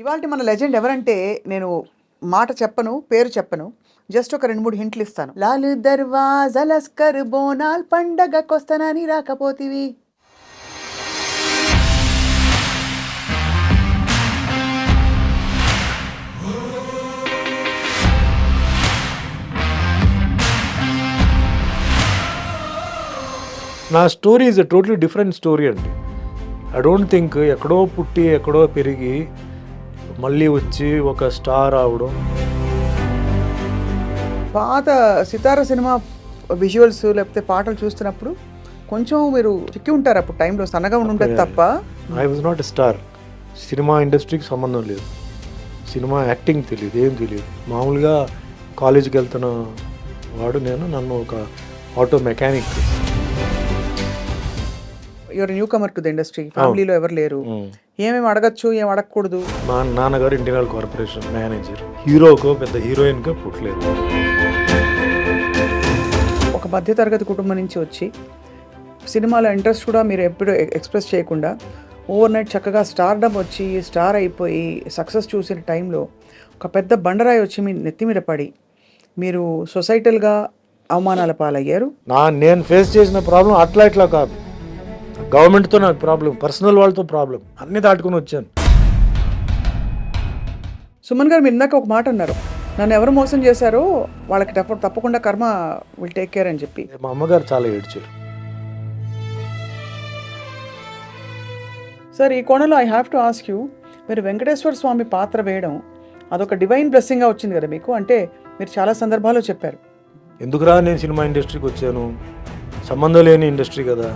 ఇవాల్టి మన లెజెండ్ ఎవరంటే నేను మాట చెప్పను, పేరు చెప్పను. జస్ట్ ఒక 2, 3 హింట్లు ఇస్తాను. లాలు దర్వాజా లస్కర్ బోనాల్ పండగకొస్తానని రాకపోతివి. నా story is a totally different story అండి. ఐ డోంట్ థింక్ ఎక్కడో పుట్టి ఎక్కడో పెరిగి మళ్ళీ వచ్చి ఒక స్టార్ అవడం. పాత సితార సినిమా విజువల్స్ లేకపోతే పాటలు చూస్తున్నప్పుడు కొంచెం మీరు చిక్కి ఉంటారు అప్పుడు టైంలో, సన్నగా ఉండుంటుంది తప్ప. I was not a star. Cinema ఇండస్ట్రీకి సంబంధం లేదు, సినిమా యాక్టింగ్ తెలియదు, ఏం తెలియదు. మామూలుగా కాలేజీకి వెళ్తున్న వాడు నేను. నన్ను ఒక auto mechanic. Your newcomer to the industry. ఫ్యామిలీలో ఎవరు లేరు, ఏమేమి అడగచ్చు ఏం అడగకూడదు. మా నాన్నగారు ఇండియన్ కార్పొరేషన్ మేనేజర్. హీరోకో పెద్ద హీరోయిన్కో పుట్టలేదు. ఒక మధ్యతరగతి కుటుంబం నుంచి వచ్చి సినిమాలో ఇంట్రెస్ట్ కూడా మీరు ఎప్పుడు ఎక్స్ప్రెస్ చేయకుండా ఓవర్ నైట్ చక్కగా స్టార్డమ్ వచ్చి స్టార్ అయిపోయి సక్సెస్ చూసిన టైంలో ఒక పెద్ద బండరాయి వచ్చి మీ నెత్తి మీద పడి మీరు సొసైటల్గా అవమానాల పాలయ్యారు. నేను ఫేస్ చేసిన ప్రాబ్లం అట్లా ఇట్లా కాదు. గవర్నమెంట్తో నాకు ప్రాబ్లం, పర్సనల్ వాళ్ళతో ప్రాబ్లం, అన్నీ దాటుకుని వచ్చాను. సుమన్ గారు మీరు ఇందాక ఒక మాట అన్నారు, నన్ను ఎవరు మోసం చేశారో వాళ్ళకి తప్పకుండా కర్మ విల్ టేక్ కేర్ అని చెప్పి. మా అమ్మగారు చాలా ఏడ్చారు. సార్ ఈ కోణంలో I have to ask you, మీరు వెంకటేశ్వర స్వామి పాత్ర వేయడం అదొక డివైన్ బ్లెస్సింగ్గా వచ్చింది కదా మీకు? అంటే మీరు చాలా సందర్భాల్లో చెప్పారు, ఎందుకురా నేను సినిమా ఇండస్ట్రీకి వచ్చాను, సంబంధం లేని ఇండస్ట్రీ కదా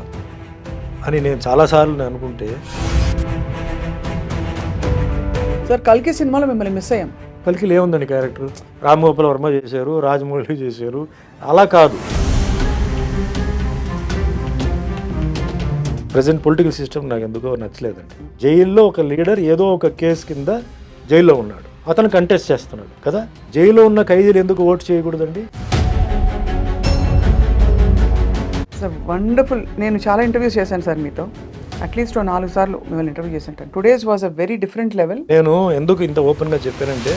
అని నేను చాలాసార్లు అనుకుంటే. సార్ కల్కి సినిమాలో మిమ్మల్ని మిస్ అయ్యాం. కల్కిలో ఏముందండి క్యారెక్టర్? రామ్ గోపాల్ వర్మ చేశారు, రాజమౌళి చేశారు. అలా కాదు. ప్రజెంట్ పొలిటికల్ సిస్టమ్ నాకు ఎందుకో నచ్చలేదండి. జైల్లో ఒక లీడర్ ఏదో ఒక కేసు కింద జైల్లో ఉన్నాడు, అతను కంటెస్ట్ చేస్తున్నాడు కదా. జైల్లో ఉన్న ఖైదీలు ఎందుకు ఓటు చేయకూడదండి? Sir wonderful. నేను చాలా ఇంటర్వ్యూస్ చేశాను సార్ మీతో, అట్లీస్ట్ 4 సార్లు మిమ్మల్ని ఇంటర్వ్యూ చేశాను. Today's was a very different level. నేను ఎందుకు ఇంత ఓపెన్గా చెప్పానంటే,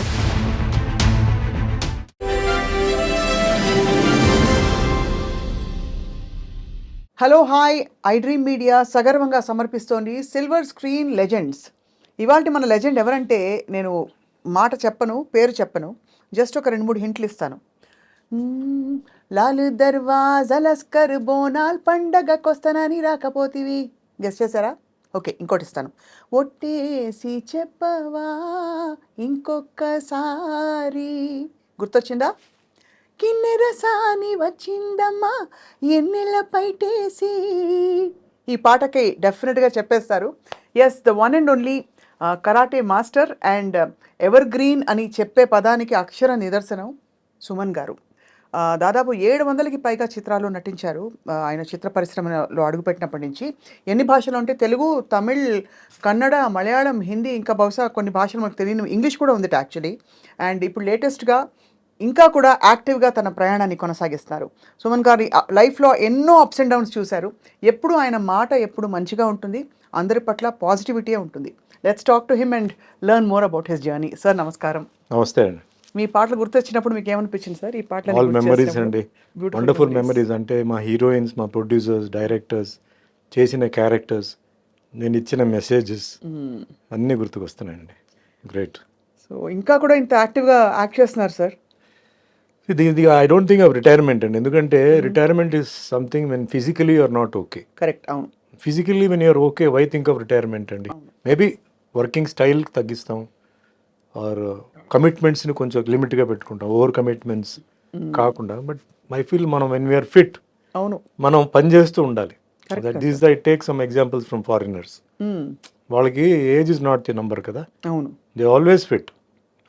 hello hi, I dream media సగర్వంగా సమర్పిస్తోంది సిల్వర్ స్క్రీన్ లెజెండ్స్. ఇవాల్టి మన లెజెండ్ ఎవరంటే నేను మాట చెప్పను, పేరు చెప్పను. జస్ట్ ఒక 2, 3 హింట్లు ఇస్తాను. లాలు దర్వాజా లస్కర్ బోనాల్ పండగకొస్తానని రాకపోతివి. గెస్ చేశారా? ఓకే, ఇంకోటి ఇస్తాను. ఒట్టేసి చెప్పవా ఇంకొకసారి. గుర్తొచ్చిందా? కిన్నెరసాని వచ్చిందమ్మా ఎన్నెల పైటేసి. ఈ పాటకి డెఫినెట్గా చెప్పేస్తారు. Yes, the one and only karate master and evergreen అని చెప్పే పదానికి అక్షర నిదర్శనం సుమన్ గారు. దాదాపు 700కి పైగా చిత్రాల్లో నటించారు. ఆయన చిత్ర పరిశ్రమలో అడుగుపెట్టినప్పటి నుంచి ఎన్ని భాషలు అంటే తెలుగు, తమిళ్, కన్నడ, మలయాళం, హిందీ, ఇంకా బహుశా కొన్ని భాషలు మనకు తెలియని ఇంగ్లీష్ కూడా ఉంది యాక్చువల్లీ. అండ్ ఇప్పుడు లేటెస్ట్గా ఇంకా కూడా యాక్టివ్గా తన ప్రయాణాన్ని కొనసాగిస్తున్నారు. సుమన్ గారి లైఫ్లో ఎన్నో అప్స్ అండ్ డౌన్స్ చూశారు. ఎప్పుడు ఆయన మాట ఎప్పుడు మంచిగా ఉంటుంది, అందరి పట్ల పాజిటివిటీ ఉంటుంది. Let's talk to him and learn more about his journey. Sir నమస్కారం. నమస్తే అండి. మీ పాటలు గుర్తొచ్చినప్పుడు మీకు ఏమనిపించింది సార్? ఈ పాటలు ఆల్ మెమరీస్ అండి, వండర్ఫుల్ మెమరీస్. అంటే మా హీరోయిన్స్, మా ప్రొడ్యూసర్స్, డైరెక్టర్స్ చేసిన క్యారెక్టర్స్, నేను ఇచ్చిన మెసేజెస్ అన్నీ గుర్తుకొస్తున్నాయండి. గ్రేట్. సో ఇంకా కూడా ఇంత యాక్టివ్గా యాక్ట్ చేస్తున్నారు సార్. ఇది I don't think of retirement అండి. ఎందుకంటే retirement is something when physically you're not okay. Correct, అవును. Physically when you're okay, why think of retirement అండి? మేబీ వర్కింగ్ స్టైల్ తగ్గిస్తాం, ఆర్ కమిట్మెంట్స్ని కొంచెం లిమిట్గా పెట్టుకుంటాం, ఓవర్ కమిట్మెంట్స్ కాకుండా. బట్ ఐ ఫీల్ మనం వెన్ వీఆర్ ఫిట్, అవును, మనం పని చేస్తూ ఉండాలి. This I take some examples from foreigners. వాళ్ళకి age is not the number కదా, అవును, దే ఆల్వేస్ ఫిట్.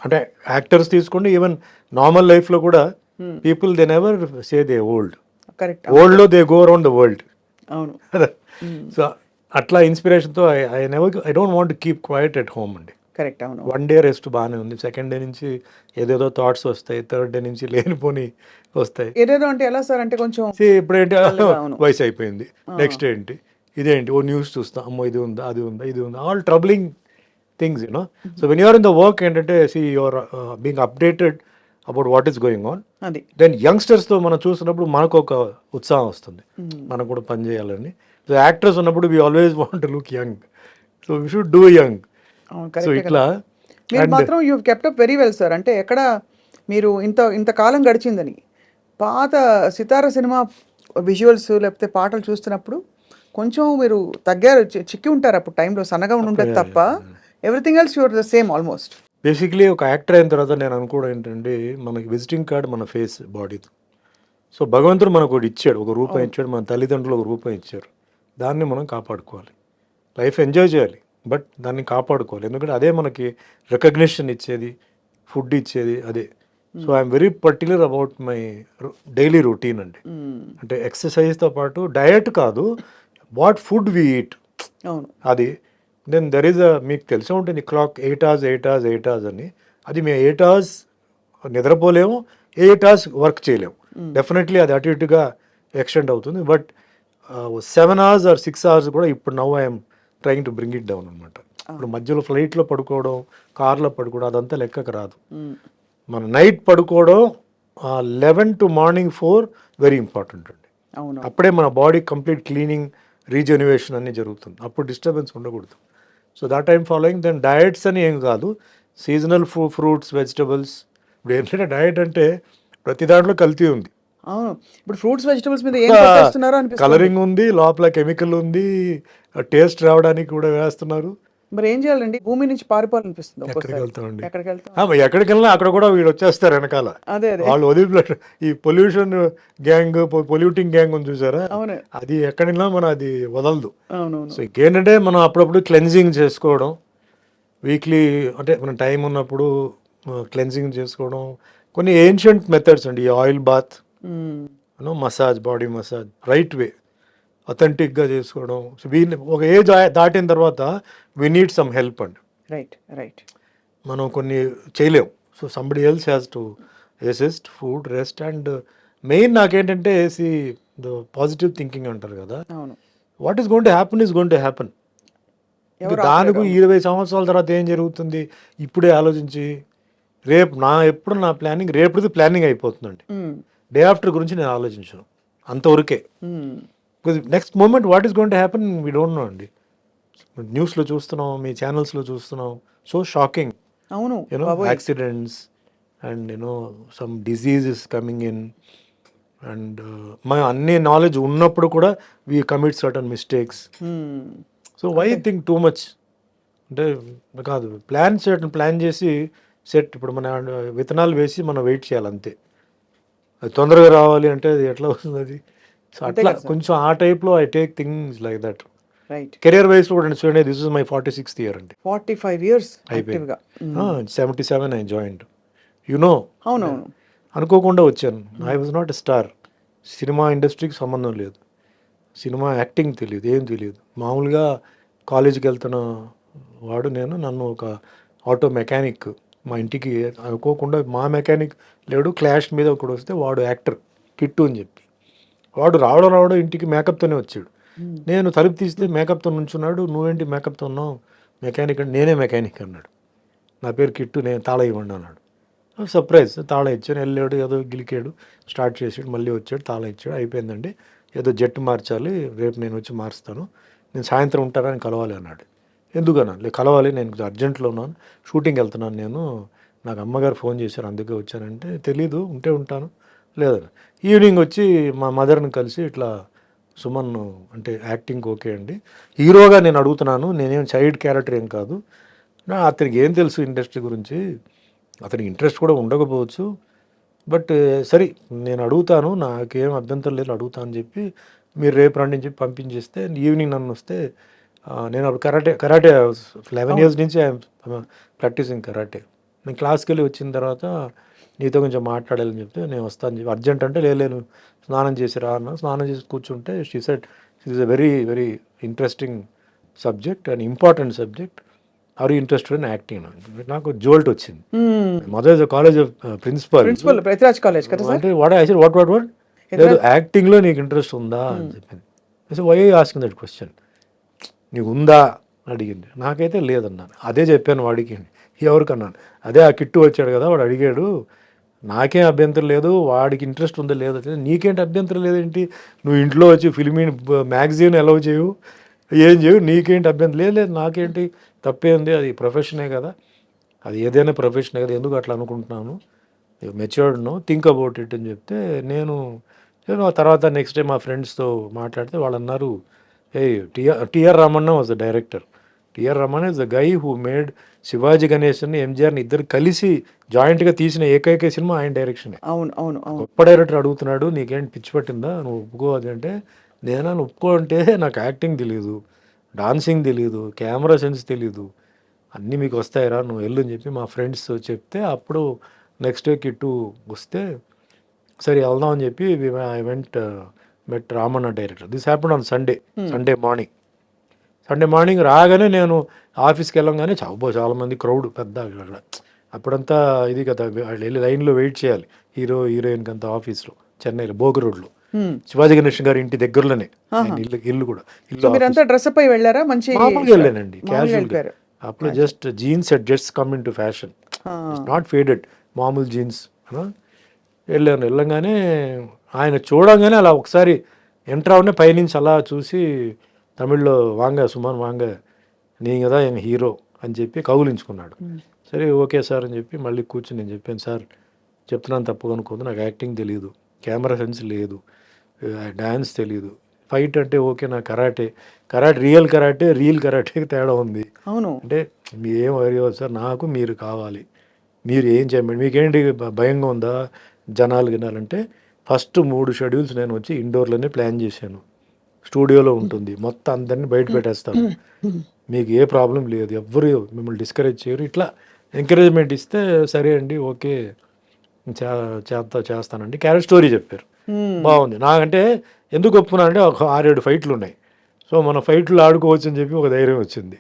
అంటే యాక్టర్స్ తీసుకోండి, ఈవెన్ నార్మల్ లైఫ్లో కూడా people they never say they old. Correct, ఓల్డ్లో they go around the world. అవును. సో అట్లా ఇన్స్పిరేషన్తో I don't want keep quiet at home అండి. కరెక్ట్, అవును. 1 డే రెస్ట్ బాగానే ఉంది, 2nd డే నుంచి ఏదేదో థాట్స్ వస్తాయి, 3rd డే నుంచి లేనిపోని వస్తాయి. ఏదేదో అంటే ఎలా సార్? అంటే కొంచెం ఇప్పుడేంటి వయసు అయిపోయింది, నెక్స్ట్ ఏంటి, ఇదేంటి, ఓ న్యూస్ చూస్తాం, అమ్మో ఇది ఉందా, అది ఉందా, ఇది ఉందా, all troubling things you know. So when you're in the work ఏంటంటే see your being updated about what is going on. అది దెన్ యంగ్స్టర్స్తో మనం చూసినప్పుడు మనకు ఒక ఉత్సాహం వస్తుంది, మనం కూడా పని చేయాలని. సో యాక్టర్స్ ఉన్నప్పుడు we always want to look young, so we should do young. అవును, సో కరెక్ట్. ఇట్లా మీరు మాత్రం you kept up very well sir. అంటే ఎక్కడ మీరు ఇంతకాలం గడిచిందని పాత సితార సినిమా విజువల్స్ లేకపోతే పాటలు చూస్తున్నప్పుడు కొంచెం మీరు తగ్గారు, చిక్కి ఉంటారు అప్పుడు టైంలో, సన్నగా ఉండి ఉంటుంది తప్ప everything else your the same almost. Basically ఒక యాక్టర్ అయిన తర్వాత నేను అనుకోవడం ఏంటంటే మనకి విజిటింగ్ కార్డ్ మన ఫేస్ బాడీతో. సో భగవంతుడు మనకు ఒకటి ఇచ్చాడు, ఒక రూపం ఇచ్చాడు, మన తల్లిదండ్రులు ఒక రూపం ఇచ్చారు, దాన్ని మనం కాపాడుకోవాలి. లైఫ్ ఎంజాయ్ చేయాలి బట్ దాన్ని కాపాడుకోవాలి, ఎందుకంటే అదే మనకి రికగ్నిషన్ ఇచ్చేది, ఫుడ్ ఇచ్చేది అదే. So I'm very particular about my daily routine అండి. అంటే ఎక్సర్సైజ్తో పాటు డయట్ కాదు, వాట్ ఫుడ్ వి ఈట్ అవును, అది. దెన్ దెర్ ఈజ్ మీకు తెలిసే ఉంటుంది క్లాక్ 8 hours 8 hours 8 hours అని. అది మేము 8 hours నిద్రపోలేము, 8 hours వర్క్ చేయలేము. డెఫినెట్లీ అది అటు ఇటుగా ఎక్స్టెండ్ అవుతుంది. బట్ 7 hours or 6 hours కూడా ఇప్పుడు now I'm trying to bring it down అనమాట. ఇప్పుడు మధ్యలో ఫ్లైట్లో పడుకోవడం, కార్లో పడుకోవడం అదంతా లెక్కకు రాదు. మన నైట్ పడుకోవడం 11 to morning 4 వెరీ ఇంపార్టెంట్ అండి. అవును, అప్పుడే మన బాడీ కంప్లీట్ క్లీనింగ్, రీజెన్యువేషన్ అన్నీ జరుగుతుంది, అప్పుడు డిస్టర్బెన్స్ ఉండకూడదు. So that I'm following. Then diets అని ఏం కాదు, సీజనల్ ఫ్రూట్స్, వెజిటబుల్స్. ఇప్పుడు ఏంటంటే డయట్ అంటే ప్రతి దాంట్లో కల్తీ ఉంది. అవును. ఇప్పుడు ఫ్రూట్స్ వెజిటబుల్స్ మీద ఏం పెట్టేస్తున్నారో అనిపిస్తుంది. కలరింగ్ ఉంది, లోపల కెమికల్ ఉంది, టేస్ట్ రావడానికి కూడా వేస్తున్నారు. మరి ఏం చేయాలండి? భూమి నుంచి పారిపోవాలనిపిస్తుంది ఎక్కడికి ఒక్కోసారి. వెళ్తామండి? ఎక్కడికి వెళ్తాం? ఎక్కడికి వెళ్ళినా అక్కడ కూడా వీడు వచ్చేస్తారు వెనకాల. అదే అదే, వాళ్ళు వదిలి ఈ పొల్యూషన్ గ్యాంగ్, పొల్యూటింగ్ గ్యాంగ్ ఉంది చూసారా, అవును అది ఎక్కడినా మనం అది వదలదు. అవునవును. సో ఇంకేంటంటే మనం అప్పుడప్పుడు క్లెన్జింగ్ చేసుకోవడం, వీక్లీ అంటే మన టైం ఉన్నప్పుడు క్లెన్జింగ్ చేసుకోవడం. కొన్ని ఏన్షియంట్ మెథడ్స్ అండి, ఈ oil bath, massage, body massage right way అథెంటిక్గా చేసుకోవడం. సో వీళ్ళని ఒక ఏజ్ దాటిన తర్వాత వీ నీడ్ సమ్ హెల్ప్ అండి. Right right. మనం కొన్ని చేయలేం. So somebody else has to assist, food, rest. And main నాకేంటంటే ద పాజిటివ్ థింకింగ్ అంటారు కదా, అవును. What is going to happen is going to happen. దానికి 20 సంవత్సరాల తర్వాత ఏం జరుగుతుంది ఇప్పుడే ఆలోచించి, రేపు ఎప్పుడు నా ప్లానింగ్ రేపుది ప్లానింగ్ అయిపోతుందండి. డే ఆఫ్టర్ గురించి నేను ఆలోచించను అంతవరకే. Because next moment what is going to happen we don't know అండి. న్యూస్లో చూస్తున్నాం, మీ ఛానల్స్లో చూస్తున్నాం, సో షాకింగ్. అవును, accidents and some diseases coming in. And మన అన్ని నాలెడ్జ్ ఉన్నప్పుడు కూడా we commit certain mistakes. So why think too much అంటే కాదు, ప్లాన్ చేసి సెట్. ఇప్పుడు మన విత్తనాలు వేసి మనం వెయిట్ చేయాలి అంతే, అది తొందరగా రావాలి అంటే అది ఎట్లా వస్తుంది అది. సో అట్లా కొంచెం ఆ టైప్లో I take things like that. Right. Career వైస్లో కూడా చూడండి, this is my 46th year అండి. 45 years అయిపోయింది. యాక్టివ్గా. 77 ఐ జాయిన్డ్. అవునవును. అనుకోకుండా వచ్చాను. I was not a star. Cinema ఇండస్ట్రీకి సంబంధం లేదు, సినిమా యాక్టింగ్ తెలియదు, ఏం తెలియదు. మామూలుగా కాలేజీకి వెళ్తున్న వాడు నేను. నన్ను ఒక ఆటో మెకానిక్ మా ఇంటికి అనుకోకుండా, మా మెకానిక్ లేడు, క్లాష్ మీద ఒకడు వస్తే వాడు యాక్టర్ కిట్టు అని చెప్పి, వాడు రావడం ఇంటికి మేకప్తోనే వచ్చాడు. నేను తలుపు తీస్తే మేకప్తో నుంచున్నాడు. నువ్వేంటి మేకప్తో ఉన్నావు? మెకానిక్ అంటే నేనే మెకానిక్ అన్నాడు. నా పేరు కిట్టు, నేను తాళ ఇవ్వండి అన్నాడు. సర్ప్రైజ్, తాళ ఇచ్చాను. వెళ్ళాడు, ఏదో గిలికాడు, స్టార్ట్ చేసాడు, మళ్ళీ వచ్చాడు, తాళ ఇచ్చాడు, అయిపోయిందండి. ఏదో జట్టు మార్చాలి, రేపు నేను వచ్చి మారుస్తాను, నేను సాయంత్రం ఉంటానని కలవాలి అన్నాడు. ఎందుకన్నా? కలవాలి, నేను అర్జెంట్లో ఉన్నాను, షూటింగ్కి వెళ్తున్నాను నేను, నాకు అమ్మగారు ఫోన్ చేశారు అందుకే వచ్చానంటే, తెలీదు, ఉంటే ఉంటాను లేదన్నా. ఈవినింగ్ వచ్చి మా మదర్ని కలిసి ఇట్లా సుమన్ అంటే యాక్టింగ్ ఓకే అండి, హీరోగా నేను అడుగుతున్నాను, నేనేం చైల్డ్ క్యారెక్టర్ ఏం కాదు, అతనికి ఏం తెలుసు ఇండస్ట్రీ గురించి, అతనికి ఇంట్రెస్ట్ కూడా ఉండకపోవచ్చు, బట్ సరే నేను అడుగుతాను, నాకేం అభ్యంతరం లేదు, అడుగుతాను అని చెప్పి మీరు రేపు రండి అని చెప్పి పంపించేస్తే, ఈవినింగ్ నన్ను వస్తే నేను అప్పుడు కరాటే 11 years నుంచి ఐఎమ్ ప్రాక్టీసింగ్ కరాటే. నేను క్లాస్కి వెళ్ళి వచ్చిన తర్వాత నీతో కొంచెం మాట్లాడాలని చెప్తే నేను వస్తాను చెప్పి, అర్జెంట్ అంటే లేను స్నానం చేసిరా అన్న. స్నానం చేసి కూర్చుంటే she said it is a very very interesting subject and important subject, are you interested in acting. నాకు జోల్ట్ వచ్చింది. మదర్ కాలేజ్ ప్రిన్సిపల్ ప్రతిరాజ్ కాలేజ్ కదా అంటే వాట్ లేదు యాక్టింగ్లో నీకు ఇంట్రెస్ట్ ఉందా అని చెప్పింది. వై ఆస్కింగ్ దట్ క్వశ్చన్, నీకు ఉందా అడిగింది. నాకైతే లేదన్నాను. అదే చెప్పాను వాడికి. ఎవరికన్నాను, అదే ఆ కిట్టు వచ్చాడు కదా వాడు అడిగాడు, నాకేం అభ్యంతరం లేదు, వాడికి ఇంట్రెస్ట్ ఉందో లేదో తెలియదు. నీకేంటి అభ్యంతరం లేదేంటి, నువ్వు ఇంట్లో వచ్చి ఫిల్మీ మ్యాగజైన్ అలౌ చేయవు, ఏం చేయవు, నీకేంటి అభ్యంతరం లేదు, లేదు నాకేంటి తప్పేంది, అది ప్రొఫెషనే కదా, అది ఏదైనా ప్రొఫెషనే కదా, ఎందుకు అట్లా అనుకుంటున్నాను, matured no, think about it అని చెప్తే నేను ఆ తర్వాత నెక్స్ట్ డే మా ఫ్రెండ్స్తో మాట్లాడితే వాళ్ళు అన్నారు, ఏ TR Ramanna was the director. TR Ramanna is the guy who made Sivaji గణేశన్ని ఎంజిఆర్ని ఇద్దరు కలిసి జాయింట్గా తీసిన ఏకైక సినిమా ఆయన డైరెక్షనే. అవును అవును అవును. గొప్ప డైరెక్టర్ అడుగుతున్నాడు, నీకేంటి పిచ్చి పట్టిందా, నువ్వు ఒప్పుకోవాలి అంటే, నేను ఒప్పుకో అంటే నాకు యాక్టింగ్ తెలియదు, డాన్సింగ్ తెలియదు, కెమెరా సెన్స్ తెలియదు, అన్నీ మీకు వస్తాయిరా, నువ్వు వెళ్ళు అని చెప్పి మా ఫ్రెండ్స్ చెప్తే అప్పుడు నెక్స్ట్ డే కిట్టు వస్తే సరే వెళ్దాం అని చెప్పి I went met Ramanna director. This happened on Sunday morning. Sunday morning రాగానే నేను ఆఫీస్కి వెళ్ళంగానే చాలామంది క్రౌడ్ పెద్ద అక్కడ. అప్పుడంతా ఇది కదా, వాళ్ళు వెళ్ళి లైన్లో వెయిట్ చేయాలి హీరోయిన్కి అంతా ఆఫీస్లో, చెన్నైలో బోగి రోడ్లో, శివాజీ గణేష్ గారి ఇంటి దగ్గరలోనే ఇల్లు కూడా. మీరంతా డ్రెస్అప్ అయి వెళ్ళారా? మంచి మామూలుగా వెళ్ళానండి, క్యాజువల్గా. అప్పుడు just jeans at just come in to fashion, not faded, మామూలు జీన్స్ వెళ్ళంగానే ఆయన చూడంగానే అలా ఒకసారి ఎంటర్ అవనే పైనుంచి అలా చూసి తమిళ్లో వాంగ సుమన్ వాంగ నీ కదా ఆయన హీరో అని చెప్పి కౌలించుకున్నాడు. సరే ఓకే సార్ అని చెప్పి మళ్ళీ కూర్చుని నేను చెప్పాను, సార్ చెప్తున్నాను తప్పుగా అనుకోదు, నాకు యాక్టింగ్ తెలియదు, కెమెరా సెన్స్ లేదు, డ్యాన్స్ తెలియదు, ఫైట్ అంటే ఓకే, నా కరాటే రియల్ కరాటే తేడా ఉంది. అవును అంటే మీ ఏం అయ్యో సార్, నాకు మీరు కావాలి, మీరు ఏం చేయమండి, మీకేంటి భయంగా ఉందా జనాలు వినాలంటే, ఫస్ట్ 3 షెడ్యూల్స్ నేను వచ్చి ఇండోర్లోనే ప్లాన్ చేశాను, స్టూడియోలో ఉంటుంది, మొత్తం అందరినీ బయట పెట్టేస్తాను, మీకు ఏ ప్రాబ్లం లేదు, ఎవ్వరు మిమ్మల్ని డిస్కరేజ్ చేయరు, ఇట్లా ఎంకరేజ్మెంట్ ఇస్తే సరే అండి ఓకే చేస్తానండి. క్యారెక్టర్ స్టోరీ చెప్పారు, బాగుంది. నాకంటే ఎందుకు ఒప్పుకున్నానంటే ఒక 6-7 ఫైట్లు ఉన్నాయి, సో మన ఫైట్లు ఆడుకోవచ్చు అని చెప్పి ఒక ధైర్యం వచ్చింది.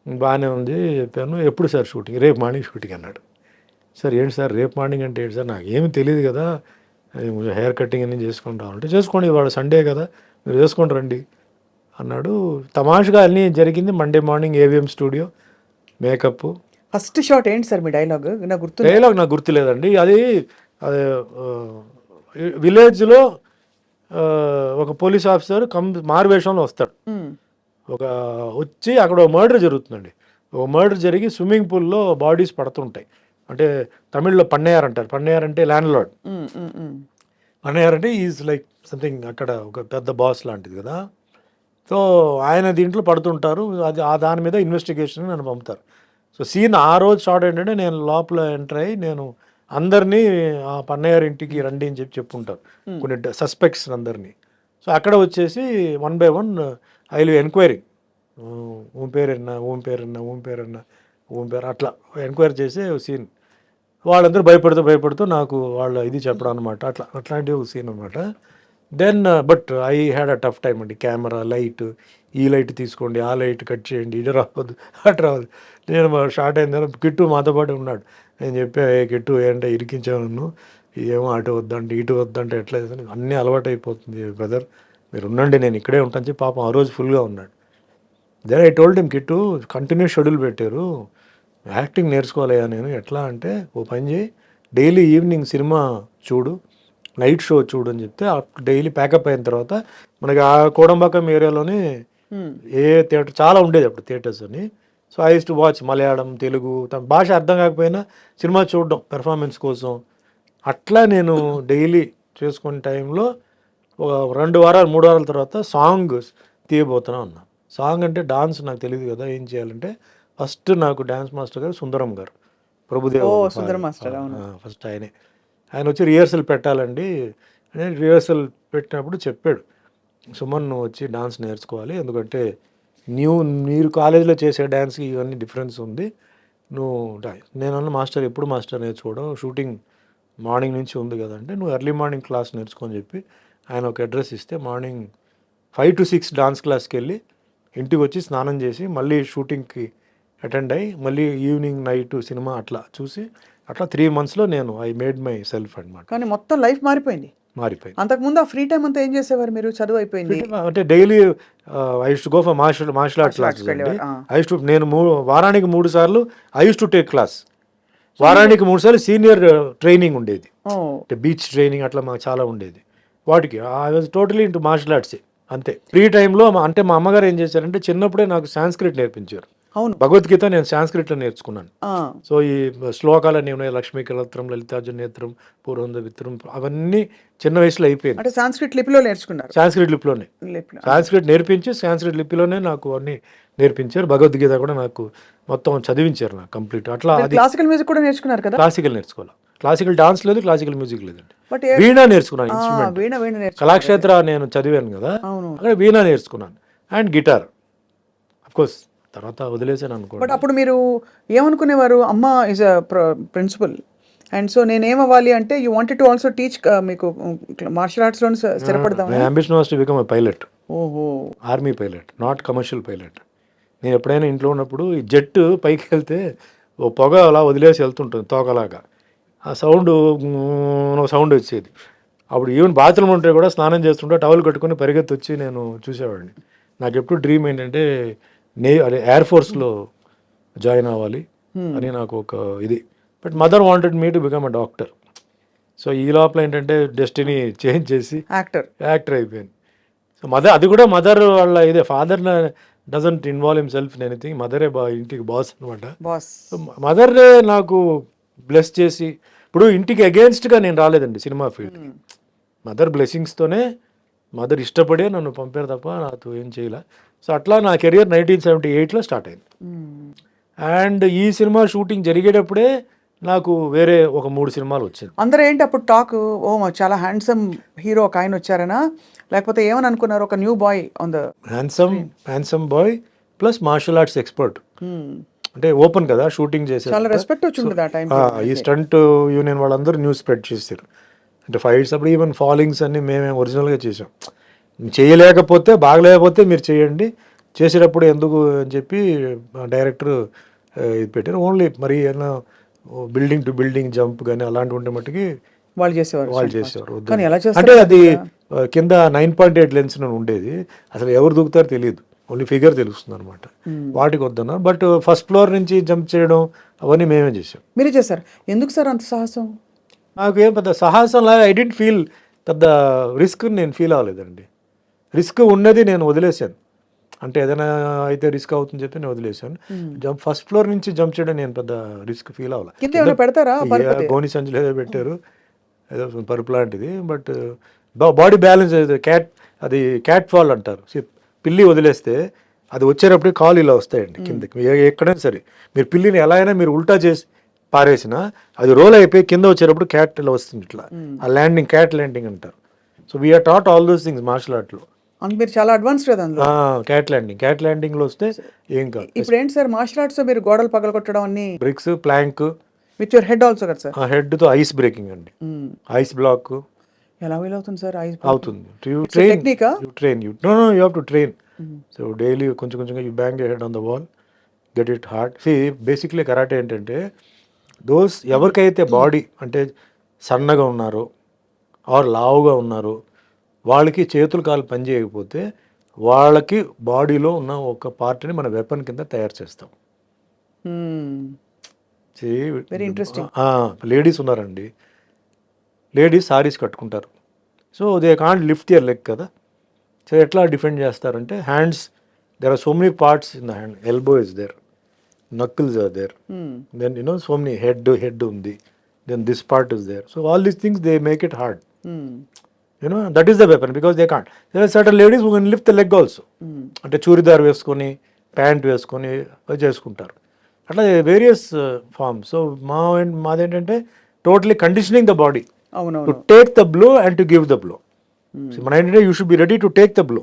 బాగానే ఉంది చెప్పాను. ఎప్పుడు సార్ షూటింగ్? రేపు మార్నింగ్ షూటింగ్ అన్నాడు. సార్ ఏంటి సార్ రేపు మార్నింగ్ అంటే ఏంటి సార్, నాకు ఏమి తెలియదు కదా, హెయిర్ కటింగ్ అన్నీ చేసుకుని రావాలంటే చేసుకోండి, ఇవాళ సండే కదా మీరు చేసుకొని రండి అన్నాడు. తమాషగా అన్నీ జరిగింది. Monday morning AVM studio, makeup. First shot ఏంటి సార్ మీ డైలాగ్? నాకు గుర్తు డైలాగ్ నాకు గుర్తులేదండి. అది విలేజ్లో ఒక పోలీస్ ఆఫీసర్ మారువేషంలో వస్తాడు. వచ్చి అక్కడ ఒక మర్డర్ జరుగుతుందండి. ఒక మర్డర్ జరిగి స్విమ్మింగ్ పూల్లో బాడీస్ పడుతుంటాయి. అంటే తమిళ్లో పన్నయ్యార్ అంటారు. పన్నయ్యార్ అంటే ల్యాండ్ లార్డ్. పన్నయ్యార్ అంటే ఈజ్ లైక్ సంథింగ్ అక్కడ ఒక పెద్ద బాస్ లాంటిది కదా. సో ఆయన దీంట్లో పడుతుంటారు. అది దాని మీద ఇన్వెస్టిగేషన్ నన్ను పంపుతారు. సో సీన్ ఆ రోజు షార్ట్ ఏంటంటే నేను లోపల ఎంటర్ అయ్యి నేను అందరినీ ఆ పన్నయ్యార్ ఇంటికి రండి అని చెప్పుంటారు కొన్ని సస్పెక్ట్స్ అందరినీ. సో అక్కడ వచ్చేసి 1 by 1 ఐ విల్ ఎంక్వైరీ, ఓం పేరు అట్లా ఎంక్వైరీ చేసే సీన్. వాళ్ళందరూ భయపడుతూ నాకు వాళ్ళ ఇది చెప్పడం అనమాట. అట్లాంటి ఒక సీన్ అనమాట. Then but I had a tough time అండి. కెమెరా, లైట్, ఈ లైట్ తీసుకోండి, ఆ లైట్ కట్ చేయండి, ఇటు రావద్దు అటు రావద్దు. నేను షార్ట్ అయిన తర్వాత కిట్టు మాతో పాటు ఉన్నాడు. నేను చెప్పా, కిట్టు ఏంటంటే ఇరికించాను నన్ను, ఏమో అటు వద్దంటే ఇటు వద్దంటే ఎట్లా అన్నీ అలవాటు అయిపోతుంది బ్రదర్, మీరు ఉండండి నేను ఇక్కడే ఉంటాను చెప్పి పాపం ఆ రోజు ఫుల్గా ఉన్నాడు. Then I told him, Kittu continuous schedule పెట్టారు, యాక్టింగ్ నేర్చుకోవాలయ్యా నేను. ఎట్లా అంటే ఓ పని చేయి, డైలీ ఈవినింగ్ సినిమా చూడు, నైట్ షో చూడు అని చెప్తే డైలీ ప్యాకప్ అయిన తర్వాత మనకి ఆ కోడంబాకం ఏరియాలోనే ఏ థియేటర్ చాలా ఉండేది అప్పుడు థియేటర్స్ అని. So I use to watch Malayalam, Telugu, తన భాష అర్థం కాకపోయినా సినిమా చూడడం పెర్ఫార్మెన్స్ కోసం. అట్లా నేను డైలీ చేసుకునే టైంలో ఒక 2 వారాలు 3 వారాల తర్వాత సాంగ్ తీయబోతున్నా ఉన్నా. సాంగ్ అంటే డాన్స్ నాకు తెలియదు కదా, ఏం చేయాలంటే ఫస్ట్ నాకు డాన్స్ మాస్టర్ గారు సుందరం గారు, ప్రభుదేవ ఫస్ట్ ఆయన వచ్చి రిహర్సల్ పెట్టాలండి అని రిహర్సల్ పెట్టినప్పుడు చెప్పాడు, సుమన్ నువ్వు వచ్చి డాన్స్ నేర్చుకోవాలి, ఎందుకంటే మీరు కాలేజీలో చేసే డాన్స్కి ఇవన్నీ డిఫరెన్స్ ఉంది, నువ్వు నేనన్నా మాస్టర్ ఎప్పుడు మాస్టర్ నేర్చుకోవడం, షూటింగ్ మార్నింగ్ నుంచి ఉంది కదంటే నువ్వు ఎర్లీ మార్నింగ్ క్లాస్ నేర్చుకొని చెప్పి ఆయన ఒక అడ్రస్ ఇస్తే మార్నింగ్ 5 to 6 డాన్స్ క్లాస్కి వెళ్ళి ఇంటికి వచ్చి స్నానం చేసి మళ్ళీ షూటింగ్కి అటెండ్ అయ్యి మళ్ళీ ఈవినింగ్ నైట్ సినిమా అట్లా చూసి అట్లా 3 monthsలో నేను ఐ మేడ్ మై సెల్ఫ్ అనమాట. కానీ మొత్తం లైఫ్ మారిపోయింది. మారిపోయింది. అంతకుముందు ఆ ఫ్రీ టైం అంతా ఏం చేసేవారు మీరు? చదువు అయిపోయింది. అంటే daily I use to go for martial art classes అండి. ఐ యూస్ టు నేను వారానికి 3 సార్లు I use to take class. వారానికి 3 సార్లు సీనియర్ ట్రైనింగ్ ఉండేది. అంటే బీచ్ ట్రైనింగ్ అట్లా మాకు చాలా ఉండేది. వాటికి I was totally into martial arts అంతే. ఫ్రీ టైంలో అంటే మా అమ్మగారు ఏం చేశారంటే చిన్నప్పుడే నాకు సాంస్క్రిట్ నేర్పించారు. అవును. భగవద్గీత నేను సాంస్క్రిట్లో నేర్చుకున్నాను. సో ఈ శ్లోకాలన్నీ ఉన్నాయి, లక్ష్మీ కలత్రం, లలితార్జున నేత్రం, పూర్వంద విత్రం, అవన్నీ చిన్న వయసులో అయిపోయింది. అంటే సాంస్క్రిట్ లిపిలో నేర్చుకున్నారు. సాంస్క్రిట్ లిపిలోనే సాంస్క్రిట్ నేర్పించి సాంస్క్రిట్ లిపిలోనే నాకు అన్ని నేర్పించారు. భగవద్గీత కూడా నాకు మొత్తం చదివించారు నాకు కంప్లీట్. అట్లా అది క్లాసికల్ మ్యూజిక్ కూడా నేర్చుకున్నారు కదా? క్లాసికల్ నేర్చుకోవాలి. క్లాసికల్ డాన్స్ లేదు, క్లాసికల్ మ్యూజిక్ లేదండి. బట్ వీణా నేర్చుకున్నాను, ఇన్స్ట్రుమెంట్. కళాక్షేత్ర నేను చదివాను కదా, అక్కడ వీణా నేర్చుకున్నాను. అండ్ గిటార్ అఫ్ కోర్స్ తర్వాత వదిలేసాను అనుకో. బట్ అప్పుడు మీరు ఏమనుకునేవారు? అమ్మ is a principal and so నేనేమవ్వాలి అంటే you wanted to also teach, మీకు మార్షల్ ఆర్ట్స్లో స్థిరపడదాం. My ambition was to become a pilot. ఓహో. Army pilot, not commercial pilot. నేను ఎప్పుడైనా ఇంట్లో ఉన్నప్పుడు ఈ జెట్ పైకి వెళ్తే ఓ పొగ అలా వదిలేసి వెళ్తుంటుంది తోకలాగా, ఆ సౌండ్ వచ్చేది. అప్పుడు ఈవెన్ బాత్రూమ్ ఉంటే కూడా స్నానం చేస్తుంటే టవల్ కట్టుకుని పరిగెత్తి వచ్చి నేను చూసేవాడిని. నాకు ఎప్పుడు డ్రీమ్ ఏంటంటే అదే ఎయిర్ ఫోర్స్లో జాయిన్ అవ్వాలి అని నాకు ఒక ఇది. But mother wanted me to become a doctor. So ఈ లోపల ఏంటంటే డెస్టినీ చేంజ్ చేసి యాక్టర్ అయిపోయాను. సో అది కూడా మదర్ వాళ్ళ ఇదే. Father doesn't involve himself in anything. మదరే ఇంటికి బాస్ అనమాట. సో మదరే నాకు బ్లెస్ చేసి, ఇప్పుడు ఇంటికి అగేన్స్ట్గా నేను రాలేదండి సినిమా ఫీల్డ్కి. మదర్ బ్లెస్సింగ్స్తోనే, మదర్ ఇష్టపడే నన్ను పంపారు తప్ప నాతో ఏం చేయలే. సో అట్లా నా కెరియర్ 1978లో స్టార్ట్ అయింది. అండ్ ఈ సినిమా షూటింగ్ జరిగేటప్పుడే నాకు వేరే ఒక 3 సినిమాలు వచ్చాయి. అందరూ ఏంటి అప్పుడు టాక్, ఓ చాలా హ్యాండ్సమ్ హీరో ఒక ఆయన వచ్చారనా, లేకపోతే ఏమని అనుకున్నారు? ఒక new boy on the handsome boy plus martial arts expert. అంటే ఓపెన్ కదా షూటింగ్ చేసే, చాలా రెస్పెక్ట్ వచ్చింది ఆ టైం. ఈ స్టంట్ యూనియన్ వాళ్ళందరూ న్యూస్ స్ప్రెడ్ చేశారు. అంటే ఫైట్స్ అప్పుడు ఈవెన్ ఫాలింగ్స్ అన్ని మేమే ఒరిజినల్గా చేసాం. చేయలేకపోతే బాగలేకపోతే మీరు చేయండి, చేసేటప్పుడు ఎందుకు అని చెప్పి డైరెక్టర్ ఇది పెట్టారు. ఓన్లీ మరి ఏమైనా బిల్డింగ్ టు బిల్డింగ్ జంప్ కానీ అలాంటివి ఉంటే మట్టుకి వాళ్ళు చేసేవారు. అంటే అది కింద 9.8 లెన్స్ ఉండేది, అసలు ఎవరు దూకుతారో తెలియదు, ఓన్లీ ఫిగర్ తెలుస్తుంది అనమాట. వాటికి వద్దన్నారు. బట్ ఫస్ట్ ఫ్లోర్ నుంచి జంప్ చేయడం అవన్నీ మేమే చేసాం. మీరే చేశారు. ఎందుకు సార్ అంత సాహసం? నాకు ఏం పెద్ద సాహసం లాగా ఐ డెంట్ ఫీల్, పెద్ద రిస్క్ నేను ఫీల్ అవ్వలేదండి. రిస్క్ ఉన్నది నేను వదిలేశాను. అంటే ఏదైనా అయితే రిస్క్ అవుతుందని చెప్పి నేను వదిలేశాను. ఫస్ట్ ఫ్లోర్ నుంచి జంప్ చేయడం నేను పెద్ద రిస్క్ ఫీల్ అవ్వాలి. గోని సంచులు ఏదో పెట్టారు, ఏదో పరుపు లాంటిది. But body balance cat fall అంటారు. పిల్లి వదిలేస్తే అది వచ్చేటప్పుడు కాలు ఇలా వస్తాయండి కిందకి. ఎక్కడైనా సరే మీరు పిల్లిని ఎలా అయినా మీరు ఉల్టా చేసి పారేసినా అది రోల్ అయిపోయి కింద వచ్చేటప్పుడు క్యాట్ ఇలా వస్తుంది ఇట్లా. ఆ ల్యాండింగ్, క్యాట్ ల్యాండింగ్ అంటారు. So we are taught all those things martial ఆర్ట్లో. మీరు చాలా అడ్వాన్స్ కదా అందులో. క్యాట్ ల్యాండింగ్ లో వస్తే ఏం కాదు. ఇప్పుడు ఏంటి సార్ మార్షల్ ఆర్ట్స్ మీరు గోడలు పగలగొట్టడం అన్ని, bricks, plank with your head also కదా సార్? హెడ్ తో ఐస్ బ్రేకింగ్ అండి. ఐస్ బ్లాక్ ఎలా వీలవుతుంది సార్? ఐస్ అవుతుంది. You train. You have to train. So daily కొంచెం కొంచెంగా you bang your head on the wall, get it hard. Basically karate ఏంటంటే those ఎవరికైతే బాడీ అంటే సన్నగా ఉన్నారో ఆర్ లావుగా ఉన్నారో వాళ్ళకి చేతులు కాలు పని చేయకపోతే వాళ్ళకి బాడీలో ఉన్న ఒక పార్ట్ని మన వెపన్ కింద తయారు చేస్తాం. Very interesting. లేడీస్ ఉన్నారండి, లేడీస్ సారీస్ కట్టుకుంటారు. So they can't lift your leg కదా. సో ఎట్లా డిఫెండ్ చేస్తారంటే hands, there are so many parts in the hand. Elbow is there, knuckles are there, then so many head ఉంది, then this part is there. So all these things they make it hard. That is the weapon because they can't. There are certain ladies who can lift the leg also. అంటే చూరిదార్ వేసుకొని pant వేసుకొని చేసుకుంటారు. అట్లా various forms. So మాదేంటంటే totally conditioning the body to take the blow and to give the blow. మన ఏంటంటే you should be ready to take the blow.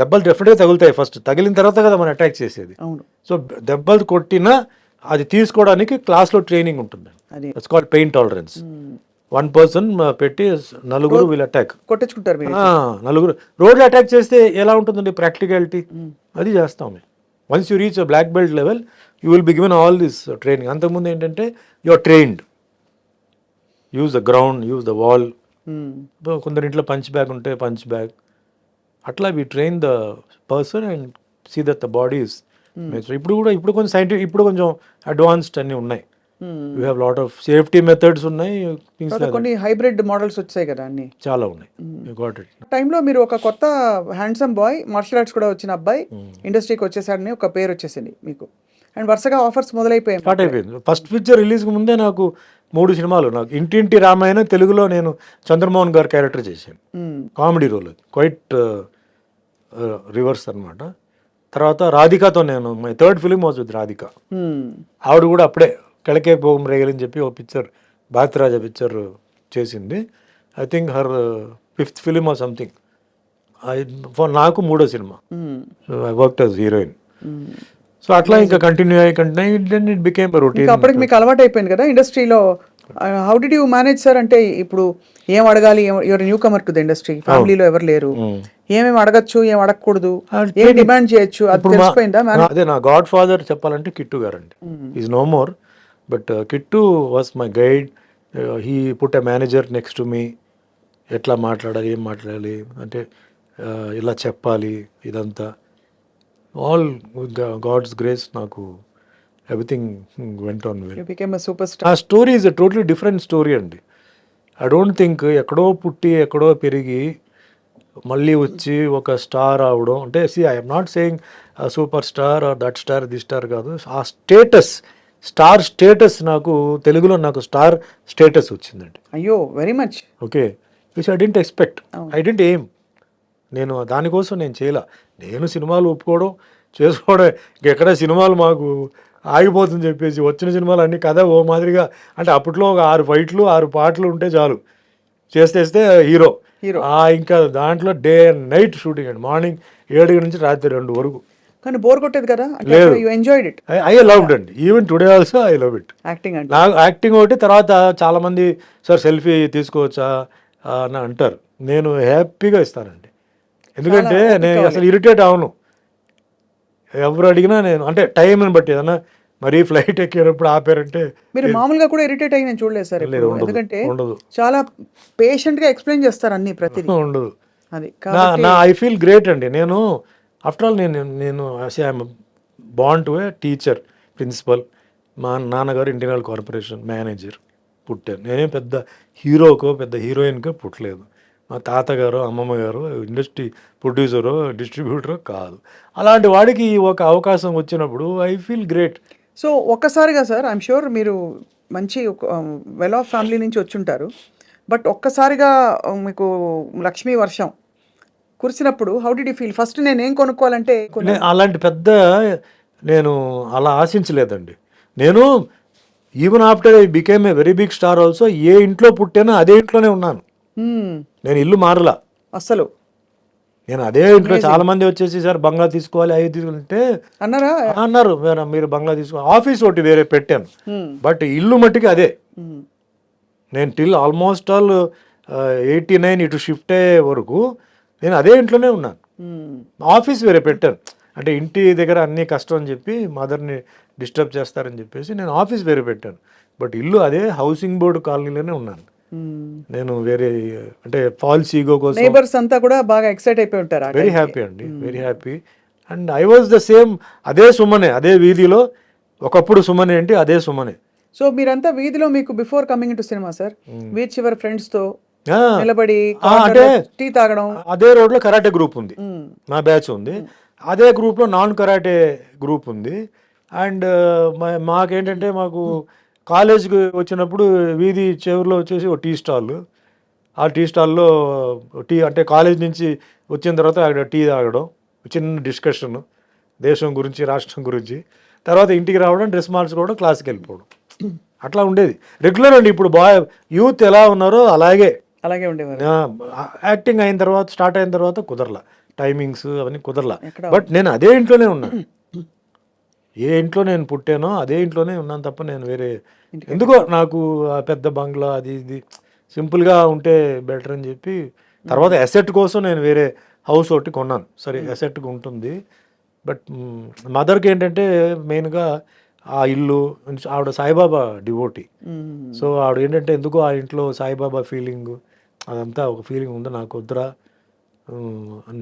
దెబ్బలు డెఫినెట్గా తగులుతాయి, ఫస్ట్ తగిలిన తర్వాత కదా మనం అటాక్ చేసేది. సో దెబ్బలు కొట్టినా అది తీసుకోవడానికి క్లాస్లో ట్రైనింగ్ ఉంటుంది. It's called pain tolerance. 1 person పెట్టి నలుగురు వీళ్ళు అటాక్ కొట్టించుకుంటారు. నలుగురు రోడ్లో అటాక్ చేస్తే ఎలా ఉంటుందండి ప్రాక్టికాలిటీ, అది చేస్తాం. Once you reach black belt level you will be given all this training. అంతకుముందు ఏంటంటే you are trained, use the ground, use the wall, కొందరి ఇంట్లో పంచ్ బ్యాగ్ ఉంటే పంచ్ బ్యాగ్, అట్లా we train the person and see that the body is ఇప్పుడు కొంచెం scientific, ఇప్పుడు కొంచెం అడ్వాన్స్డ్ అన్నీ ఉన్నాయి. You have lot of safety methods ఉన్నాయి, థింగ్స్ లైక్ కొన్ని హైబ్రిడ్ మోడల్స్ వచ్చాయి కదా అన్ని. చాలా ఉన్నాయి. You got it. టైంలో మీరు ఒక కొత్త హ్యాండ్సమ్ బాయ్, మార్షల్ ఆర్ట్స్ కూడా వచ్చిన అబ్బాయి ఇండస్ట్రీకి వచ్చేసాడని ఒక పేరు వచ్చేసింది మీకు, అండ్ వరుసగా ఆఫర్స్ మొదలైపోయాయి. స్టార్ట్ అయిపోయింది. ఫస్ట్ పిక్చర్ రిలీజ్కి ముందే నాకు 3 సినిమాలు, నాకు ఇంటింటి రామాయణ తెలుగులో నేను చంద్రమోహన్ గారు క్యారెక్టర్ చేశాను, కామెడీ రోల్, క్వైట్ రివర్స్ అనమాట. తర్వాత రాధికతో నేను, my third film was with Radhika. ఆవిడ కూడా అప్పుడే కెళకే పోగం రేగలని చెప్పి ఒక పిక్చర్, భారతరాజా పిక్చర్ చేసింది. I think her 5th film or something. నాకు 3వ సినిమా. So I worked as heroine. So అట్లా ఇంకా continue then it became routine. అప్పటికి మీకు అలవాటు అయిపోయింది కదా ఇండస్ట్రీలో. How did you manage sir? అంటే ఇప్పుడు ఏం అడగాలి, you're newcomer to the industry, ఫ్యామిలీలో ఎవరు లేరు, ఏమేమి అడగచ్చు, ఏం అడగకూడదు, ఏం డిమాండ్ చేయొచ్చు, అది తెలిసిపోయిందా? అదే నా గాడ్ ఫాదర్ చెప్పాలంటే కిట్టు గారు అండి. Is no more, but Kittu was my guide. He put a manager next to me. ఎట్లా మాట్లాడాలి, ఏం మాట్లాడాలి అంటే ఇలా చెప్పాలి, ఇదంతా ఆల్ గాడ్స్ గ్రేస్ నాకు everything went on well. You became a super star. ఆ story is a totally different story అండి. ఐ డోంట్ థింక్ ఎక్కడో పుట్టి ఎక్కడో పెరిగి మళ్ళీ వచ్చి ఒక స్టార్ అవడం అంటే, I'm not saying super star or that star the star కాదు. ఆ స్టేటస్, స్టార్ స్టేటస్ నాకు తెలుగులో నాకు స్టార్ స్టేటస్ వచ్చిందండి. అయ్యో, very much. Okay, which I didn't expect, I didn't aim. నేను దానికోసం నేను చేయలే. నేను సినిమాలు ఒప్పుకోవడం చేసుకోవడం, ఇంకెక్కడ సినిమాలు మాకు ఆగిపోతుంది చెప్పేసి వచ్చిన సినిమాలు అన్ని కథ ఓ మాదిరిగా, అంటే అప్పట్లో ఒక 6 ఫైట్లు 6 పాటలు ఉంటే చాలు, చేస్తే హీరో. ఇంకా దాంట్లో డే అండ్ నైట్ షూటింగ్ అండి, మార్నింగ్ 7 నుంచి రాత్రి 2 వరకు. కానీ బోర్ కొట్టేది కదా? లేదు, you enjoyed it. I loved అండి. Even today also I love it. Acting అంటే నాకు యాక్టింగ్ ఒకటి. తర్వాత చాలా మంది సార్ సెల్ఫీ తీసుకోవచ్చా అని అంటారు. నేను హ్యాపీగా ఇస్తానండి, ఎందుకంటే నేను అసలు ఇరిటేట్ అవను. ఎవరు అడిగినా నేను, అంటే టైంని బట్టి ఏదన్నా మరీ ఫ్లైట్ ఎక్కేటప్పుడు ఆపారంటే. మీరు మామూలుగా కూడా ఇరిటేట్ అయ్యి నేను చూడలేదు సార్ ఎప్పుడు. ఎందుకంటే చాలా పేషెంట్ గా ఎక్స్ప్లెయిన్ చేస్తారు అన్ని, ప్రతిదీ ఉండదు. అది నా ఐ ఫీల్ గ్రేట్ అండి. నేను ఆఫ్టర్ ఆల్ నేను I'm born to a teacher, principal. మా నాన్నగారు ఇంటీరియర్ కార్పొరేషన్ మేనేజర్ పుట్టాను. నేనేం పెద్ద హీరోకో పెద్ద హీరోయిన్కో పుట్టలేదు. మా తాతగారు అమ్మమ్మ గారు ఇండస్ట్రీ ప్రొడ్యూసరో డిస్ట్రిబ్యూటరో కాదు. అలాంటి వాడికి ఒక అవకాశం వచ్చినప్పుడు ఐ ఫీల్ గ్రేట్. సో ఒక్కసారిగా సార్, ఐఎమ్ షూర్ మీరు మంచి వెల్ ఆఫ్ ఫ్యామిలీ నుంచి వచ్చుంటారు, బట్ ఒక్కసారిగా మీకు లక్ష్మీ వర్షం కురిసినప్పుడు how did you feel? First నేను ఏం కొనుక్కోవాలంటే అలాంటి పెద్ద నేను అలా ఆశించలేదండి. నేను even after I became a very big star also, ఏ ఇంట్లో పుట్టానో అదే ఇంట్లోనే ఉన్నాను. నేను ఇల్లు మారలా అసలు. నేను అదే ఇంట్లో. చాలా మంది వచ్చేసి సార్ బంగ్లా తీసుకోవాలి, అవి తీసుకుంటే అన్నారు, మీరు బంగ్లా తీసుకోవాలి. ఆఫీస్ ఒకటి వేరే పెట్టాను, బట్ ఇల్లు మట్టికి అదే. నేను టిల్ ఆల్మోస్ట్ ఆల్ 89 ఇటు షిఫ్ట్ అయ్యే వరకు నేను అదే ఇంట్లోనే ఉన్నాను. ఆఫీస్ వేరే పెట్టాను, అంటే ఇంటి దగ్గర అన్నీ కష్టం అని చెప్పి మదర్ని డిస్టర్బ్ చేస్తారని చెప్పేసి నేను ఆఫీస్ వేరే పెట్టాను. బట్ ఇల్లు అదే హౌసింగ్ బోర్డు కాలనీలోనే ఉన్నాను నేను. వేరే అంటే ఫాల్స్ ఈగో కోసం నైబర్స్ అంతా కూడా బాగా ఎక్సైట్ అయిపోయి ఉంటారు. వెరీ హ్యాపీ అండి, very happy. And I was the same, అదే సుమనే, అదే వీధిలో ఒకప్పుడు సుమనే ఏంటి, అదే సుమనే. సో మీరంతా వీధిలో, మీకు before coming to cinema sir, beach చివరి ఫ్రెండ్స్ తో నిలబడి అంటే టీ తాగడం. అదే రోడ్ లో కరాటే గ్రూప్ ఉంది, నా బ్యాచ్ ఉంది. అదే గ్రూప్ లో నాన్ కరాటే గ్రూప్ ఉంది. అండ్ మాకేంటంటే మాకు కాలేజ్కి వచ్చినప్పుడు వీధి చివరిలో వచ్చేసి ఒక టీ స్టాల్. ఆ టీ స్టాల్లో టీ, అంటే కాలేజ్ నుంచి వచ్చిన తర్వాత అక్కడ టీ తాగడం, చిన్న డిస్కషన్ దేశం గురించి రాష్ట్రం గురించి, తర్వాత ఇంటికి రావడం, డ్రెస్ మార్చుకోవడం, క్లాస్కి వెళ్ళిపోవడం, అట్లా ఉండేది రెగ్యులర్ అండి. ఇప్పుడు యూత్ ఎలా ఉన్నారో అలాగే ఉండేవారు. యాక్టింగ్ అయిన తర్వాత, స్టార్ట్ అయిన తర్వాత కుదరలా, టైమింగ్స్ అవన్నీ కుదరలా. బట్ నేను అదే ఇంట్లోనే ఉన్నాను. ఏ ఇంట్లో నేను పుట్టానో అదే ఇంట్లోనే ఉన్నాను తప్ప నేను వేరే, ఎందుకో నాకు ఆ పెద్ద బంగ్లా అది ఇది సింపుల్గా ఉంటే బెటర్ అని చెప్పి, తర్వాత అసెట్ కోసం నేను వేరే హౌస్ ఒకటి కొన్నాను. సరే అసెట్గా ఉంటుంది, బట్ మదర్కి ఏంటంటే మెయిన్గా ఆ ఇల్లు, ఆవిడ సాయిబాబా డివోటీ. సో ఆవిడ ఏంటంటే ఎందుకో ఆ ఇంట్లో సాయిబాబా ఫీలింగ్, అదంతా ఒక ఫీలింగ్ ఉంది. నాకు వద్దురా,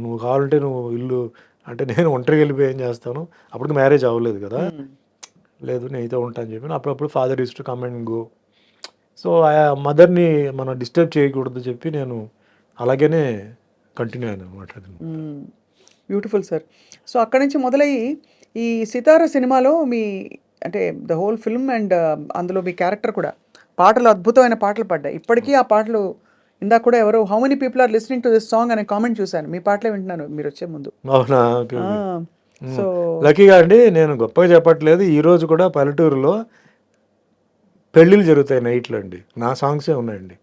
నువ్వు కావాలంటే నువ్వు ఇల్లు అంటే నేను ఒంటరికి వెళ్ళిపోయి ఏం చేస్తాను, అప్పటికి మ్యారేజ్ అవ్వలేదు కదా, లేదు నేనైతే ఉంటాను చెప్పి అప్పుడప్పుడు father use to come and go. So ఆ మదర్ని మనం డిస్టర్బ్ చేయకూడదు చెప్పి నేను అలాగనే కంటిన్యూ అయ్యాను అనమాట. Beautiful sir. సో అక్కడి నుంచి మొదలయ్యి ఈ సితారా సినిమాలో మీ అంటే ద హోల్ ఫిల్మ్ అండ్ అందులో మీ క్యారెక్టర్ కూడా పాటలు అద్భుతమైన పాటలు పడ్డాయి. ఇప్పటికీ ఆ పాటలు ఇందాక కూడా ఎవరో how many people are listening to this song అనే కామెంట్ చూశాను. మీ పాటలే వింటున్నాను మీరు వచ్చే ముందు. అవునా? సో లక్కీగా అండి, నేను గొప్పగా చెప్పట్లేదు, ఈరోజు కూడా పల్లెటూరులో పెళ్ళిళ్ళు జరుగుతాయి నైట్లు అండి, నా సాంగ్సే ఉన్నాయండి.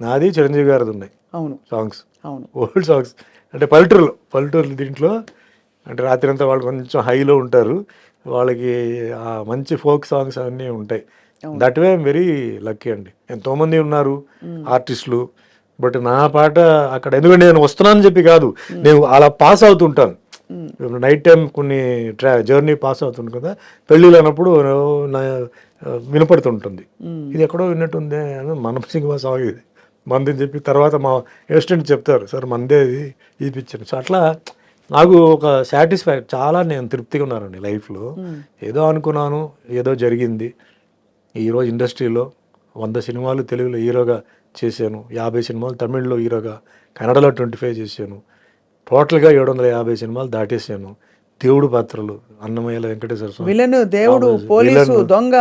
నాది చిరంజీవి గారిది ఉన్నాయి అవును సాంగ్స్, అవును ఓల్డ్ సాంగ్స్. అంటే పల్లెటూరు దీంట్లో అంటే రాత్రి అంతా వాళ్ళు కొంచెం హైలో ఉంటారు, వాళ్ళకి ఆ మంచి ఫోక్ సాంగ్స్ అన్నీ ఉంటాయి. That way I'm very lucky అండి. ఎంతోమంది ఉన్నారు ఆర్టిస్టులు, బట్ నా పాట అక్కడ ఎందుకంటే నేను వస్తున్నానని చెప్పి కాదు, నేను అలా పాస్ అవుతుంటాను. నైట్ టైం కొన్ని జర్నీ పాస్ అవుతుంది కదా, పెళ్ళిళ్ళు అన్నప్పుడు వినపడుతుంటుంది, ఇది ఎక్కడో విన్నట్టుంది అని మన సినిమా సాంగ్ ఇది మందని చెప్పి తర్వాత మా అసిస్టెంట్ చెప్తారు, సార్ మందే ఇది పిక్చర్. సో అట్లా నాకు ఒక చాలా నేను తృప్తిగా ఉన్నానండి లైఫ్లో. ఏదో అనుకున్నాను, ఏదో జరిగింది. ఈరోజు ఇండస్ట్రీలో 100 సినిమాలు తెలుగులో హీరోగా చేశాను, 50 సినిమాలు తమిళ్లో హీరోగా, కన్నడలో 25 చేశాను, టోటల్గా 750 సినిమాలు దాటేశాను. దేవుడు పాత్రలు, అన్నమయ్యల వెంకటేశ్వర స్వామి, విలన్, దేవుడు, పోలీసు, దొంగ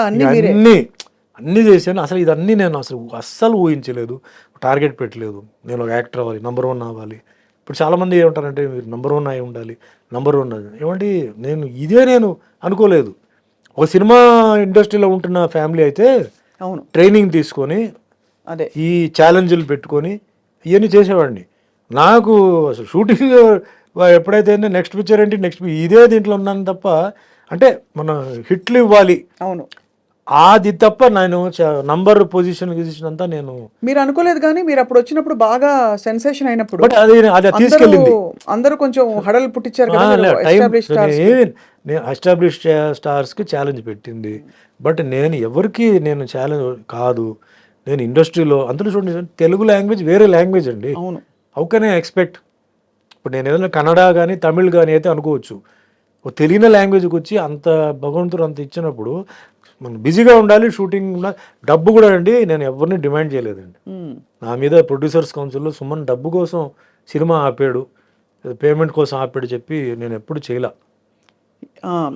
అన్నీ చేశాను. అసలు ఇదన్నీ నేను అస్సలు ఊహించలేదు, టార్గెట్ పెట్టలేదు, నేను ఒక యాక్టర్ అవ్వాలి, నెంబర్ 1 అవ్వాలి. ఇప్పుడు చాలామంది ఏమంటారంటే మీరు నెంబర్ 1 అయి ఉండాలి, నెంబర్ 1 ఏమంటే నేను అనుకోలేదు. ఒక సినిమా ఇండస్ట్రీలో ఉంటున్న ఫ్యామిలీ అయితే అవును ట్రైనింగ్ తీసుకొని అదే ఈ ఛాలెంజ్లు పెట్టుకొని ఇవన్నీ చేసేవాడిని. నాకు అసలు షూటింగ్ ఎప్పుడైతే నెక్స్ట్ పిక్చర్ ఏంటి ఇదే దీంట్లో ఉన్నాను తప్ప, అంటే మన హిట్లు ఇవ్వాలి అవును అది తప్ప నేను నంబర్ పొజిషన్ అంతా నేను మీరు అనుకోలేదు. కానీ మీరు అప్పుడు వచ్చినప్పుడు బాగా సెన్సేషన్ అయినప్పుడు బట్ అది తీసుకెళ్ళింది, అందరూ కొంచెం హడలు పుట్టించారు ఎస్టాబ్లిష్ స్టార్స్కి ఛాలెంజ్ పెట్టింది. బట్ నేను ఎవరికి నేను ఛాలెంజ్ కాదు, నేను ఇండస్ట్రీలో అందులో చూడండి, తెలుగు లాంగ్వేజ్ వేరే లాంగ్వేజ్ అండి. అవును హౌ కెన్ ఐ ఎక్స్పెక్ట్, ఇప్పుడు నేను ఏదైనా కన్నడ కానీ తమిళ్ కానీ అయితే అనుకోవచ్చు, తెలియని లాంగ్వేజ్కి వచ్చి అంత భగవంతుడు అంత ఇచ్చినప్పుడు మనం బిజీగా ఉండాలి, షూటింగ్ డబ్బు కూడా అండి, నేను ఎవరిని డిమాండ్ చేయలేదండి. నా మీద ప్రొడ్యూసర్స్ కౌన్సిల్లో సుమన్ డబ్బు కోసం సినిమా ఆపాడు, పేమెంట్ కోసం ఆపాడు చెప్పి నేను ఎప్పుడు చేయలే.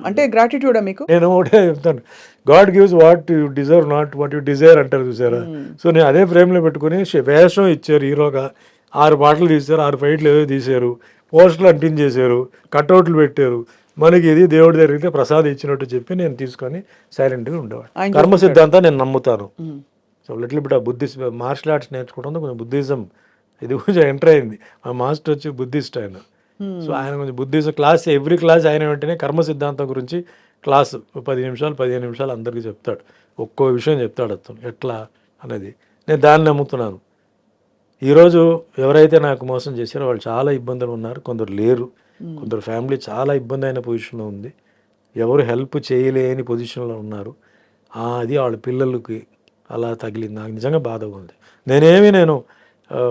అంటే గ్రాటిట్యూడా మీకు? నేను ఒకటే చెప్తాను, God gives what you deserve not what you Dzire అంటారు చూసారా. సో నేను అదే ఫ్రేమ్లో పెట్టుకుని వేషం ఇచ్చారు, హీరోగా 6 పాటలు తీశారు, 6 ఫైట్లు ఏదో తీశారు, పోస్టర్లు అంటించేశారు, కట్అవుట్లు పెట్టారు, మనకి ఇది దేవుడి జరిగితే ప్రసాద్ ఇచ్చినట్టు చెప్పి నేను తీసుకొని సైలెంట్గా ఉండేవాడు. కర్మ సిద్ధాంతం నేను నమ్ముతాను. So little bit of Buddhist martial arts నేర్చుకోవడం కొంచెం బుద్ధిజం ఇది కొంచెం ఎంటర్ అయింది. మా మాస్టర్ వచ్చి బుద్ధిస్ట్ ఆయన. సో ఆయన కొంచెం బుద్ధిజం క్లాస్, ఎవ్రీ క్లాస్ ఆయన వెంటనే కర్మ సిద్ధాంతం గురించి క్లాసు 10 నిమిషాలు 15 నిమిషాలు అందరికీ చెప్తాడు, ఒక్కో విషయం చెప్తాడు అతను ఎట్లా అనేది. నేను దాన్ని నమ్ముతున్నాను. ఈరోజు ఎవరైతే నాకు మోసం చేశారో వాళ్ళు చాలా ఇబ్బందులు ఉన్నారు, కొందరు లేరు, కొందరు ఫ్యామిలీ చాలా ఇబ్బంది అయిన పొజిషన్లో ఉంది, ఎవరు హెల్ప్ చేయలేని పొజిషన్లో ఉన్నారు. అది వాళ్ళ పిల్లలకి అలా తగిలింది, నాకు నిజంగా బాధగా ఉంది. నేను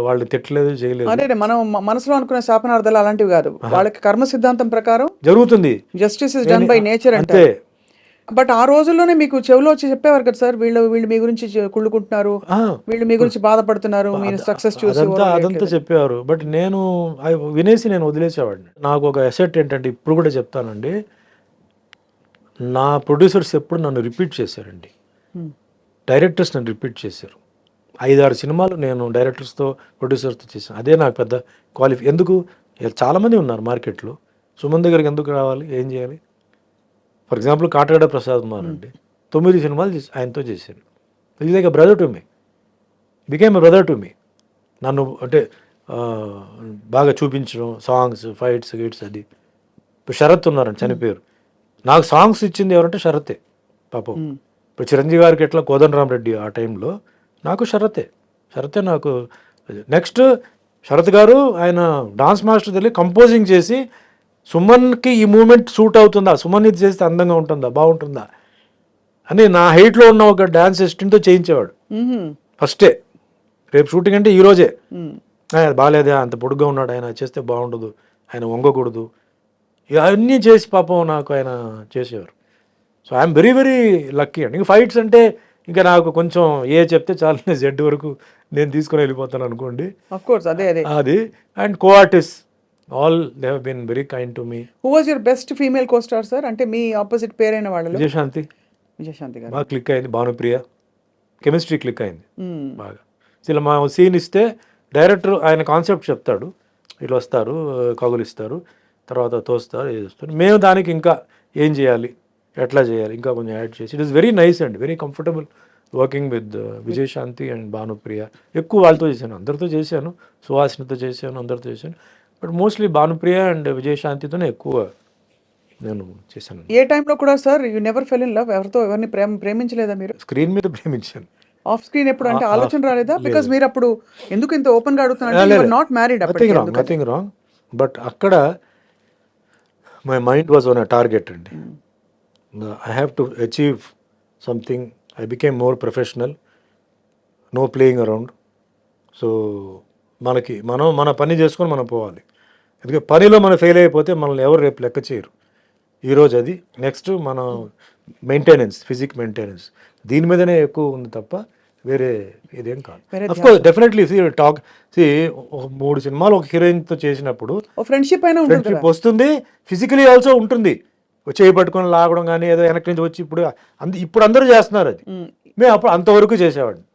వాళ్ళు తిట్టలేదు, చేయలేదు. అదే మనం మనసులో అనుకునే శాపనార్థాలు అలాంటివి కాదు, వాళ్ళకి కర్మ సిద్ధాంతం ప్రకారం జరుగుతుంది, justice is done by nature అంటే. బట్ ఆ రోజుల్లోనే మీకు చెవిలో వచ్చి చెప్పేవారు కదా సార్, వీళ్ళు మీ గురించి కుళ్ళుకుంటున్నారు, వీళ్ళు మీ గురించి బాధపడుతున్నారు, మీరు సక్సెస్ చూసి అదంతా చెప్పేవారు. బట్ నేను వినేసి నేను వదిలేసేవాడిని. నాకు ఒక అసెట్ ఏంటంటే ఇప్పుడు కూడా చెప్తానండి, నా ప్రొడ్యూసర్స్ ఎప్పుడు నన్ను రిపీట్ చేశారండి, డైరెక్టర్స్ నన్ను రిపీట్ చేశారు. 5-6 సినిమాలు నేను డైరెక్టర్స్తో ప్రొడ్యూసర్స్తో చేశాను. అదే నాకు పెద్ద ఎందుకు చాలామంది ఉన్నారు మార్కెట్లో, సుమన్ దగ్గరికి ఎందుకు రావాలి, ఏం చేయాలి? ఫర్ ఎగ్జాంపుల్ కాటగడ ప్రసాద్ కుమార్ అండి, 9 సినిమాలు ఆయనతో చేశాను. ఇది like brother to me, became a brother to me. నన్ను అంటే బాగా చూపించడం, సాంగ్స్, ఫైట్స్, గిట్స్. అది ఇప్పుడు శరత్ ఉన్నారండి, చనిపోయారు. నాకు సాంగ్స్ ఇచ్చింది ఎవరంటే శరతే పాపం. ఇప్పుడు చిరంజీవి గారికి ఎట్లా కోదండరామరెడ్డి ఆ టైంలో, నాకు శరతే నాకు. నెక్స్ట్ శరత్ గారు ఆయన డాన్స్ మాస్టర్ తెలియ కంపోజింగ్ చేసి సుమన్కి ఈ మూమెంట్ సూట్ అవుతుందా, సుమన్ ఇది చేస్తే అందంగా ఉంటుందా, బాగుంటుందా అని నా హైట్లో ఉన్న ఒక డాన్స్ అసిస్టెంట్తో చేయించేవాడు ఫస్టే. రేపు షూటింగ్ అంటే ఈ రోజే బాగాలేదే, అంత పొడుగ్గా ఉన్నాడు ఆయన, చేస్తే బాగుండదు, ఆయన వంగకూడదు, ఇవన్నీ చేసి పాపం నాకు ఆయన చేసేవారు. So I'm very very lucky అండి. ఇంకా ఫైట్స్ అంటే ఇంకా నాకు కొంచెం ఏ చెప్తే చాలు, నేను జెడ్ వరకు నేను తీసుకొని వెళ్ళిపోతాను అనుకోండి. ఆఫ్ కోర్స్ అదే అది and co artist all they have been very kind to me. Who was your best female co star sir? అంటే మీ ఆపోజిట్ పేరైన వాళ్ళలో. విజయశాంతి గారు బాగా క్లిక్ అయింది, భానుప్రియ కెమిస్ట్రీ క్లిక్ అయింది బాగా. ఇలా మా సీన్ ఇస్తే డైరెక్టర్ ఆయన కాన్సెప్ట్ చెప్తాడు, వీళ్ళు వస్తారు, కగులిస్తారు, తర్వాత తోస్తారు, చేస్తారు, మేము దానికి ఇంకా ఏం చేయాలి, ఎట్లా చేయాలి, ఇంకా కొంచెం యాడ్ చేసి. It is very nice and very comfortable working with Vijayashanti and Bhanupriya. ఎక్కువ వాళ్ళతో చేశాను, అందరితో చేశాను, సుహాసినితో చేశాను, అందరితో చేశాను, బట్ మోస్ట్లీ భానుప్రియ అండ్ విజయశాంతితోనే ఎక్కువ నేను చేశాను. ఏ టైంలో కూడా sir you never fell in love? ఎవరితో ఎవరిని ప్రేమించలేదా మీరు? స్క్రీన్ మీద ప్రేమించాను. ఆఫ్ స్క్రీన్ ఎప్పుడు అంటే ఆలోచన రాలేదా? బికాజ్ మీరు అప్పుడు ఎందుకు ఇంత ఓపెన్ గా అడుగుతున్నారు, not married. Nothing wrong, but అక్కడ my mind was on a target అండి. I have to achieve something. I became more professional, no playing around. So మనం మన పని చేసుకొని మనం పోవాలి. ఎందుకంటే పనిలో మనం ఫెయిల్ అయిపోతే మనల్ని ఎవరు రేపు లెక్క చేయరు. ఈరోజు అది, నెక్స్ట్ మన మెయింటెనెన్స్, ఫిజిక్ మెయింటెనెన్స్, దీని మీదనే ఎక్కువ ఉంది తప్ప వేరే ఇదేం కాదు. అఫ్ కోర్స్ డెఫినెట్లీ టాక్ ఒక 3 సినిమాలు ఒక హీరోయిన్తో చేసినప్పుడు ఫ్రెండ్షిప్ వస్తుంది, ఫిజికలీ ఆల్సో ఉంటుంది. చేయి పట్టుకొని లాగడం కానీ ఏదో వెనక్కి నుంచి వచ్చి ఇప్పుడు అందరూ చేస్తున్నారు అది. మేము అప్పుడు అంతవరకు చేసేవాడిని.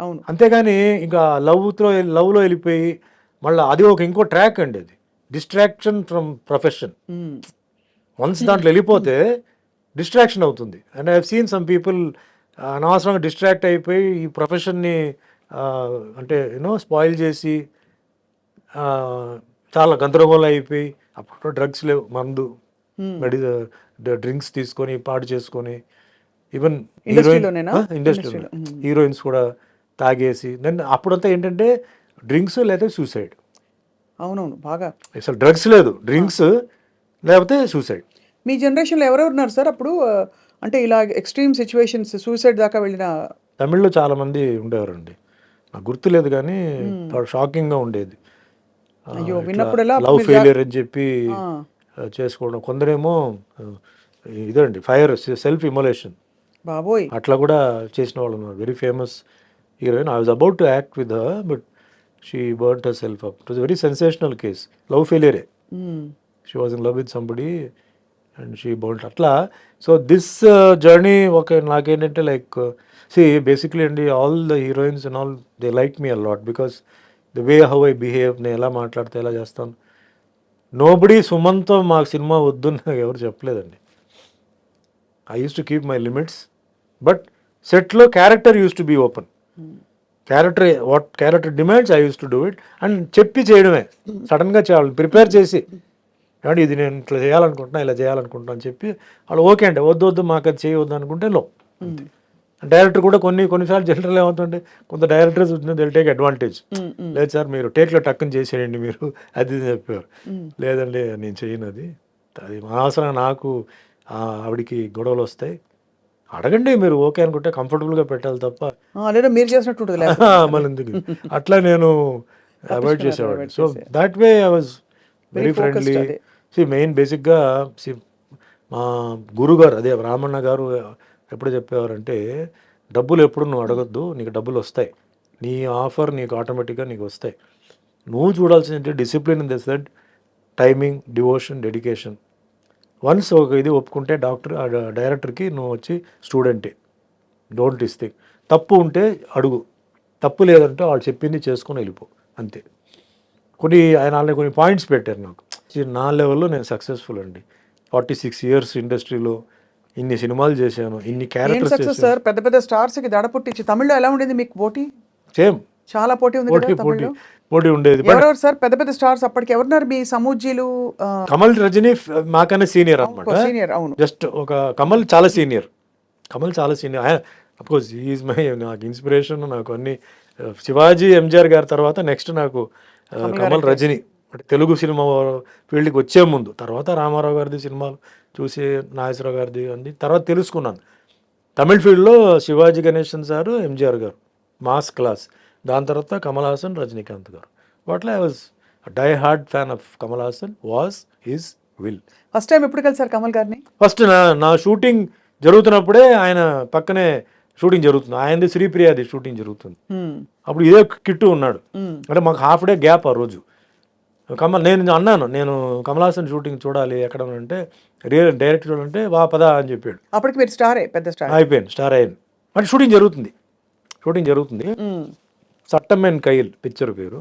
అవును. అంతేగాని ఇంకా లవ్లో వెళ్ళిపోయి మళ్ళీ అది ఇంకో ట్రాక్ అండి, అది డిస్ట్రాక్షన్ ఫ్రమ్ ప్రొఫెషన్. వన్స్ దాంట్లో వెళ్ళిపోతే డిస్ట్రాక్షన్ అవుతుంది. And I have seen some people అనవసరంగా డిస్ట్రాక్ట్ అయిపోయి ఈ ప్రొఫెషన్ని అంటే స్పాయిల్ చేసి చాలా గందరగోళం అయిపోయి, అప్పుడు డ్రగ్స్ లేవు, మందు డ్రింక్స్ తీసుకొని పాడు చేసుకొని, ఈవెన్ ఇండస్ట్రీలో హీరోయిన్స్ కూడా తాగేసి, దెన్ అప్పుడంతా ఏంటంటే డ్రింక్స్ లేకపోతే సూసైడ్. అవునవును, బాగా అసలు డ్రగ్స్ లేదు, డ్రింక్స్ లేకపోతే సూసైడ్. మీ జనరేషన్లో ఎవరెవరు ఉన్నారు సార్ అప్పుడు? అంటే ఇలా ఎక్స్ట్రీమ్ సిచ్యువేషన్స్, సూసైడ్ దాకా వెళ్ళిన తమిళ్లో చాలా మంది ఉండేవారండి, నాకు గుర్తులేదు కానీ షాకింగ్గా ఉండేది. లవ్ ఫెయిలియర్ అని చెప్పి చేసుకోవడం, కొందరేమో ఇదండి ఫైర్, సెల్ఫ్ ఇమోలేషన్, బాబోయ్, అట్లా కూడా చేసిన వాళ్ళు ఉన్నారు. Very famous heroine. I was about to act with her but she burnt her self up. It was very sensational case, love ఫెయిలియరే. She was in love with somebody and she burnt అట్లా. So this journey నాకేంటంటే like basically అండి, all the heroines and all they like me a lot because the way how I behave, నేను ఎలా మాట్లాడితే ఎలా చేస్తాను. Nobody సుమన్తో మాకు cinema వద్దు నాకు ఎవరు చెప్పలేదండి. I use to keep my limits, but సెట్లో character use to be open. What character demands I use to do it and చెప్పి చేయడమే. సడన్గా చేయాలి, ప్రిపేర్ చేసి కాబట్టి ఇది నేను ఇట్లా చేయాలనుకుంటున్నా, ఇలా చేయాలనుకుంటున్నా అని చెప్పి వాళ్ళు ఓకే అంటే వద్దు మాకు అది చేయవద్దు అనుకుంటే డైరెక్టర్ కూడా కొన్నిసార్లు జనరల్ ఏమవుతుంటే కొంత డైరెక్టర్స్ దిల్ టేక్ అడ్వాంటేజ్. లేదు సార్ మీరు టేక్లో టక్కుని చేసేయండి మీరు, అది చెప్పారు. లేదండి నేను చేయను, అది అనవసరంగా నాకు ఆవిడికి గొడవలు వస్తాయి. అడగండి మీరు ఓకే అనుకుంటే కంఫర్టబుల్గా పెట్టాలి తప్ప లేదా మీరు చేసినట్టు మళ్ళీ ఎందుకు అట్లా నేను అవాయిడ్ చేసేవాడిని. So that way I was very friendly. Main బేసిక్గా మా గురుగారు అదే రామಣ್ణ గారు ఎప్పుడు చెప్పేవారంటే, డబ్బులు ఎప్పుడు నువ్వు అడగొద్దు, నీకు డబ్బులు వస్తాయి, నీ ఆఫర్ నీకు ఆటోమేటిక్గా నీకు వస్తాయి. నువ్వు చూడాల్సింది discipline in the set, timing, devotion, dedication. Once ఒక ఇది ఒప్పుకుంటే డైరెక్టర్కి నువ్వు వచ్చి స్టూడెంటే, డోంట్ ఇస్తే. తప్పు ఉంటే అడుగు, తప్పు లేదంటే వాళ్ళు చెప్పింది చేసుకొని వెళ్ళిపో, అంతే. ఆయన కొన్ని పాయింట్స్ పెట్టారు నాకు. నా లెవెల్లో నేను సక్సెస్ఫుల్ అండి. 46 years ఇండస్ట్రీలో ఇన్ని సినిమాలు చేశాను, ఇన్ని క్యారెక్టర్స్ చేశాను. సార్ పెద్ద పెద్ద స్టార్స్కి దడ పుట్టించి. తమిళ్లో ఎలా ఉండేది మీకు పోటీ? సేమ్, చాలా పోటీ ఉంది, పోటీ ఉండేది. ఎవరెవరు సార్ పెద్ద పెద్ద స్టార్స్ అప్పటికి ఎవరున్నారు మీ సమూజీలు? కమల్, రజనీ మాకన్నా సీనియర్ అనమాట. సీనియర్, అవును. జస్ట్ కమల్ చాలా సీనియర్. అఫ్కోర్స్ ఈజ్ మై, నాకు ఇన్స్పిరేషన్. నాకు అన్ని శివాజీ, ఎంజిఆర్ గారి తర్వాత నెక్స్ట్ నాకు కమల్, రజనీ. అంటే తెలుగు సినిమా ఫీల్డ్కి వచ్చే ముందు, తర్వాత రామారావు గారిది సినిమాలు చూసి, నాగేశ్వరరావు గారిది అన్ని తర్వాత తెలుసుకున్నాను. తమిళ్ ఫీల్డ్లో శివాజీ గణేశన్ సారు, ఎంజిఆర్ గారు మాస్ క్లాస్. దాని తర్వాత కమల్ హాసన్, రజనీకాంత్ గారు. వాటిలో I was die hard fan of Kamal Haasan, was his will. First time ఎప్పుడు కలిసారు కమల్ గారిని? ఫస్ట్ నా షూటింగ్ జరుగుతున్నప్పుడే ఆయన పక్కనే షూటింగ్ జరుగుతుంది. ఆయనది శ్రీప్రియాది షూటింగ్ జరుగుతుంది. అప్పుడు ఇదే కిట్టు ఉన్నాడు. అంటే మాకు హాఫ్ డే గ్యాప్ ఆ రోజు. నేను అన్నాను, నేను కమల్ హాసన్ షూటింగ్ చూడాలి ఎక్కడ అంటే, డైరెక్ట్ చూడాలంటే వా పదా అని చెప్పాడు. అప్పటికి మీరు స్టారే, పెద్ద స్టార్ అయిపోయాను, స్టార్ అయ్యాను. అంటే షూటింగ్ జరుగుతుంది. సట్టమెన్ కైల్ పిక్చర్ పేరు.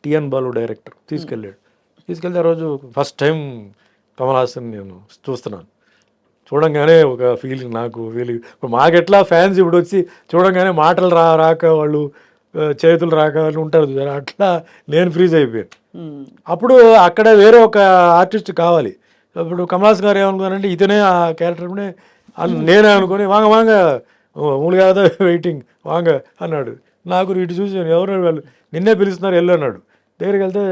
టిఎన్ బాలు డైరెక్టర్ తీసుకెళ్ళి ఆ రోజు ఫస్ట్ టైం కమల్ హాసన్ నేను చూస్తున్నాను. చూడంగానే ఒక ఫీలింగ్, ఇప్పుడు మాకెట్లా ఫ్యాన్స్ ఇప్పుడు వచ్చి చూడంగానే మాటలు రాక వాళ్ళు చేతులు రాక వాళ్ళు ఉంటారు, అట్లా నేను ఫ్రీజ్ అయిపోయాను. అప్పుడు అక్కడ వేరే ఒక ఆర్టిస్ట్ కావాలి. ఇప్పుడు కమల్ హాసన్ గారు ఏమనుకున్నారంటే ఇతనే ఆ క్యారెక్టర్ నేనే అనుకుని వాంగ మూడు కాదా వెయిటింగ్ వాంగ అన్నాడు. నాకు ఇటు చూసాను, ఎవరు వాళ్ళు నిన్నే పిలుస్తున్నారు వెళ్ళు అన్నాడు. దగ్గరికి వెళ్తే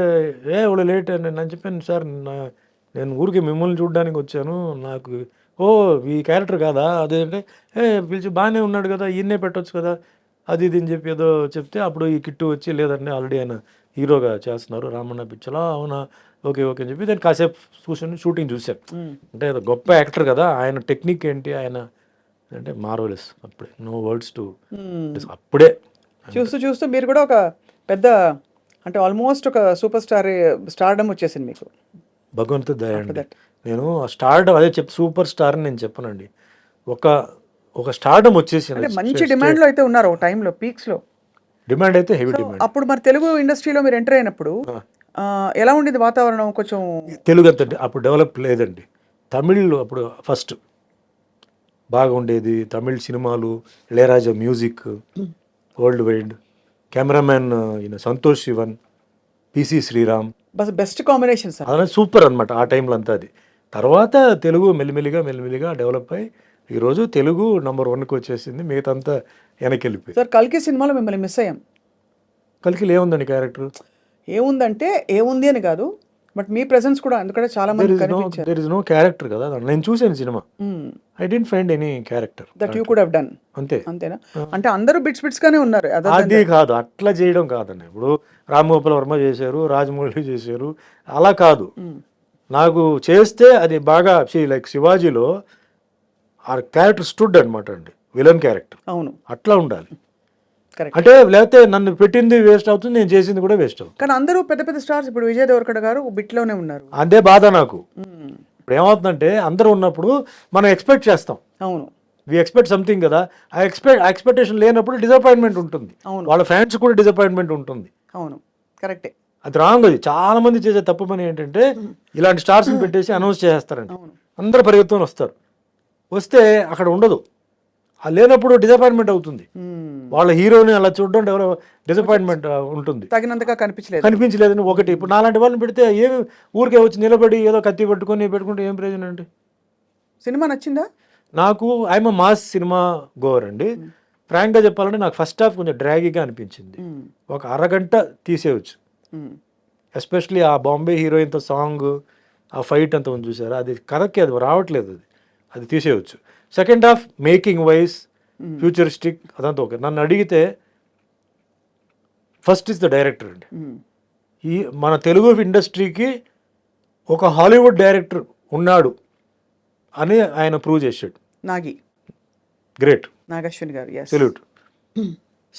వాళ్ళు లేట్ అని నేను చెప్పాను, సార్ నేను ఊరికి మిమ్మల్ని చూడడానికి వచ్చాను, నాకు ఈ క్యారెక్టర్ కాదా అదేంటే పిలిచి బాగానే ఉన్నాడు కదా, ఈయన్నే పెట్టవచ్చు కదా అది ఇది అని చెప్పి ఏదో చెప్తే, అప్పుడు ఈ కిట్టు వచ్చి లేదండి ఆల్రెడీ ఆయన హీరోగా చేస్తున్నారు రామన్న పిక్చర్లో, అవునా ఓకే అని చెప్పి దాన్ని కాసేపు షూటింగ్ చూశాను. అంటే గొప్ప యాక్టర్ కదా, ఆయన టెక్నిక్ ఏంటి, ఆయన అంటే మార్వెలస్. అప్పుడే నో వర్డ్స్ టు, అప్పుడే చూస్తూ మీరు కూడా ఒక పెద్ద, అంటే ఆల్మోస్ట్ ఒక సూపర్ స్టార్డమ్ వచ్చేసింది మీకు. భగవంతుడి దయ అండి. నేను స్టార్డమ్ అదే సూపర్ స్టార్ అని నేను చెప్పనండి, ఒక స్టార్డమ్ వచ్చేసింది. మంచి డిమాండ్లో అయితే ఉన్నారు ఒక టైంలో, పీక్స్లో డిమాండ్ అయితే హెవీ డిమాండ్. అప్పుడు మరి తెలుగు ఇండస్ట్రీలో మీరు ఎంటర్ అయినప్పుడు ఎలా ఉండేది వాతావరణం? కొంచెం తెలుగు అంత అప్పుడు డెవలప్ లేదండి. తమిళ్ అప్పుడు ఫస్ట్ బాగా ఉండేది. తమిళ్ సినిమాలు, Ilaiyaraaja music world wide, cameraman ఈయన Santosh Sivan, PC Sreeram, best combination sir. అదే సూపర్ అనమాట ఆ టైంలో అంతా. అది తర్వాత తెలుగు మెల్లిమెల్లిగా డెవలప్ అయ్యి ఈరోజు తెలుగు నంబర్ 1కి వచ్చేసింది, మిగతా అంతా వెనక్కి వెళ్ళిపోయి. సార్ కల్కి సినిమాలో మిమ్మల్ని మిస్ అయ్యాం. కల్కిలో ఏముందండి క్యారెక్టర్? ఏముందంటే ఏముంది అని కాదు, బట్ మీ ప్రెసెన్స్ కూడా ఎందుకంటే చాలా మంది కనిపించారు. దేర్ ఇస్ నో క్యారెక్టర్ కదా, నేను చూసాను cinema, I didn't find any character that you could have done. అంతేనా? అంటే అందరూ బిట్స్ గానే ఉన్నారు. అది కాదు, అట్లా చేయడం కాదండి. ఇప్పుడు రామ్ గోపాల్ వర్మ చేశారు, రాజమౌళి చేశారు, అలా కాదు. నాకు చేస్తే అది బాగా లైక్ శివాజీలో ఆ క్యారెక్టర్ స్టూడ్ అనమాట అండి, విలన్ క్యారెక్టర్. అవును, అట్లా ఉండాలి. అంటే లేకపోతే నన్ను పెట్టింది వేస్ట్ అవుతుంది, నేను చేసింది కూడా వేస్ట్ అవుతుంది. కానీ అందరూ పెద్ద పెద్ద స్టార్స్, ఇప్పుడు విజయ్ దేవరకొండ గారు బిట్లోనే ఉన్నారు. అదే బాధ నాకు. ఇప్పుడు ఏమవుతుందంటే అందరూ ఉన్నప్పుడు మనం ఎక్స్పెక్ట్ చేస్తాం. అవును, వి ఎక్స్పెక్ట్ సంథింగ్ కదా, ఆ ఎక్స్పెక్టేషన్ లేనప్పుడు డిసప్పాయింట్మెంట్ ఉంటుంది. వాళ్ళ ఫ్యాన్స్ కూడా డిసప్పాయింట్మెంట్ ఉంటుంది. అవును, కరెక్టే. అది రాంగ్. అది చాలా మంది చేసే తప్పు పని ఏంటంటే ఇలాంటి స్టార్స్ని పెట్టేసి అనౌన్స్ చేస్తారండి, అందరు పరిగెత్తుకొని వస్తారు, వస్తే అక్కడ ఉండదు. అది లేనప్పుడు డిసప్పాయింట్మెంట్ అవుతుంది. వాళ్ళ హీరోని అలా చూడడం డిసప్పాయింట్మెంట్ ఉంటుంది. తగినంతగా కనిపించలేదని ఒకటి. ఇప్పుడు నాలాంటి వాళ్ళని పెడితే ఏమి ఊరికే వచ్చి నిలబడి ఏదో కత్తి పెట్టుకుంటే ఏం ప్రయోజనం అండి? సినిమా నచ్చిందా నాకు? ఐఎమ్ మాస్ సినిమా గోవర్ అండి. ఫ్రాంక్గా చెప్పాలంటే నాకు ఫస్ట్ హాఫ్ కొంచెం డ్రాగీగా అనిపించింది. ఒక అరగంట తీసేయచ్చు. ఎస్పెషలీ ఆ బాంబే హీరోయిన్తో సాంగ్, ఆ ఫైట్ అంతా ఉంది చూసారా, అది కరెక్ట్గా అది రావట్లేదు, అది తీసేయచ్చు. Second half making wise, futuristic అదంతా ఓకే. నన్ను అడిగితే ఫస్ట్ ఇస్ ద డైరెక్టర్ అండి. ఈ మన తెలుగు ఇండస్ట్రీకి ఒక హాలీవుడ్ డైరెక్టర్ ఉన్నాడు అని ఆయన ప్రూవ్ చేశాడు. గ్రేట్ నాగశ్విన్ గారు, సెల్యూట్.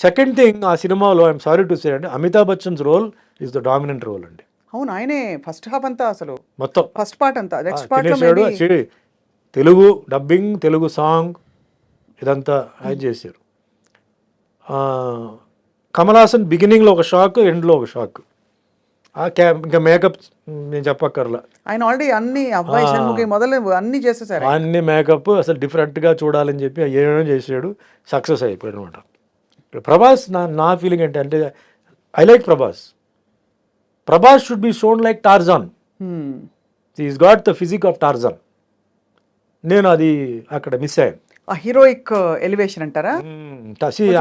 సెకండ్ థింగ్, ఆ సినిమాలో ఐఎమ్ సారీ టు సే అండి, Amitabh Bachchan's role is the dominant role అండి. అవును, ఆయనే ఫస్ట్ హాఫ్ అంతా, అసలు మొత్తం ఫస్ట్ పార్ట్ అంతా, next part Telugu dubbing, Telugu song ఇదంతా ఆయన చేశారు. కమల్ హాసన్ బిగినింగ్లో ఒక షాక్, ఎండ్లో ఒక షాక్. ఇంకా మేకప్ నేను చెప్పక్కర్లా, ఆయన ఆల్రెడీ అన్ని అబ్బాయి షణ్ముఖి మొదలు అన్ని చేసేసారు. అన్ని మేకప్ అసలు డిఫరెంట్గా చూడాలని చెప్పి ఏమేమో చేసాడు, సక్సెస్ అయిపోయాడు అనమాట. ప్రభాస్ నా ఫీలింగ్ ఏంటంటే I like Prabhas should be shown like Tarzan. Is got the physique of Tarzan. నేను అది అక్కడ మిస్ అయ్యాను. ఆ హీరోయిక్ ఎలివేషన్ అంటారా?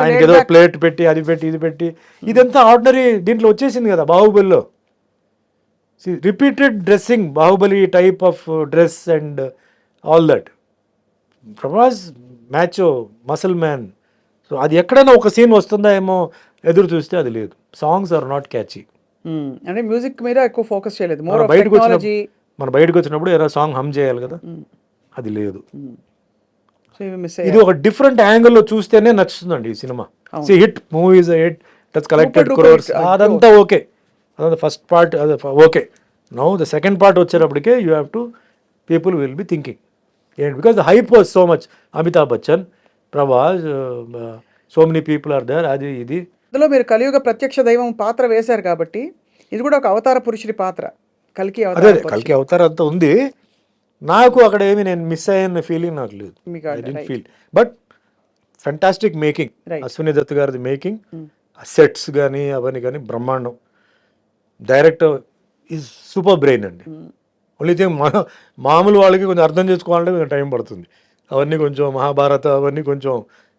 ఆయనకి ఏదో ప్లేట్ పెట్టి అది పెట్టి ఇది పెట్టి ఇదంతా ఆర్డినరీ దీంట్లో వచ్చేసింది కదా బాహుబలిలో. Repeated dressing, Baahubali type of dress and all that. Prabhas మ్యాచో, muscle man. So అది ఎక్కడైనా ఒక సీన్ వస్తుందా ఏమో ఎదురు చూస్తే అది లేదు. Songs are not catchy. అంటే మ్యూజిక్ మీద ఎక్కువ ఫోకస్ చేయలేదు, మోర్ మనం ఆఫ్ బయటకు టెక్నాలజీ. వచ్చినప్పుడు ఏదో సాంగ్ హమ్ చేయాలి కదా, అది లేదు. సో ఇవి మిస్ ఇది ఒక డిఫరెంట్ యాంగిల్లో చూస్తేనే నచ్చుతుందండి ఈ సినిమా. See hit movies hit, that's collected Super duper crores, hit, అదంతా ఓకే, అదంతా ఫస్ట్ పార్ట్ అది okay. Now the second part వచ్చేటప్పటికే you have to people will be thinking ఏంటి, because the hype was so much. Amitabh Bachchan, Prabhas, so many people are there, అది ఇది. ఇందులో మీరు కలియుగ ప్రత్యక్ష దైవం పాత్ర వేశారు కాబట్టి ఇది కూడా ఒక అవతార పురుషుడి పాత్ర, కల్కి అదే అవతార అదే కల్కి అవతారం అంతా ఉంది. నాకు అక్కడ ఏమి నేను మిస్ అయ్యన్న ఫీలింగ్ నాకు లేదు. మీకు I didn't feel. But fantastic making, Right. Ashwini Dutt గారిది మేకింగ్, సెట్స్ కానీ అవన్నీ కానీ బ్రహ్మాండం. డైరెక్టర్ ఈజ్ సూపర్ బ్రెయిన్ అండి. ఓన్లీ థింగ్ మామూలు వాళ్ళకి కొంచెం అర్థం చేసుకోవాలంటే కొంచెం టైం పడుతుంది. అవన్నీ కొంచెం మహాభారత అవన్నీ కొంచెం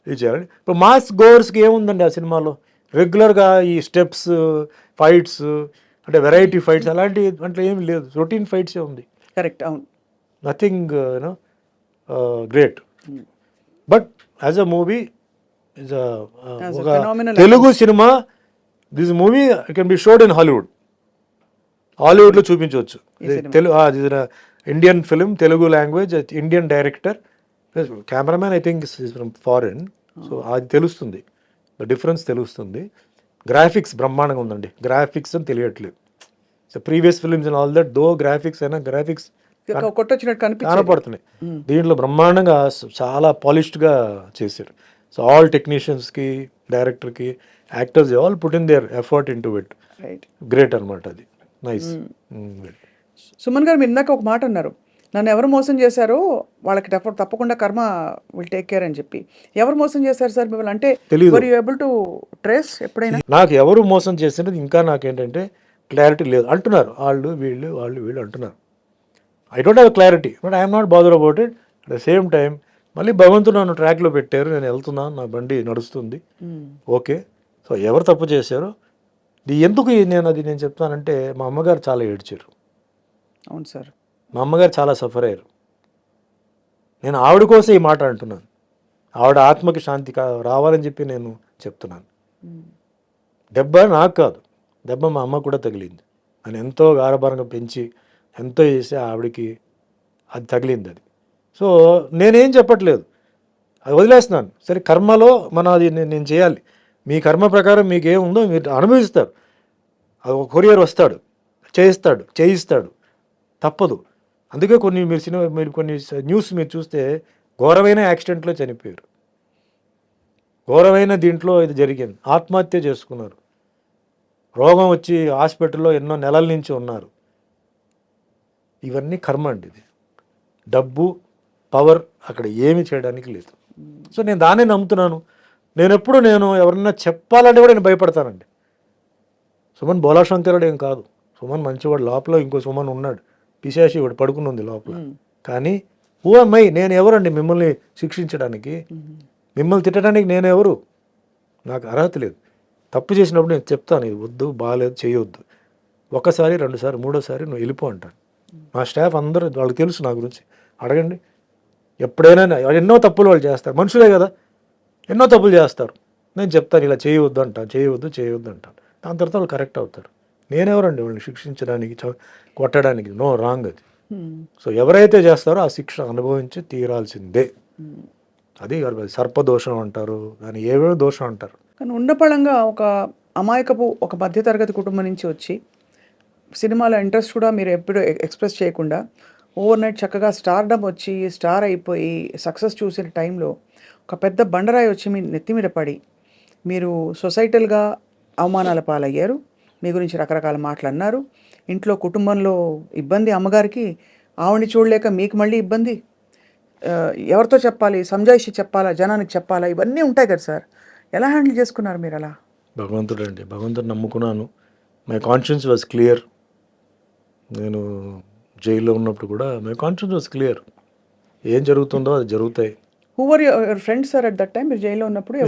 ఇది చేయాలి. ఇప్పుడు మాస్ గోవర్స్కి ఏముందండి ఆ సినిమాలో, రెగ్యులర్గా ఈ స్టెప్స్ ఫైట్స్ అంటే వెరైటీ ఫైట్స్ అలాంటి అంటే ఏమి లేదు, రొటీన్ ఫైట్సే ఉంది. కరెక్ట్, అవును. Nothing you know great. But as a movie is As a ఒక phenomenal తెలుగు సినిమా, this movie can be showed in హాలీవుడ్లో చూపించవచ్చు. Telugu Indian film, Telugu language, Indian director, cameraman I think is from foreign. So అది తెలుస్తుంది, the difference తెలుస్తుంది. Graphics బ్రహ్మాండంగా ఉందండి, graphics అని తెలియట్లేదు. So previous films and all that though graphics అయినా గ్రాఫిక్స్ కొట్టొచ్చినట్టు కనిపించింది. కనపడుతున్నాయి. దీంట్లో బ్రహ్మాండంగా చాలా పాలిష్డ్గా చేశారు. సో ఆల్ టెక్నీషియన్స్కి, డైరెక్టర్కి, actors all put in there effort in to it. Right. Great అనమాట అది. నైస్. సుమన్ గారు, మీరు ఇందాక ఒక మాట అన్నారు, నన్ను ఎవరు మోసం చేశారో వాళ్ళకి తప్పకుండా కర్మ విల్ టేక్ కేర్ అని చెప్పి. ఎవరు మోసం చేశారు సార్ మిమ్మల్ని? అంటే తెలీదు. Were you able to trace ఎప్పుడైనా? నాకు ఎవరు మోసం చేసినది ఇంకా నాకేంటంటే క్లారిటీ లేదు. అంటున్నారు వాళ్ళు వీళ్ళు అంటున్నారు. I don't have clarity, but I'm not bother about it. At the same time మళ్ళీ భగవంతుడు నన్ను ట్రాక్లో పెట్టారు, నేను వెళ్తున్నాను, నా బండి నడుస్తుంది, ఓకే. సో ఎవరు తప్పు చేశారో ఎందుకు నేను చెప్తానంటే, మా అమ్మగారు చాలా ఏడ్చారు. అవును సార్. మా అమ్మగారు చాలా సఫర్ అయ్యారు. నేను ఆవిడ కోసం ఈ మాట అంటున్నాను. ఆవిడ ఆత్మకి శాంతి రావాలని చెప్పి నేను చెప్తున్నాను. దెబ్బ నాకు కాదు, దెబ్బ మా అమ్మ కూడా తగిలింది. నేను ఎంతో గారభారంగా పెంచి ఎంతో చేసి ఆవిడకి అది తగిలింది అది. సో నేనేం చెప్పట్లేదు, అది వదిలేస్తున్నాను. సరే కర్మలో అది నేను చేయాలి. మీ కర్మ ప్రకారం మీకు ఏముందో మీరు అనుభవిస్తారు. అది ఒక కొరియర్ వస్తాడు, చేయిస్తాడు, తప్పదు. అందుకే మీరు కొన్ని న్యూస్ మీరు చూస్తే ఘోరమైన యాక్సిడెంట్లో చనిపోయారు, ఘోరమైన దీంట్లో ఇది జరిగింది, ఆత్మహత్య చేసుకున్నారు, రోగం వచ్చి హాస్పిటల్లో ఎన్నో నెలల నుంచి ఉన్నారు. ఇవన్నీ కర్మ అండి. ఇది డబ్బు, పవర్ అక్కడ ఏమీ చేయడానికి లేదు. సో నేను దాన్నే నమ్ముతున్నాను. నేను ఎవరన్నా చెప్పాలంటే కూడా నేను భయపడతానండి. సుమన్ బోలాశంకరుడు ఏం కాదు, సుమన్ మంచివాడు. లోపల ఇంకో సుమన్ ఉన్నాడు, పిశాచి, వాడు పడుకుని ఉంది లోపల. కానీ ఓ అమ్మాయి, నేను ఎవరండి మిమ్మల్ని శిక్షించడానికి, మిమ్మల్ని తిట్టడానికి నేను ఎవరు? నాకు అర్హత లేదు. తప్పు చేసినప్పుడు నేను చెప్తాను, ఇది వద్దు, బాగాలేదు, చేయొద్దు. ఒకసారి, రెండుసారి, మూడోసారి నువ్వు వెళ్ళిపో అంటాను. మా స్టాఫ్ అందరూ, వాళ్ళకి తెలుసు నా గురించి, అడగండి. ఎప్పుడైనా ఎన్నో తప్పులు వాళ్ళు చేస్తారు, మనుషులే కదా, ఎన్నో తప్పులు చేస్తారు. నేను చెప్తాను, ఇలా చేయవద్దు అంటాను. దాని తర్వాత వాళ్ళు కరెక్ట్ అవుతారు. నేనెవరండి వాళ్ళని శిక్షించడానికి, కొట్టడానికి? నో, రాంగ్ అది. సో ఎవరైతే చేస్తారో ఆ శిక్ష అనుభవించి తీరాల్సిందే. అది సర్పదోషం అంటారు, దాన్ని ఏవేవో దోషం అంటారు. కానీ ఉన్నపళంగా ఒక అమాయకపు ఒక మధ్యతరగతి కుటుంబం నుంచి వచ్చి సినిమాలో ఇంట్రెస్ట్ కూడా మీరు ఎప్పుడు ఎక్స్ప్రెస్ చేయకుండా ఓవర్ నైట్ చక్కగా స్టార్డమ్ వచ్చి స్టార్ అయిపోయి సక్సెస్ చూసిన టైంలో ఒక పెద్ద బండరాయి వచ్చి మీ నెత్తి మీద పడి మీరు సొసైటల్గా అవమానాల పాలయ్యారు. మీ గురించి రకరకాల మాటలు అన్నారు. ఇంట్లో కుటుంబంలో ఇబ్బంది, అమ్మగారికి ఆవిడని చూడలేక మీకు మళ్ళీ ఇబ్బంది. ఎవరితో చెప్పాలి, సంజాయిషి చెప్పాలా, జనానికి చెప్పాలా, ఇవన్నీ ఉంటాయి కదా సార్. ఎలా హ్యాండిల్ చేసుకున్నారు మీరు అలా? భగవంతుడు నమ్ముకున్నాను. My conscience was clear. నేను జైల్లో ఉన్నప్పుడు కూడా మై కాన్షియన్స్ వాజ్ క్లియర్. ఏం జరుగుతుందో అది జరుగుతాయి. Who were your friends sir at that time? మీరు జైల్లో ఉన్నప్పుడు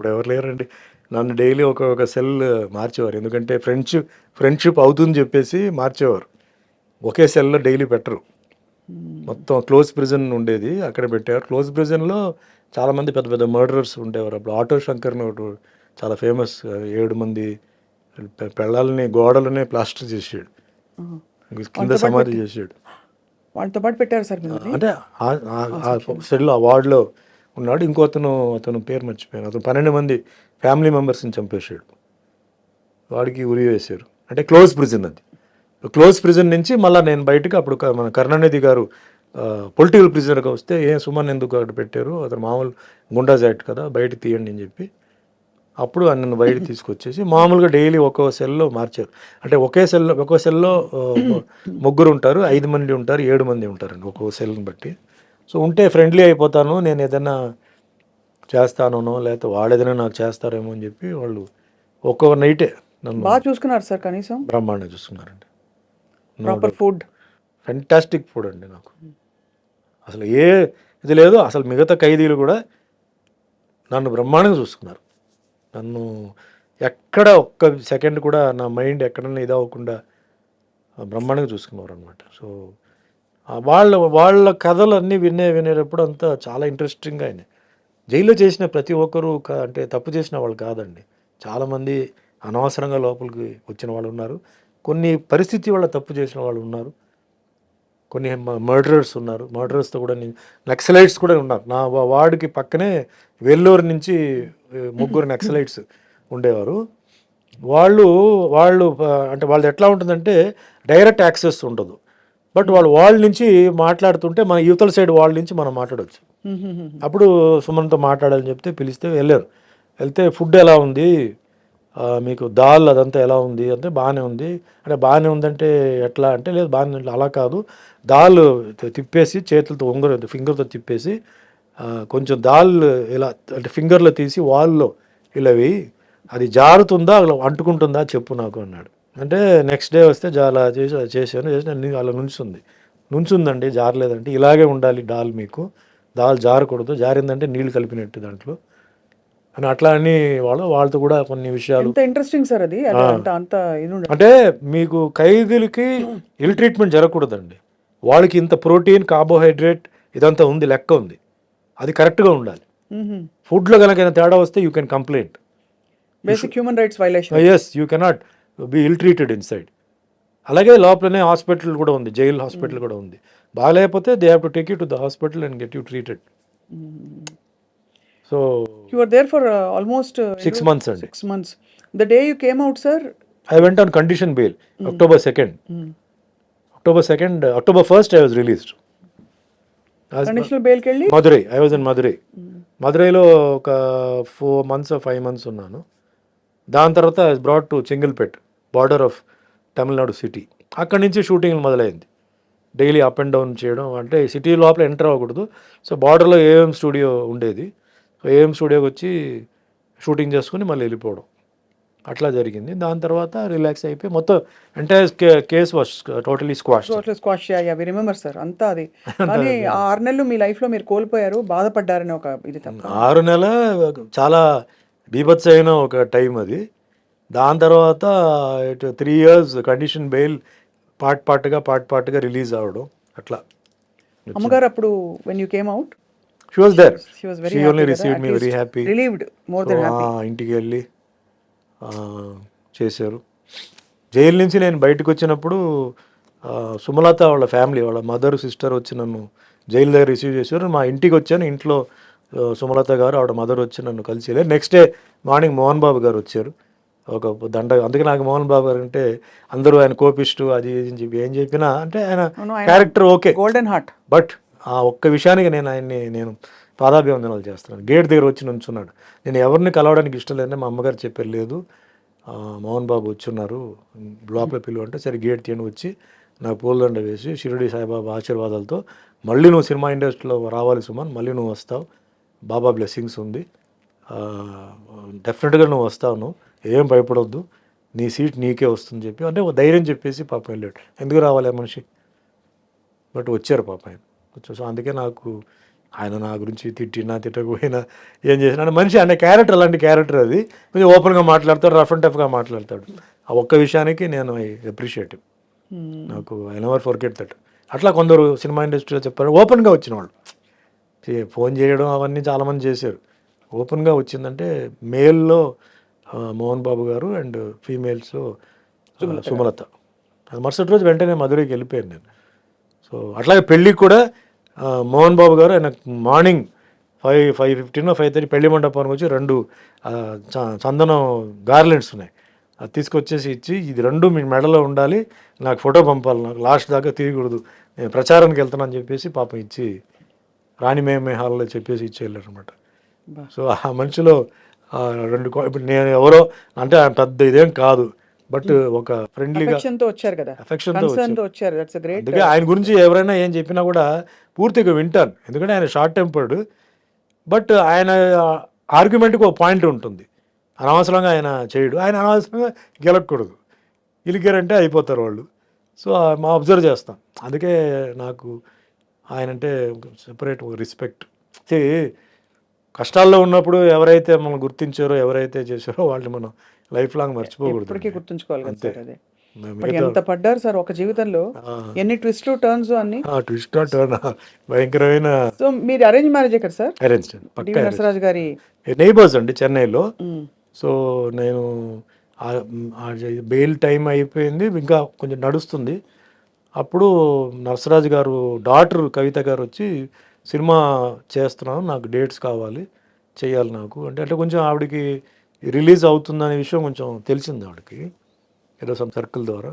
ఎవరు లేరండి. నన్ను డైలీ ఒక సెల్ మార్చేవారు, ఎందుకంటే ఫ్రెండ్షిప్ అవుతుందని చెప్పేసి మార్చేవారు. ఒకే సెల్లో డైలీ పెట్టరు, మొత్తం క్లోజ్ ప్రిజన్ ఉండేది, అక్కడ పెట్టేవారు. క్లోజ్ ప్రిజన్లో చాలామంది పెద్ద పెద్ద మర్డరర్స్ ఉండేవారు. అప్పుడు ఆటో శంకర్ని ఒకటి చాలా ఫేమస్. 7 మంది పెళ్ళాలని గోడలనే ప్లాస్టర్ చేసాడు, కింద సమాధి చేసాడు. వాళ్ళతో పాటు పెట్టారు సార్ మీరు అంటే ఆ సెల్ ఆ వార్డులో ఉన్నాడు. అతను పేరు మర్చిపోయాను. అతను 12 మంది ఫ్యామిలీ మెంబర్స్ని చంపేశాడు. వాడికి ఉరి వేశారు. అంటే క్లోజ్ ప్రిజన్ అది. క్లోజ్ ప్రిజన్ నుంచి మళ్ళీ నేను బయటకు అప్పుడు మన కరుణానిధి గారు పొలిటికల్ ప్రిజనర్గా వస్తే సుమన్ ఎందుకు అక్కడ పెట్టారు, అతను మామూలు గుండాజ్ యాక్ట్ కదా, బయట తీయండి అని చెప్పి అప్పుడు నన్ను బయట తీసుకొచ్చేసి మామూలుగా డైలీ ఒక్కో సెల్లో మార్చారు. అంటే ఒక్కో సెల్లో ముగ్గురు ఉంటారు, 5 మంది ఉంటారు, 7 మంది ఉంటారండి ఒక్కో సెల్ని బట్టి. సో ఉంటే ఫ్రెండ్లీ అయిపోతాను, నేను ఏదైనా చేస్తానో లేకపోతే వాళ్ళు ఏదైనా నాకు చేస్తారేమో అని చెప్పి వాళ్ళు ఒక్కో నైటే నన్ను బాగా చూసుకున్నారు సార్, కనీసం బ్రహ్మాండంగా చూసుకున్నారండి. ప్రాపర్ ఫుడ్, ఫెంటాస్టిక్ ఫుడ్ అండి. నాకు అసలు ఇది లేదు. అసలు మిగతా ఖైదీలు కూడా నన్ను బ్రహ్మాండంగా చూసుకున్నారు. నన్ను ఎక్కడ ఒక్క సెకండ్ కూడా నా మైండ్ ఎక్కడన్నా ఇదవ్వకుండా బ్రహ్మాండంగా చూసుకున్నారు అనమాట. సో వాళ్ళ కథలు అన్నీ వినేటప్పుడు అంతా చాలా ఇంట్రెస్టింగ్గా అయినాయి. జైల్లో చేసిన ప్రతి ఒక్కరూ అంటే తప్పు చేసిన వాళ్ళు కాదండి. చాలామంది అనవసరంగా లోపలికి వచ్చిన వాళ్ళు ఉన్నారు, కొన్ని పరిస్థితి వల్ల తప్పు చేసిన వాళ్ళు ఉన్నారు, కొన్ని మర్డరర్స్ ఉన్నారు. మర్డరర్స్తో కూడా నక్సలైట్స్ కూడా ఉన్నారు. నా వార్డుకి పక్కనే వెల్లూరు నుంచి 3 నక్సలైట్స్ ఉండేవారు. వాళ్ళు అంటే వాళ్ళది ఎట్లా ఉంటుందంటే డైరెక్ట్ యాక్సెస్ ఉండదు. బట్ వాళ్ళ నుంచి మాట్లాడుతుంటే మన యువతల సైడ్ వాళ్ళ నుంచి మనం మాట్లాడవచ్చు. అప్పుడు సుమన్తో మాట్లాడాలని చెప్తే పిలిస్తే వెళ్తే ఫుడ్ ఎలా ఉంది, మీకు దాల్ అదంతా ఎలా ఉంది అంటే బాగానే ఉంది. అంటే బాగానే ఉందంటే ఎట్లా అంటే లేదు బాగానే ఉంది. అలా కాదు, దాల్ తిప్పేసి చేతులతో ఫింగర్తో తిప్పేసి కొంచెం దాల్ ఇలా అంటే ఫింగర్లో తీసి వాల్లో ఇలా వేయి, అది జారుతుందా అలా అంటుకుంటుందా చెప్పు నాకు అన్నాడు. అంటే నెక్స్ట్ డే వస్తే అలా చేశాను అలా నుంచుందండి, జారలేదంటే ఇలాగే ఉండాలి దాల్ జారకూడదు, జారిందంటే నీళ్ళు కలిపినట్టు దాంట్లో అని అట్లా అని వాళ్ళతో కూడా కొన్ని విషయాలు. ఎంత ఇంట్రెస్టింగ్ సార్ అది. అంత అంటే మీకు ఖైదీలకి ఇల్ ట్రీట్మెంట్ జరగకూడదండి. వాళ్ళకి ఇంత ప్రోటీన్, కార్బోహైడ్రేట్ ఇదంతా ఉంది, లెక్క ఉంది, అది కరెక్ట్గా ఉండాలి. ఫుడ్లో కనుక తేడా వస్తే you can complaint. Basic human rights violation. Yes, you cannot be ill treated inside. అలాగే లోపలనే హాస్పిటల్ కూడా ఉంది, జైల్ హాస్పిటల్ కూడా ఉంది. బాగాలేకపోతే they have to take you to the hospital and get you treated. So you were there for almost 6 months అండి. 6 months. The day you came out, sir, I went on condition bail. October 2nd. October 1st I was released. Conditional bail కి వెళ్ళి Madurai, I was in Madurai. మధురైలో ఒక 4 months or 5 months ఉన్నాను. దాని తర్వాత I was brought to Chengalpet, border of Tamil Nadu city. అక్కడి నుంచి shooting మొదలైంది. Daily up and down చేయడం, అంటే సిటీ లోపల ఎంటర్ అవ్వకూడదు. సో బార్డర్లో ఏఎం స్టూడియో ఉండేది. సో ఏఎం స్టూడియోకి వచ్చి షూటింగ్ చేసుకుని మళ్ళీ వెళ్ళిపోవడం, అట్లా జరిగింది. దాని తర్వాత రిలాక్స్ అయిపోయి మొత్తం entire case was totally squash. We remember sir అంతా అది. కానీ ఆ 6 నెలలు మీ లైఫ్ లో మీరు కోల్పోయారు, బాధపడ్డారని ఒక ఇది తప్ప. 6 నెలలు చాలా బీభత్స అయిన ఒక టైం అది. దాని తర్వాత 3 years కండిషన్ బెయిల్ పార్ట్గా రిలీజ్ అవ్వడం అట్లా. అమ్మగారు అప్పుడు when you came out, she was there. she was very she happy only కదా, received at me very least happy. relieved, more than happy. ఇంటికి వెళ్ళి చేశారు. జైలు నుంచి నేను బయటకు వచ్చినప్పుడు సుమలత వాళ్ళ ఫ్యామిలీ, వాళ్ళ మదర్ సిస్టర్ వచ్చి నన్ను జైలు దగ్గర రిసీవ్ చేశారు. మా ఇంటికి వచ్చాను, ఇంట్లో సుమలత గారు ఆవిడ మదర్ వచ్చి నన్ను కలిసి వెళ్ళారు. Next day morning Mohan Babu గారు వచ్చారు, ఒక దండ. అందుకే నాకు మోహన్ బాబు గారు అంటే అందరూ ఆయన కోపిస్టు, అది అని చెప్పి ఏం చెప్పినా అంటే ఆయన character okay, golden heart. But ఆ ఒక్క విషయానికి నేను పాదాభివందనాలు చేస్తున్నాను. గేట్ దగ్గర వచ్చి నుంచున్నాడు. నేను ఎవరిని కలవడానికి ఇష్టం లేదని మా అమ్మగారు చెప్పారు, లేదు మోహన్ బాబు వచ్చున్నారు లోపల పిలువ అంటే, సరే గేట్ తీయని వచ్చి నాకు పూలదండ వేసి షిరిడి సాయిబాబా ఆశీర్వాదాలతో మళ్ళీ నువ్వు సినిమా ఇండస్ట్రీలో రావాలి సుమన్, మళ్ళీ నువ్వు వస్తావు, బాబా బ్లెస్సింగ్స్ ఉంది, డెఫినెట్గా నువ్వు వస్తావు, నువ్వు ఏం భయపడొద్దు, నీ సీట్ నీకే వస్తుంది చెప్పి అంటే ఒక ధైర్యం చెప్పేసి పాప వెళ్ళాడు. ఎందుకు రావాలి ఆ మనిషి, బట్ వచ్చారు పాప ఆయన. సో అందుకే నాకు ఆయన నా గురించి తిట్టకపోయినా ఏం చేసినా మనిషి అనే క్యారెక్టర్, అలాంటి క్యారెక్టర్ అది. కొంచెం ఓపెన్గా మాట్లాడతాడు, రఫ్ అండ్ టఫ్గా మాట్లాడతాడు. ఆ ఒక్క విషయానికి నేను ఐ అప్రిషియేట్, నాకు ఐ నెవర్ ఫర్గెట్ దట్. అట్లా కొందరు సినిమా ఇండస్ట్రీలో చెప్పారు, ఓపెన్గా వచ్చిన వాళ్ళు ఫోన్ చేయడం అవన్నీ చాలామంది చేశారు. ఓపెన్గా వచ్చిందంటే మేల్లో మోహన్ బాబు గారు అండ్ ఫీమేల్స్లో సుమలత. అది మరుసటి రోజు వెంటనే మధురైకి వెళ్ళిపోయాను నేను. సో అట్లాగే పెళ్ళికి కూడా మోహన్ బాబు గారు ఆయన మార్నింగ్ 5:15 5:30 పెళ్లి మండపానికి వచ్చి 2 చందనం గార్లెండ్స్ ఉన్నాయి, అది తీసుకొచ్చేసి ఇచ్చి, ఇది 2 మీ మెడలో ఉండాలి, నాకు ఫోటో పంపాలి, నాకు లాస్ట్ దాకా తీయకూడదు, నేను ప్రచారానికి వెళ్తాను అని చెప్పేసి పాపం ఇచ్చి రాణిమేమే హాల్లో చెప్పేసి ఇచ్చి వెళ్ళారు అనమాట. సో ఆ మనిషిలో 2 ఇప్పుడు నేను ఎవరో అంటే పెద్ద ఇదేం కాదు, బట్ ఒక ఫ్రెండ్లీగా వచ్చారు కదా, అఫెక్షన్తో వచ్చారు. That's great. అందుకే ఆయన గురించి ఎవరైనా ఏం చెప్పినా కూడా పూర్తిగా వింటాను, ఎందుకంటే ఆయన షార్ట్ టెంపర్డ్, బట్ ఆయన ఆర్గ్యుమెంట్కి ఒక పాయింట్ ఉంటుంది, అనవసరంగా ఆయన చేయడు, ఆయన అనవసరంగా గెలకూడదు, గెలికారంటే అయిపోతారు వాళ్ళు. సో మా అబ్జర్వ్ చేస్తాం, అందుకే నాకు ఆయన అంటే సెపరేట్ రెస్పెక్ట్. కష్టాల్లో ఉన్నప్పుడు ఎవరైతే మనం గుర్తించారో, ఎవరైతే చేశారో వాళ్ళని మనం లైఫ్ లాంగ్ మర్చిపోకూడదు, ఇప్పటికీ గుర్తుంచుకోవాలి కదా సార్. అదే మిగతా ఎంత పడ్డారు సార్ ఒక జీవితంలో, ఎన్ని ట్విస్ట్లు టర్న్స్ అన్ని. ట్విస్ట్ టర్న్ భయంకరమైన. సో మీరు అరేంజ్ మ్యారేజ్ కదా సార్? అరేంజ్ డివి నరసరాజు గారి నైబర్స్ అండి చెన్నైలో. సో నేను బెయిల్ టైం అయిపోయింది, ఇంకా కొంచెం నడుస్తుంది, అప్పుడు నరసరాజు గారు డాటర్ కవిత గారు వచ్చి సినిమా చేస్తున్నాను, నాకు డేట్స్ కావాలి, చేయాలి నాకు అంటే కొంచెం ఆవిడకి రిలీజ్ అవుతుందనే విషయం కొంచెం తెలిసింది ఆవిడకి ఏదో సమ్ సర్కిల్ ద్వారా.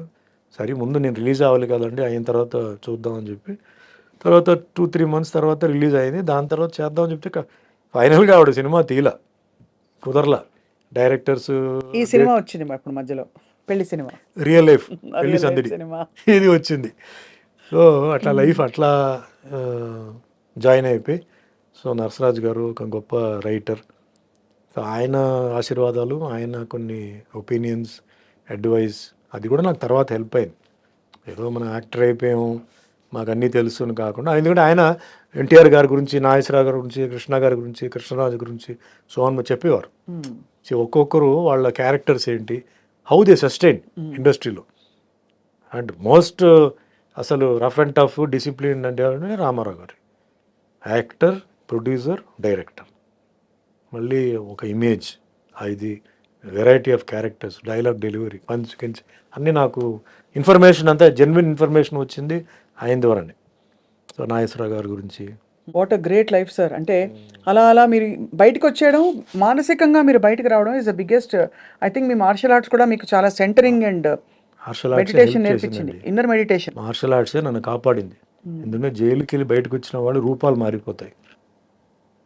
సరే ముందు నేను రిలీజ్ అవ్వాలి కదండి, అయిన తర్వాత చూద్దామని చెప్పి, తర్వాత 2-3 months తర్వాత రిలీజ్ అయింది, దాని తర్వాత చేద్దామని చెప్తే ఫైనల్గా ఆవిడ సినిమా తీలా, కుదరలా. డైరెక్టర్స్ ఈ సినిమా వచ్చింది అప్పుడు మధ్యలో, పెళ్లి సినిమా, రియల్ లైఫ్ పెళ్లి సందడి సినిమా ఇది వచ్చింది. సో అట్లా లైఫ్ అట్లా జాయిన్ అయిపోయి, సో నరసరాజు గారు ఒక గొప్ప రైటర్, సో ఆయన ఆశీర్వాదాలు, ఆయన కొన్ని ఒపీనియన్స్, అడ్వైస్, అది కూడా నాకు తర్వాత హెల్ప్ అయింది. ఏదో మనం యాక్టర్ అయిపోయాము మాకు అన్నీ తెలుసు అని కాకుండా, ఎందుకంటే ఆయన ఎన్టీఆర్ గారి గురించి, నాగేశ్వరరావు గారి గురించి, కృష్ణ గారి గురించి, కృష్ణరాజు గురించి సో అని చెప్పేవారు. సో ఒక్కొక్కరు వాళ్ళ క్యారెక్టర్స్ ఏంటి, హౌ దే సస్టైన్ ఇండస్ట్రీలో, అండ్ మోస్ట్ అసలు రఫ్ అండ్ టఫ్ డిసిప్లిన్ అంటే రామారావు గారు, యాక్టర్, ప్రొడ్యూసర్, డైరెక్టర్, మళ్ళీ ఒక ఇమేజ్, ఇది variety of characters, dialogue delivery, punch అన్నీ నాకు ఇన్ఫర్మేషన్ అంతా జెన్యున్ ఇన్ఫర్మేషన్ వచ్చింది ఆయన ద్వారానే. సో నాగేశ్వరరావు గారి గురించి. What a great life sir. అంటే అలా అలా మీరు బయటకు వచ్చేయడం, మానసికంగా మీరు బయటకు రావడం is the biggest. I think మీ మార్షల్ ఆర్ట్స్ కూడా మీకు చాలా సెంటరింగ్ అండ్ మార్షల్ మెడిటేషన్ నేర్పించింది, ఇన్నర్ మెడిటేషన్. మార్షల్ ఆర్ట్సే నన్ను కాపాడింది, ఎందుకంటే జైలుకి వెళ్ళి బయటకు వచ్చిన వాళ్ళు రూపాలు మారిపోతాయి,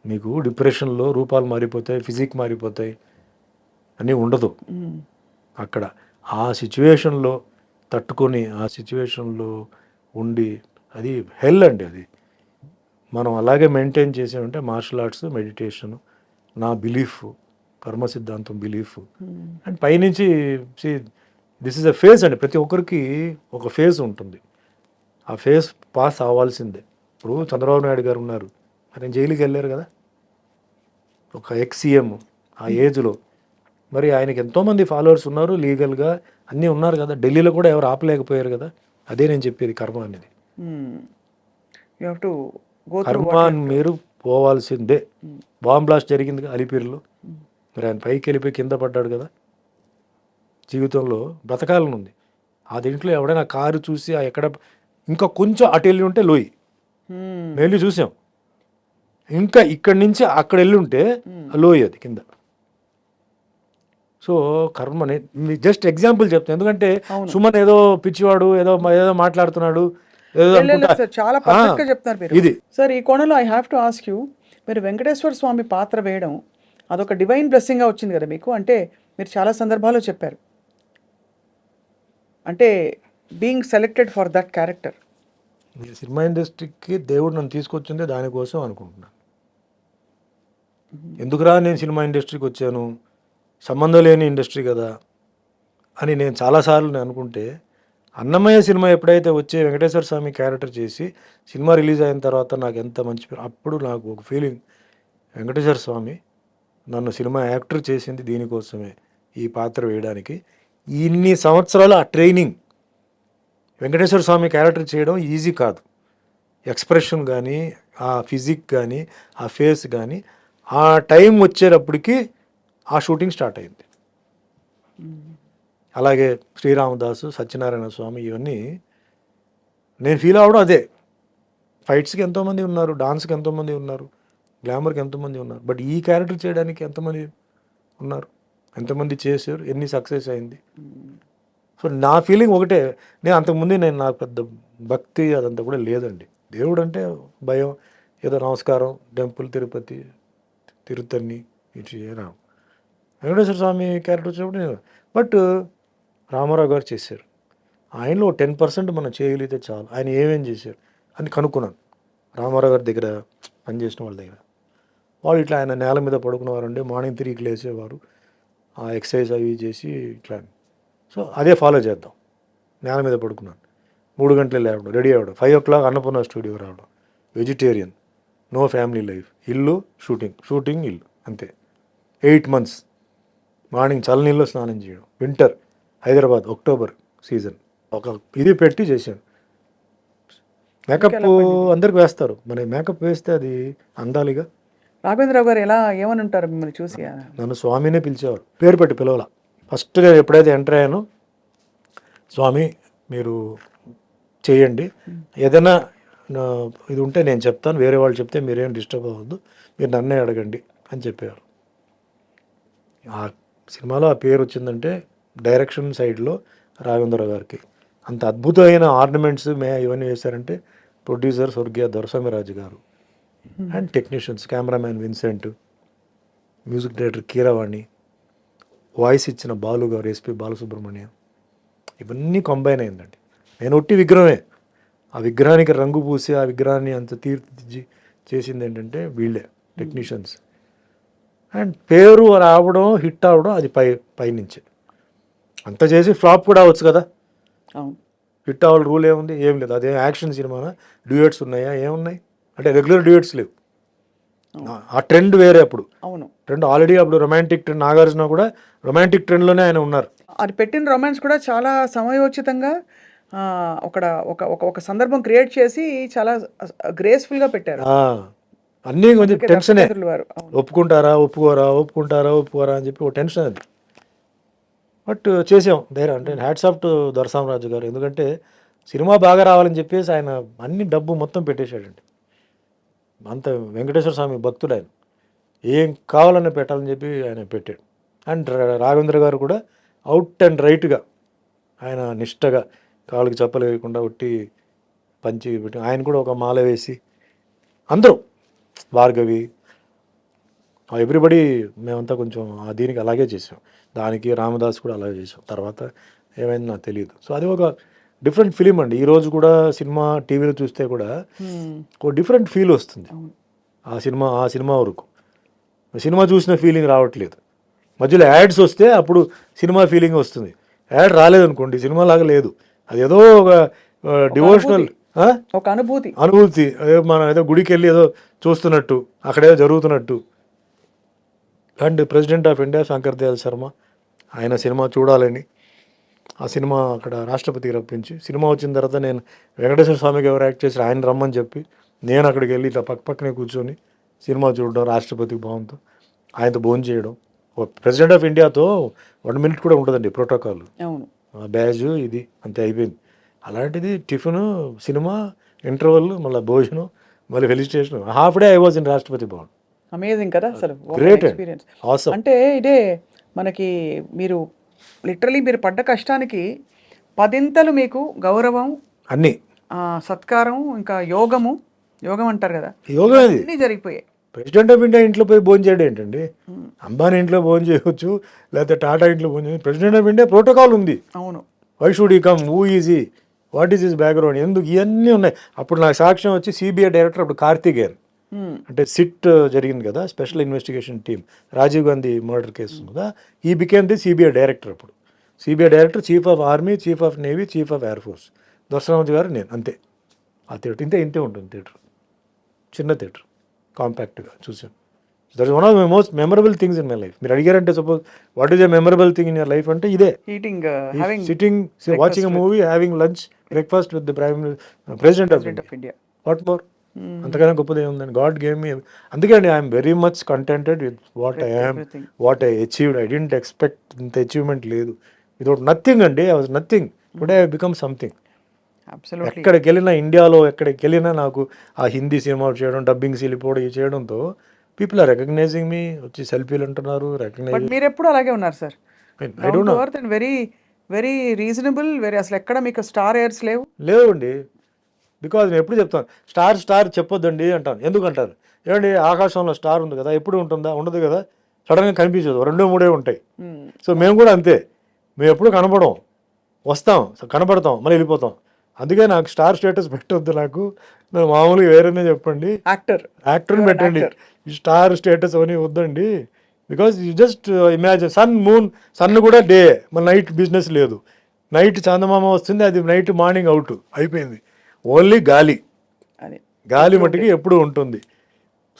మీకు డిప్రెషన్లో రూపాలు మారిపోతాయి, ఫిజిక్ మారిపోతాయి, అన్నీ ఉండదు అక్కడ. ఆ సిచ్యువేషన్లో తట్టుకొని, ఆ సిచ్యువేషన్లో ఉండి, అది హెల్ అండి. అది మనం అలాగే మెయింటైన్ చేసామంటే మార్షల్ ఆర్ట్స్, మెడిటేషన్, నా బిలీఫ్, కర్మ సిద్ధాంతం బిలీఫ్, అండ్ పైనుంచి దిస్ ఇస్ అ ఫేజ్ అండి. ప్రతి ఒక్కరికి ఒక ఫేజ్ ఉంటుంది, ఆ ఫేజ్ పాస్ అవ్వాల్సిందే. ఇప్పుడు చంద్రబాబు నాయుడు గారు ఉన్నారు, ఆయన జైలుకి వెళ్ళారు కదా, ఒక ఎక్స్-సీఎం ఆ ఏజ్లో, మరి ఆయనకి ఎంతోమంది ఫాలోవర్స్ ఉన్నారు, లీగల్గా అన్నీ ఉన్నారు కదా, ఢిల్లీలో కూడా ఎవరు ఆపలేకపోయారు కదా. అదే నేను చెప్పేది, కర్మ అనేది. You have to go through. కర్మ మీరు పోవాల్సిందే. బాంబ్ బ్లాస్ట్ జరిగింది కదా అలిపిరిలో, మరి ఆయన పైకి వెళ్ళిపోయి కింద పడ్డాడు కదా. జీవితంలో బ్రతకాలని ఉంది, ఆ దీంట్లో ఎవడైనా కారు చూసి ఎక్కడ ఇంకా కొంచెం అటు వెళ్ళి ఉంటే లోయి వెళ్ళి చూసాం, ఇంకా ఇక్కడి నుంచి అక్కడ వెళ్ళి ఉంటే లోయి అది కింద. సో కర్మని జస్ట్ ఎగ్జాంపుల్ చెప్తాను, ఎందుకంటే సుమన్ ఏదో పిచ్చివాడు, ఏదో ఏదో మాట్లాడుతున్నాడు, చాలా పర్ఫెక్ట్ గా చెప్తున్నారు మీరు. ఇది సార్, ఈ కోణంలో I have to ask you, మీరు వెంకటేశ్వర స్వామి పాత్ర వేయడం అదొక డివైన్ బ్లెస్సింగ్ గా వచ్చింది కదా మీకు. అంటే మీరు చాలా సందర్భాల్లో చెప్పారు, అంటే being selected for that character. Cinema ఇండస్ట్రీకి దేవుడు నన్ను తీసుకొచ్చిందే దానికోసం అనుకుంటున్నాను. ఎందుకురా నేను సినిమా ఇండస్ట్రీకి వచ్చాను, సంబంధం లేని ఇండస్ట్రీ కదా అని నేను చాలాసార్లు నేను అనుకుంటే, అన్నమయ్య సినిమా ఎప్పుడైతే వచ్చి వెంకటేశ్వర స్వామి క్యారెక్టర్ చేసి సినిమా రిలీజ్ అయిన తర్వాత నాకు ఎంత మంచి, అప్పుడు నాకు ఒక ఫీలింగ్, వెంకటేశ్వర స్వామి నన్ను సినిమా యాక్టర్ చేసింది దీనికోసమే, ఈ పాత్ర వేయడానికి. ఇన్ని సంవత్సరాలు ఆ ట్రైనింగ్, వెంకటేశ్వర స్వామి క్యారెక్టర్ చేయడం ఈజీ కాదు. ఎక్స్ప్రెషన్ కానీ, ఆ ఫిజిక్ కానీ, ఆ ఫేస్ కానీ, ఆ టైం వచ్చేటప్పటికి ఆ షూటింగ్ స్టార్ట్ అయింది. అలాగే శ్రీరామదాసు, సత్యనారాయణ స్వామి, ఇవన్నీ నేను ఫీల్ అవ్వడం అదే. ఫైట్స్కి ఎంతోమంది ఉన్నారు, డాన్స్కి ఎంతోమంది ఉన్నారు, గ్లామర్కి ఎంతోమంది ఉన్నారు, బట్ ఈ క్యారెక్టర్ చేయడానికి ఎంతమంది ఉన్నారు, ఎంతమంది చేశారు, ఎన్ని సక్సెస్ అయింది. సో నా ఫీలింగ్ ఒకటే, నేను అంతకుముందు నాకు పెద్ద భక్తి అదంతా కూడా లేదండి. దేవుడు అంటే భయం, ఏదో నమస్కారం, టెంపుల్, తిరుపతి, తిరుత్తని, ఇటు రామ్ వెంకటేశ్వర స్వామి క్యారెక్టర్ వచ్చినప్పుడు నేను, బట్ రామారావు గారు చేశారు. ఆయనలో 10% మనం చేయగలిగితే చాలు. ఆయన ఏమేం చేశారు అని కనుక్కున్నాను రామారావు గారి దగ్గర పనిచేసిన వాళ్ళ దగ్గర. వాళ్ళు ఇట్లా ఆయన నేల మీద పడుకునేవారండి, మార్నింగ్ 3కి లేచేవారు, ఆ ఎక్సర్సైజ్ అవి చేసి ఇట్లా. సో అదే ఫాలో చేద్దాం. నేల మీద పడుకున్నాను, 3 గంటలు లేవడం, రెడీ అవ్వడం, 5 o'clock అన్నపూర్ణ స్టూడియో రావడం, వెజిటేరియన్, నో ఫ్యామిలీ లైఫ్, ఇల్లు షూటింగ్ ఇల్లు, అంతే. 8 months మార్నింగ్ చల్లనీళ్ళు స్నానం చేయడం, వింటర్ హైదరాబాద్, అక్టోబర్ సీజన్, ఒక ఇది పెట్టి చేశాను. మేకప్ అందరికి వేస్తారు, మరి మేకప్ వేస్తే అది అందాలిగా. రాఘవేంద్రరావు గారు ఏమని ఉంటారు మిమ్మల్ని చూసి? నన్ను స్వామినే పిలిచేవారు, పేరు పెట్టి పిలవాల. ఫస్ట్ నేను ఎప్పుడైతే ఎంటర్ అయ్యానో, స్వామి మీరు చేయండి, ఏదైనా ఇది ఉంటే నేను చెప్తాను, వేరే వాళ్ళు చెప్తే మీరేం డిస్టర్బ్ అవ్వద్దు, మీరు నన్నే అడగండి అని చెప్పారు. ఆ సినిమాలో ఆ పేరు వచ్చిందంటే డైరెక్షన్ సైడ్లో రాఘవేంద్రరావు గారికి. అంత అద్భుతమైన ఆర్నమెంట్స్ ఇవన్నీ వేశారంటే ప్రొడ్యూసర్ స్వర్గీయ దొరస్వామిరాజు గారు, and technicians cameraman Vincent, music director Keeravani, voice ఇచ్చిన బాలు గారు, ఎస్పి బాలసుబ్రహ్మణ్యం, ఇవన్నీ కంబైన్ అయిందండి. నేను ఒట్టి విగ్రహమే, ఆ విగ్రహానికి రంగు పూసి ఆ విగ్రహాన్ని అంత తీర్చిదిద్ది చేసింది ఏంటంటే వీళ్ళే టెక్నీషియన్స్. అండ్ పేరు రావడం, హిట్ అవ్వడం అది పైనుంచి. అంత చేసి ఫ్లాప్ కూడా అవ్వచ్చు కదా, హిట్ అవ్వాలి రూల్ ఏముంది, ఏం లేదు. అదే యాక్షన్ సినిమానా, డ్యూయట్స్ ఉన్నాయా, ఏమున్నాయి అంటే రెగ్యులర్ డ్యూయట్స్ లేవు. ఆ ట్రెండ్ వేరే. అప్పుడు ట్రెండ్ ఆల్రెడీ, అప్పుడు రొమాంటిక్ ట్రెండ్, నాగార్జున కూడా రొమాంటిక్ ట్రెండ్లోనే ఆయన ఉన్నారు. అది పెట్టిన రొమాన్స్ కూడా చాలా సమయోచితంగా ఒక సందర్భం క్రియేట్ చేసి చాలా గ్రేస్ఫుల్గా పెట్టారు. అన్నీ కొంచెం టెన్షనే, ఒప్పుకుంటారా ఒప్పుకోరా అని చెప్పి ఒక టెన్షన్ అది. బట్ చేసాం ధైర్యం. అంటే హ్యాట్స్ ఆఫ్ టు దొరస్వామిరాజు గారు, ఎందుకంటే సినిమా బాగా రావాలని చెప్పేసి ఆయన అన్ని డబ్బు మొత్తం పెట్టేశాడండి. అంత వెంకటేశ్వర స్వామి భక్తుడు ఆయన, ఏం కావాలన్నా పెట్టాలని చెప్పి ఆయన పెట్టాడు. అండ్ రాఘవేంద్ర గారు కూడా అవుట్ అండ్ రైట్గా ఆయన నిష్టగా కాళ్ళకి చెప్పలు వేయకుండా ఒట్టి పంచి పెట్టి, ఆయన కూడా ఒక మాల వేసి, అందరూ భార్గవి, ఎవ్రీబడి, మేమంతా కొంచెం దీనికి అలాగే చేసాం. దానికి రామదాస్ కూడా అలాగే చేసాం. తర్వాత ఏమైంది నాకు తెలియదు. సో అది ఒక డిఫరెంట్ ఫిలిం అండి. ఈరోజు కూడా సినిమా టీవీలో చూస్తే కూడా ఒక డిఫరెంట్ ఫీల్ వస్తుంది. ఆ సినిమా వరకు సినిమా చూసిన ఫీలింగ్ రావట్లేదు. మధ్యలో యాడ్స్ వస్తే అప్పుడు సినిమా ఫీలింగ్ వస్తుంది. యాడ్ రాలేదనుకోండి, సినిమా లాగా లేదు. అది ఏదో ఒక డివోషనల్ ఒక అనుభూతి, మనం ఏదో గుడికి వెళ్ళి ఏదో చూస్తున్నట్టు, అక్కడేదో జరుగుతున్నట్టు. And president of India Shankar Dayal Sharma, ఆయన సినిమా చూడాలని ఆ సినిమా అక్కడ రాష్ట్రపతికి రప్పించి, సినిమా వచ్చిన తర్వాత నేను వెంకటేశ్వర స్వామికి ఎవరు యాక్ట్ చేసి ఆయన రమ్మని చెప్పి, నేను అక్కడికి వెళ్ళి ఇట్లా పక్కనే కూర్చొని సినిమా చూడడం, రాష్ట్రపతికి భావంతో ఆయనతో భోజనం చేయడం. ప్రెసిడెంట్ ఆఫ్ ఇండియాతో 1 minute కూడా ఉంటుందండి ప్రోటోకాల్, బ్యాజ్ ఇది అంతే అయిపోయింది. అలాంటిది టిఫిన్, సినిమా, ఇంటర్వల్, మళ్ళీ భోజనం, మళ్ళీ felicitation, half day I was in Rashtrapati Bhavan. Amazing కదా అసలు, గ్రేట్ ఎక్స్పీరియన్స్. అంటే ఇదే మనకి మీరు లిటరలీ మీరు పడ్డ కష్టానికి 10 మీకు గౌరవం, అన్నీ సత్కారం, ఇంకా యోగం అంటారు కదా, యోగం అది అన్నీ జరిగిపోయాయి. ప్రెసిడెంట్ ఆఫ్ ఇండియా ఇంట్లో పోయి భోజనం చేయడం ఏంటండి? అంబానీ ఇంట్లో భోజనం చేయవచ్చు, లేకపోతే టాటా ఇంట్లో భోజనం చేయవచ్చు. ప్రెసిడెంట్ ఆఫ్ ఇండియా ప్రోటోకాల్ ఉంది. అవును. వై షుడ్ ఈ come, who easy, what is his background, ఎందుకు, ఇవన్నీ ఉన్నాయి. అప్పుడు నాకు సాక్ష్యం వచ్చి సిబిఐ డైరెక్టర్ అప్పుడు కార్తికేయన్, అంటే సిట్ జరిగింది కదా, special investigation team, Rajiv Gandhi murder case కదా, ఈ బికేమ్ ది సిబిఐ డైరెక్టర్. అప్పుడు CBI director, chief of army, chief of navy, chief of air force Doraswamy గారు, నేను, అంతే. ఆ థియేటర్ ఇంతే ఉంటుంది. థియేటర్ చిన్న థియేటర్, కాంపాక్ట్గా చూసాను. That is one of my most memorable things in my life. మీరు అడిగారంటే suppose what is a memorable thing in your life అంటే ఇదే, sitting, watching a movie, having lunch, breakfast with the president of India. What more? అంతకన్నా గొప్పది ఏముందండి. God gave me. అందుకే అండి I'm very much contented with what I am, Everything. What I achieved. I didn't expect ఇంత achievement లేదు. Without nothing అండి, I was nothing. Today I become something. Absolutely. ఎక్కడికి వెళ్ళినా, ఇండియాలో ఎక్కడికి వెళ్ళినా నాకు ఆ హిందీ సినిమా చేయడం, డబ్బింగ్ వెళ్ళిపోవడం, ఇవి చేయడంతో పీపుల్ ఆర్ రికగ్నైజింగ్ మీ. వచ్చి సెల్ఫీలు అంటున్నారు, బట్ రికగ్నైజ్. మీరు ఎప్పుడు అలాగే ఉన్నారు sir. I don't know. And very very reasonable, very అసలు ఎక్కడ మీకు స్టార్ ఎయిర్స్ లేవు. లేవండి. బికాజ్ నేను ఎప్పుడు చెప్తాను, స్టార్ చెప్పొద్దండి అంటాను. ఎందుకు అంటారు? ఏమండి ఆకాశంలో స్టార్ ఉంది కదా, ఎప్పుడు ఉంటుందా? ఉండదు కదా, సడన్గా కనిపించదు, 2-3 ఉంటాయి. సో మేము కూడా అంతే, మేము ఎప్పుడు కనపడం, వస్తాం, కనపడతాం, మళ్ళీ వెళ్ళిపోతాం. అందుకే నాకు స్టార్ స్టేటస్ పెట్టొద్దు. నాకు మామూలుగా వేరేనే చెప్పండి, యాక్టర్ని పెట్టండి. ఈ స్టార్ స్టేటస్ అవన్నీ వద్దండి. Because you just imagine sun, moon. Sun కూడా డే, మన నైట్ బిజినెస్ లేదు. నైట్ చందమామ వస్తుంది, అది నైట్ మార్నింగ్ అవుట్ అయిపోయింది. ఓన్లీ గాలి, అది గాలి మట్టికి ఎప్పుడు ఉంటుంది.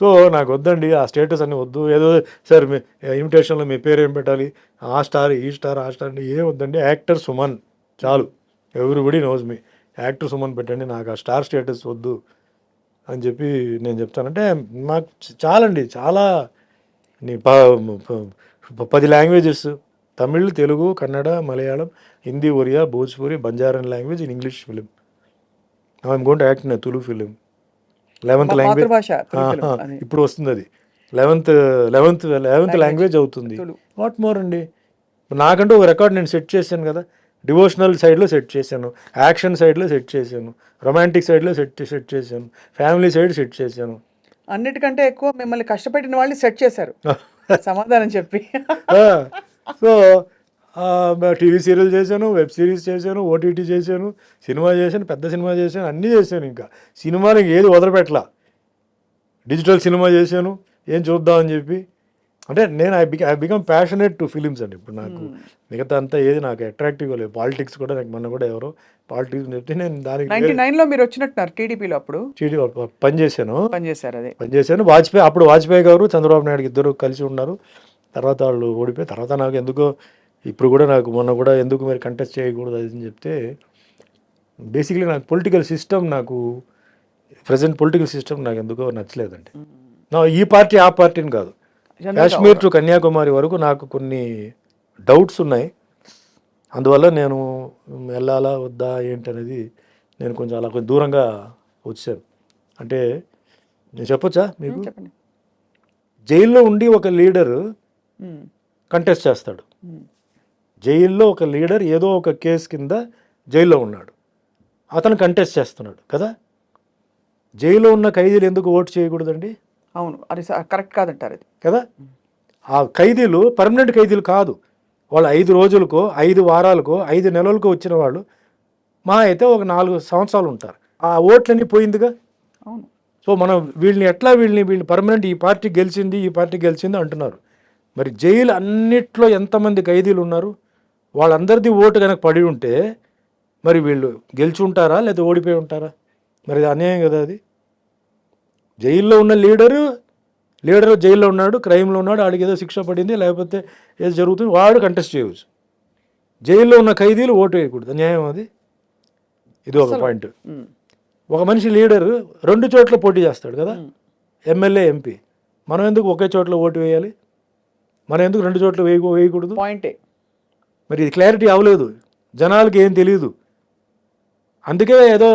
సో నాకు వద్దండి ఆ స్టేటస్ అని వద్దు. ఏదో సార్ మీ ఇన్విటేషన్లో మీ పేరు ఏం పెట్టాలి, ఆ స్టార్, ఈ స్టార్, ఆ స్టార్ అంటే ఏం వద్దండి. యాక్టర్ సుమన్ చాలు, everybody knows me. Actor Suman పెట్టండి, నాకు ఆ స్టార్ స్టేటస్ వద్దు అని చెప్పి నేను చెప్తానంటే నాకు చాలండి. చాలా 10 languages, Tamil, Telugu, Kannada, Malayalam, Hindi, Oriya, Bhojpuri, Banjaran language, in English film. I'm going to act in Telugu film. 11th language ఇప్పుడు వస్తుంది. అది 11th లాంగ్వేజ్ అవుతుంది. వాట్ మోర్ అండి. నాకంటూ ఒక రికార్డ్ నేను సెట్ చేశాను కదా. డివోషనల్ సైడ్లో సెట్ చేశాను, యాక్షన్ సైడ్లో సెట్ చేశాను, రొమాంటిక్ సైడ్లో సెట్ చేశాను, ఫ్యామిలీ సైడ్ సెట్ చేశాను. అన్నిటికంటే ఎక్కువ మిమ్మల్ని కష్టపెట్టిన వాళ్ళు సెట్ చేశారు సమాధానం చెప్పి. సో టీవీ సీరియల్ చేశాను, వెబ్ సిరీస్ చేశాను, ఓటీటీ చేశాను, సినిమా చేశాను, పెద్ద సినిమా చేశాను, అన్నీ చేశాను. ఇంకా సినిమాలకి ఏది వదలపెట్టలా. డిజిటల్ సినిమా చేశాను, ఏం చూద్దామని చెప్పి. అంటే నేను I become passionate to films అండి. ఇప్పుడు నాకు మిగతా అంతా ఏది నాకు అట్రాక్టివ్గా లేదు. పాలిటిక్స్ కూడా నాకు మొన్న కూడా ఎవరో పాలిటిక్స్ చెప్తే నేను దానికి 99లో మీరు వచ్చినట్టున్నారు టీడీపీలో. అప్పుడు పనిచేశాను. వాజ్పేయి గారు, చంద్రబాబు నాయుడు ఇద్దరు కలిసి ఉన్నారు. తర్వాత వాళ్ళు ఓడిపోయి, తర్వాత నాకు ఎందుకో ఇప్పుడు కూడా నాకు మొన్న కూడా ఎందుకు మీరు కంటెస్ట్ చేయకూడదు అది అని చెప్తే, బేసిక్లీ నాకు పొలిటికల్ సిస్టమ్, నాకు ప్రజెంట్ పొలిటికల్ సిస్టమ్ నాకు ఎందుకో నచ్చలేదండి. ఈ పార్టీ ఆ పార్టీని కాదు, కాశ్మీర్ టు కన్యాకుమారి వరకు నాకు కొన్ని డౌట్స్ ఉన్నాయి. అందువల్ల నేను వెళ్ళాలా వద్దా ఏంటనేది నేను కొంచెం అలా కొంచెం దూరంగా వచ్చాను. అంటే నేను చెప్పొచ్చా మీకు? జైల్లో ఉండి ఒక లీడరు కంటెస్ట్ చేస్తాడు. జైల్లో ఒక లీడర్ ఏదో ఒక కేసు కింద జైల్లో ఉన్నాడు, అతను కంటెస్ట్ చేస్తున్నాడు కదా. జైల్లో ఉన్న ఖైదీలు ఎందుకు ఓటు చేయకూడదండి? అవును, అది కరెక్ట్ కాదంటారు అది కదా. ఆ ఖైదీలు పర్మనెంట్ ఖైదీలు కాదు, వాళ్ళు 5 రోజులకో, 5 వారాలకో, 5 నెలలకో వచ్చిన వాళ్ళు మా అయితే ఒక 4 సంవత్సరాలు ఉంటారు. ఆ ఓట్లన్నీ పోయిందిగా. అవును. సో మనం వీళ్ళని పర్మనెంట్ ఈ పార్టీ గెలిచింది అంటున్నారు. మరి జైలు అన్నిట్లో ఎంతమంది ఖైదీలు ఉన్నారు? వాళ్ళందరిది ఓటు కనుక పడి ఉంటే మరి వీళ్ళు గెలిచి ఉంటారా లేదా ఓడిపోయి ఉంటారా? మరి అది అన్యాయం కదా. అది జైల్లో ఉన్న లీడరు జైల్లో ఉన్నాడు, క్రైమ్లో ఉన్నాడు, వాడికి ఏదో శిక్ష పడింది లేకపోతే ఏదో జరుగుతుంది, వాడు కంటెస్ట్ చేయవచ్చు. జైల్లో ఉన్న ఖైదీలు ఓటు వేయకూడదు, అన్యాయం అది. ఇది ఒక పాయింట్. ఒక మనిషి లీడరు 2 చోట్ల పోటీ చేస్తాడు కదా, ఎమ్మెల్యే, ఎంపీ. మనం ఎందుకు ఒకే చోట్ల ఓటు వేయాలి? మనం ఎందుకు 2 చోట్ల వేయకూడదు? పాయింటే. మరి ఇది క్లారిటీ అవ్వలేదు, జనాలకి ఏం తెలియదు. అందుకే ఏదో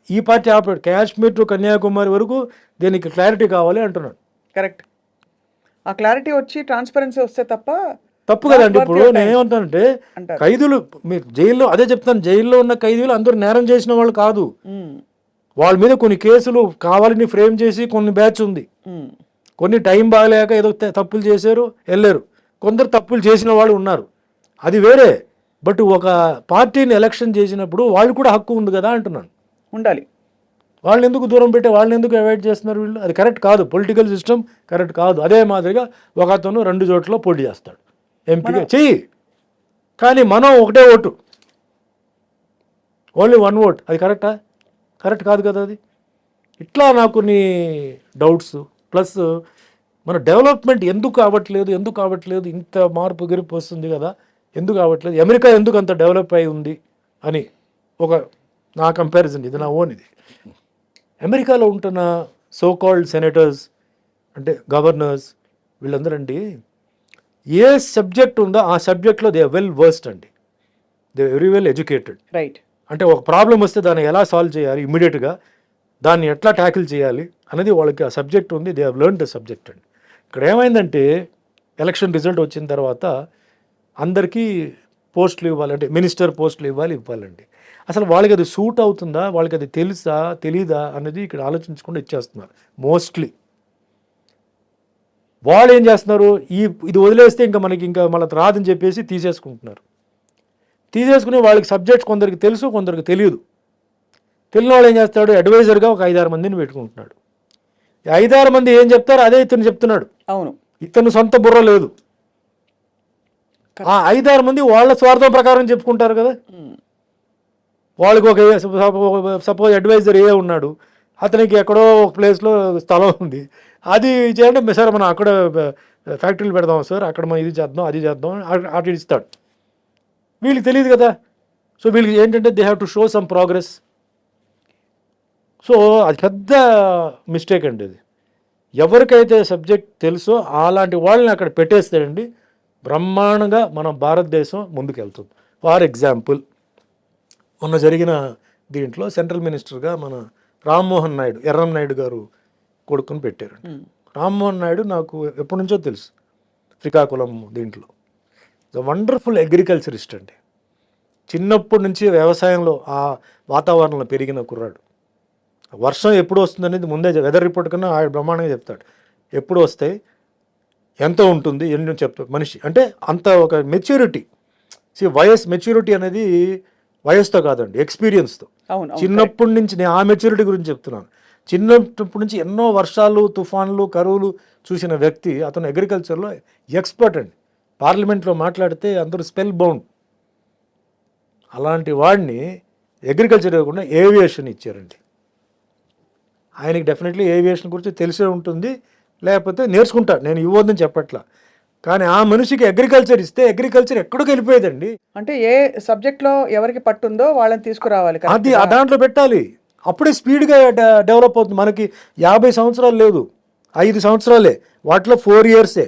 ఈ పార్టీ ఆపాడు. కాశ్మీర్ టు కన్యాకుమారి వరకు దీనికి క్లారిటీ కావాలి అంటున్నాడు. కరెక్ట్. ఆ క్లారిటీ వచ్చి ట్రాన్స్పరెన్సీ వస్తే తప్పు కదండి. ఇప్పుడు నేనేమంటానంటే ఖైదీలు మీరు జైల్లో, అదే చెప్తాను, జైల్లో ఉన్న ఖైదీలు అందరూ నేరం చేసిన వాళ్ళు కాదు. వాళ్ళ మీద కొన్ని కేసులు కావాలని ఫ్రేమ్ చేసి కొన్ని బ్యాచ్ ఉంది, కొన్ని టైం బాగలేక ఏదో తప్పులు చేశారు వెళ్ళారు, కొందరు తప్పులు చేసిన వాళ్ళు ఉన్నారు, అది వేరే. బట్ ఒక పార్టీని ఎలక్షన్ చేసినప్పుడు వాళ్ళు కూడా హక్కు ఉంది కదా అంటున్నాను. ఉండాలి. వాళ్ళని ఎందుకు దూరం పెట్టి వాళ్ళని ఎందుకు అవాయిడ్ చేస్తున్నారు వీళ్ళు? అది కరెక్ట్ కాదు, పొలిటికల్ సిస్టమ్ కరెక్ట్ కాదు. అదే మాదిరిగా ఒక అతను 2 చోట్ల పోటీ చేస్తాడు, ఎంపీగా చెయ్యి, కానీ మనం ఒకటే ఓటు, ఓన్లీ 1 ఓట్, అది కరెక్టా? కరెక్ట్ కాదు కదా అది. ఇట్లా నాకు కొన్ని డౌట్స్. ప్లస్ మన డెవలప్మెంట్ ఎందుకు కావట్లేదు, ఇంత మార్పు గిరిపు వస్తుంది కదా, ఎందుకు కావట్లేదు? అమెరికా ఎందుకు అంత డెవలప్ అయి ఉంది అని ఒక నా కంపారిజన్, ఇది నా ఓన్. ఇది అమెరికాలో ఉంటున్న సో కాల్డ్ సెనేటర్స్ అంటే గవర్నర్స్ వీళ్ళందరూ అండి ఏ సబ్జెక్ట్ ఉందో ఆ సబ్జెక్ట్లో దే ఆర్ వెల్ వర్స్డ్ అండి, they very well educated. Right. అంటే ఒక ప్రాబ్లం వస్తే దాన్ని ఎలా సాల్వ్ చేయాలి ఇమ్మీడియట్గా, దాన్ని ఎట్లా ట్యాకిల్ చేయాలి అనేది వాళ్ళకి ఆ సబ్జెక్ట్ ఉంది, they have learn the subject అండి. ఇక్కడ ఏమైందంటే ఎలక్షన్ రిజల్ట్ వచ్చిన తర్వాత అందరికీ పోస్టులు ఇవ్వాలి, అంటే మినిస్టర్ పోస్టులు ఇవ్వాలండి. అసలు వాళ్ళకి అది సూట్ అవుతుందా, వాళ్ళకి అది తెలుసా తెలీదా అన్నది ఇక్కడ ఆలోచించకుండా ఇచ్చేస్తున్నారు మోస్ట్లీ. వాళ్ళు ఏం చేస్తున్నారు, ఇది వదిలేస్తే ఇంకా మనకి ఇంకా మళ్ళీ రాదని చెప్పేసి తీసేసుకుంటున్నారు. తీసేసుకుని వాళ్ళకి సబ్జెక్ట్స్ కొందరికి తెలుసు కొందరికి తెలియదు. తెలియని వాళ్ళు ఏం చేస్తాడు, అడ్వైజర్గా ఒక 5-6 మందిని పెట్టుకుంటున్నాడు. 5-6 మంది ఏం చెప్తారో అదే ఇతను చెప్తున్నాడు. అవును. ఇతను సొంత బుర్ర లేదు. ఆ 5-6 మంది వాళ్ళ స్వార్థం ప్రకారం చెప్పుకుంటారు కదా. వాళ్ళకి ఒక సపోజ్ అడ్వైజర్ ఏ ఉన్నాడు, అతనికి ఎక్కడో ఒక ప్లేస్లో స్థలం ఉంది, అది చేయండి సార్ మనం అక్కడ ఫ్యాక్టరీలు పెడదాం సార్, అక్కడ మనం ఇది చేద్దాం అది చేద్దాం అటు ఇస్తాడు. వీళ్ళకి తెలియదు కదా. సో వీళ్ళకి ఏంటంటే they have to show some progress. So అది పెద్ద మిస్టేక్ అండి అది. ఎవరికైతే సబ్జెక్ట్ తెలుసో అలాంటి వాళ్ళని అక్కడ పెట్టేస్తాడండి, బ్రహ్మాండంగా మన భారతదేశం ముందుకెళ్తుంది. ఫర్ ఎగ్జాంపుల్ మొన్న జరిగిన దీంట్లో సెంట్రల్ మినిస్టర్గా మన రామ్మోహన్ నాయుడు, ఎర్రంనాయుడు గారు కొడుకుని పెట్టారు. రామ్మోహన్ నాయుడు నాకు ఎప్పటి నుంచో తెలుసు, శ్రీకాకుళం దీంట్లో వండర్ఫుల్ అగ్రికల్చరిస్ట్ అండి. చిన్నప్పటి నుంచి వ్యవసాయంలో ఆ వాతావరణంలో పెరిగిన కుర్రాడు. వర్షం ఎప్పుడు వస్తుంది అనేది ముందే వెదర్ రిపోర్ట్ కన్నా ఆయన బ్రహ్మాండంగా చెప్తాడు. ఎప్పుడు వస్తాయి, ఎంత ఉంటుంది, ఎన్ని చెప్తాడు మనిషి. అంటే అంత ఒక మెచ్యూరిటీ. మెచ్యూరిటీ అనేది వయసుతో కాదండి, ఎక్స్పీరియన్స్తో. చిన్నప్పటి నుంచి నేను ఆ మెచ్యూరిటీ గురించి చెప్తున్నాను. చిన్నప్పటి నుంచి ఎన్నో వర్షాలు, తుఫాన్లు, కరువులు చూసిన వ్యక్తి, అతను అగ్రికల్చర్లో ఎక్స్పర్ట్ అండి. పార్లమెంట్లో మాట్లాడితే అందరూ స్పెల్ బౌండ్. అలాంటి వాడిని అగ్రికల్చర్ ఇవ్వకుండా ఏవియేషన్ ఇచ్చారండి. ఆయనకి డెఫినెట్లీ ఏవియేషన్ గురించి తెలిసే ఉంటుంది, లేకపోతే నేర్చుకుంటాడు, నేను ఇవ్వద్దని చెప్పట్లా. కానీ ఆ మనిషికి అగ్రికల్చర్ ఇస్తే అగ్రికల్చర్ ఎక్కడికి వెళ్ళిపోయేదండి. అంటే ఏ సబ్జెక్ట్లో ఎవరికి పట్టుందో వాళ్ళని తీసుకురావాలి, అది ఆ దాంట్లో పెట్టాలి. అప్పుడే స్పీడ్గా డెవలప్ అవుతుంది. మనకి 50 సంవత్సరాలు లేదు, 5 సంవత్సరాలే, వాటిలో 4 ఇయర్సే.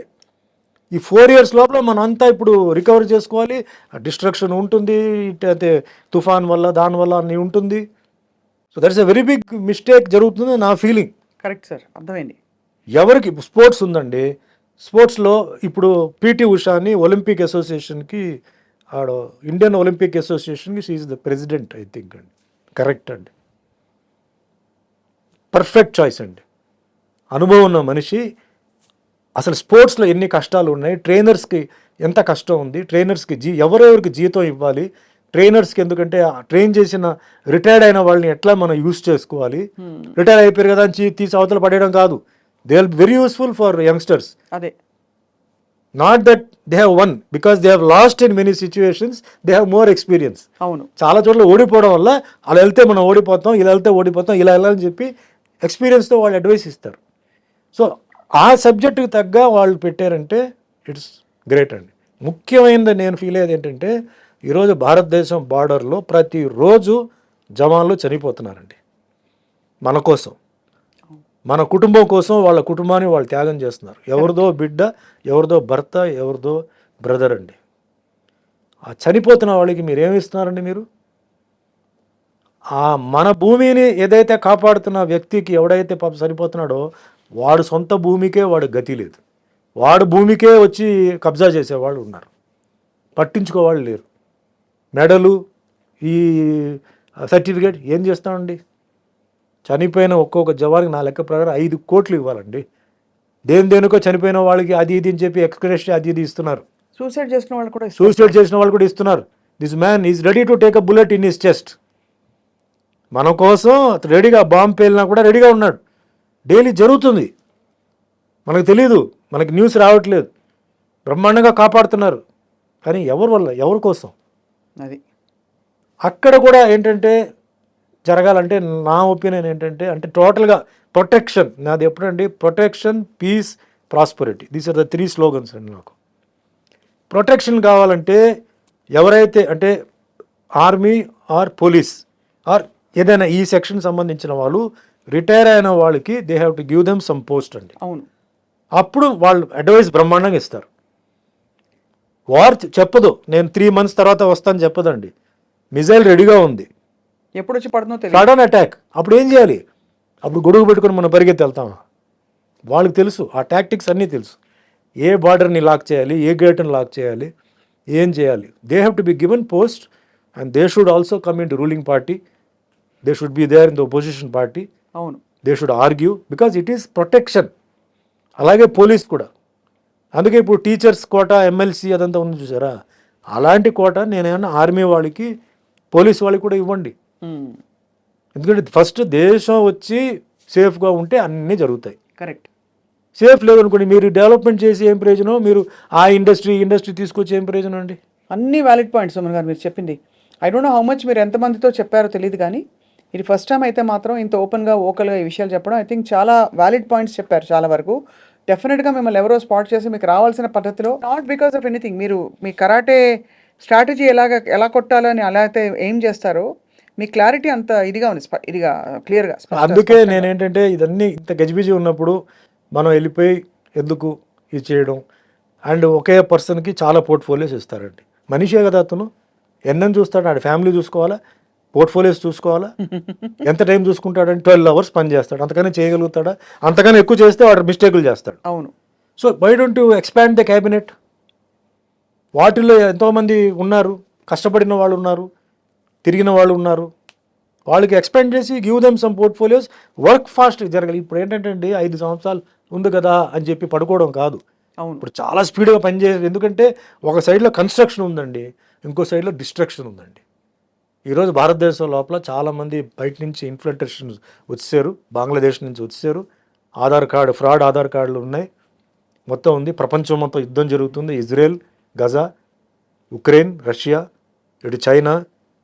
ఈ 4 ఇయర్స్ లోపల మనం అంతా ఇప్పుడు రికవర్ చేసుకోవాలి. డిస్ట్రక్షన్ ఉంటుంది, అయితే తుఫాన్ వల్ల దానివల్ల అన్నీ ఉంటుంది. So that is a very big mistake జరుగుతుంది నా ఫీలింగ్. కరెక్ట్ సార్, అర్థమైంది. ఎవరికి స్పోర్ట్స్ ఉందండి, స్పోర్ట్స్లో ఇప్పుడు పీటీ ఉషాని ఒలింపిక్ అసోసియేషన్కి ఇండియన్ ఒలింపిక్ అసోసియేషన్కి she is the president I think అండి. కరెక్ట్ అండి, పర్ఫెక్ట్ చాయిస్ అండి. అనుభవం ఉన్న మనిషి. అసలు స్పోర్ట్స్లో ఎన్ని కష్టాలు ఉన్నాయి, ట్రైనర్స్కి ఎంత కష్టం ఉంది, ట్రైనర్స్కి ఎవరెవరికి జీతం ఇవ్వాలి, ట్రైనర్స్కి ఎందుకంటే ట్రైన్ చేసిన రిటైర్డ్ అయిన వాళ్ళని ఎట్లా మనం యూస్ చేసుకోవాలి. రిటైర్ అయిపోయారు కదా అని తీసి అవతల పడేయడం కాదు. They will be very useful for youngsters. అదే, not that they have one, because they have lost in many situations, they have more experience. అవును, చాలా చోట్ల ఓడిపోవడం వల్ల అలా వెళ్తే మనం ఓడిపోతాం, ఇలా వెళ్తే ఓడిపోతాం, ఇలా వెళ్ళాలని చెప్పి ఎక్స్పీరియన్స్తో వాళ్ళు అడ్వైస్ ఇస్తారు. సో ఆ సబ్జెక్టుకి తగ్గ వాళ్ళు పెట్టారంటే ఇట్స్ గ్రేట్ అండి. ముఖ్యమైనది నేను ఫీల్ అయ్యేది ఏంటంటే ఈరోజు భారతదేశం బార్డర్లో ప్రతిరోజు జవాన్లు చనిపోతున్నారండి మన కోసం, మన కుటుంబం కోసం. వాళ్ళ కుటుంబాన్ని వాళ్ళు త్యాగం చేస్తున్నారు. ఎవరిదో బిడ్డ, ఎవరిదో భర్త, ఎవరిదో బ్రదర్ అండి. ఆ చనిపోతున్న వాళ్ళకి మీరు ఏమి ఇస్తున్నారండి? మీరు ఆ మన భూమిని ఏదైతే కాపాడుతున్న వ్యక్తికి ఎవడైతే పాపం చనిపోతున్నాడో వాడు సొంత భూమికే వాడు గతి లేదు. వాడు భూమికే వచ్చి కబ్జా చేసేవాళ్ళు ఉన్నారు, పట్టించుకోవాళ్ళు లేరు. మెడలు, ఈ సర్టిఫికేట్ ఏం చేస్తామండి? చనిపోయిన ఒక్కొక్క జవాన్కి నా లెక్క ప్రకారం 5 కోట్లు ఇవ్వాలండి. దేనికో చనిపోయిన వాళ్ళకి అది ఇది అని చెప్పి ఎక్స్ప్రెషన్ అది ఇది ఇస్తున్నారు. సూసైడ్ చేసిన వాళ్ళు కూడా ఇస్తున్నారు. This man is ready to take a bullet in his chest. మన కోసం రెడీగా బాంబు పేలినా కూడా రెడీగా ఉన్నాడు. డైలీ జరుగుతుంది, మనకు తెలీదు, మనకి న్యూస్ రావట్లేదు. బ్రహ్మాండంగా కాపాడుతున్నారు. కానీ ఎవరి వల్ల, ఎవరి కోసం? అది అక్కడ కూడా ఏంటంటే జరగాలంటే నా ఒపీనియన్ ఏంటంటే, అంటే టోటల్గా ప్రొటెక్షన్. నాది ఎప్పుడండి, protection, peace, prosperity, these are the 3 slogans అండి. నాకు ప్రొటెక్షన్ కావాలంటే ఎవరైతే అంటే ఆర్మీ ఆర్ పోలీస్ ఆర్ ఏదైనా ఈ సెక్షన్ సంబంధించిన వాళ్ళు రిటైర్ అయిన వాళ్ళకి they have to give them some post అండి. అవును. అప్పుడు వాళ్ళు అడ్వైస్ బ్రహ్మాండంగా ఇస్తారు. వార్ చెప్పదు నేను 3 months తర్వాత వస్తాను చెప్పదండి. మిజైల్ రెడీగా ఉంది, ఎప్పుడు వచ్చి పడుతుందో తెలియదు. సడన్ అటాక్, అప్పుడు ఏం చేయాలి? అప్పుడు గొడుగు పెట్టుకొని మనం పరిగెత్తి వెళ్తామా? వాళ్ళకి తెలుసు, ఆ టాక్టిక్స్ అన్నీ తెలుసు. ఏ బార్డర్ని లాక్ చేయాలి, ఏ గేట్ని లాక్ చేయాలి, ఏం చేయాలి. They have to be given post and they should also come into ruling party. They should be there in the opposition party. అవును. They should argue because it is protection. అలాగే police కూడా. అందుకే ఇప్పుడు teachers కోట, MLC అదంతా ఉంది చూసారా, అలాంటి కోట నేనేమన్నా ఆర్మీ వాళ్ళకి, పోలీస్ వాళ్ళకి కూడా ఇవ్వండి. ఎందుకంటే ఫస్ట్ దేశం వచ్చి సేఫ్గా ఉంటే అన్నీ జరుగుతాయి. కరెక్ట్. సేఫ్ లేదనుకోండి, మీరు డెవలప్మెంట్ చేసి ఏం ప్రయోజనం, మీరు ఆ ఇండస్ట్రీ తీసుకొచ్చి ఏం ప్రయోజనం అండి? అన్ని వ్యాలిడ్ పాయింట్స్ సుమన్ గారు మీరు చెప్పింది. I don't know how much మీరు ఎంతమందితో చెప్పారో తెలియదు, కానీ ఇది ఫస్ట్ టైం అయితే మాత్రం ఇంత ఓపెన్గా ఓకల్గా ఈ విషయాలు చెప్పడం ఐ థింక్ చాలా వ్యాలిడ్ పాయింట్స్ చెప్పారు చాలా వరకు. డెఫినెట్గా మిమ్మల్ని ఎవరో స్పాట్ చేసి మీకు రావాల్సిన పద్ధతిలో, నాట్ బికాస్ ఆఫ్ ఎనీథింగ్, మీరు మీ కరాటే స్ట్రాటజీ ఎలా కొట్టాలని అలా అయితే ఏం చేస్తారో మీ క్లారిటీ అంత ఇదిగా ఉంది, ఇదిగా క్లియర్గా. అందుకే నేనేంటంటే ఇదన్నీ ఇంత గజిబిజి ఉన్నప్పుడు మనం వెళ్ళిపోయి ఎందుకు ఇది చేయడం. అండ్ ఒకే పర్సన్కి చాలా పోర్ట్ఫోలియోస్ ఇస్తారండి. మనిషే కదా అతను, ఎన్నని చూస్తాడు, ఆడ ఫ్యామిలీ చూసుకోవాలా, పోర్ట్ఫోలియోస్ చూసుకోవాలా, ఎంత టైం చూసుకుంటాడంటే 12 hours పని చేస్తాడు. అంతకన్నా చేయగలుగుతాడా? అంతకన్నా ఎక్కువ చేస్తే వాడు మిస్టేకులు చేస్తాడు. అవును. So why don't you expand the cabinet? వాటిల్లో ఎంతోమంది ఉన్నారు, కష్టపడిన వాళ్ళు ఉన్నారు, తిరిగిన వాళ్ళు ఉన్నారు. వాళ్ళకి ఎక్స్పాండ్ చేసి give them some portfolios, work fast జరగాలి. ఇప్పుడు ఏంటంటే అండి 5 సంవత్సరాలు ఉంది కదా అని చెప్పి పడుకోవడం కాదు. అవును. ఇప్పుడు చాలా స్పీడ్గా పనిచేయాలి. ఎందుకంటే ఒక సైడ్లో కన్స్ట్రక్షన్ ఉందండి, ఇంకో సైడ్లో డిస్ట్రక్షన్ ఉందండి. ఈరోజు భారతదేశం లోపల చాలామంది బయట నుంచి ఇన్ఫ్లుయెన్సర్స్ వచ్చేసారు, బంగ్లాదేశ్ నుంచి వచ్చేసారు. ఫ్రాడ్ ఆధార్ కార్డులు ఉన్నాయి, మొత్తం ఉంది. ప్రపంచం మొత్తం యుద్ధం జరుగుతుంది. ఇజ్రాయెల్, గజా, ఉక్రెయిన్, రష్యా, ఇటు చైనా.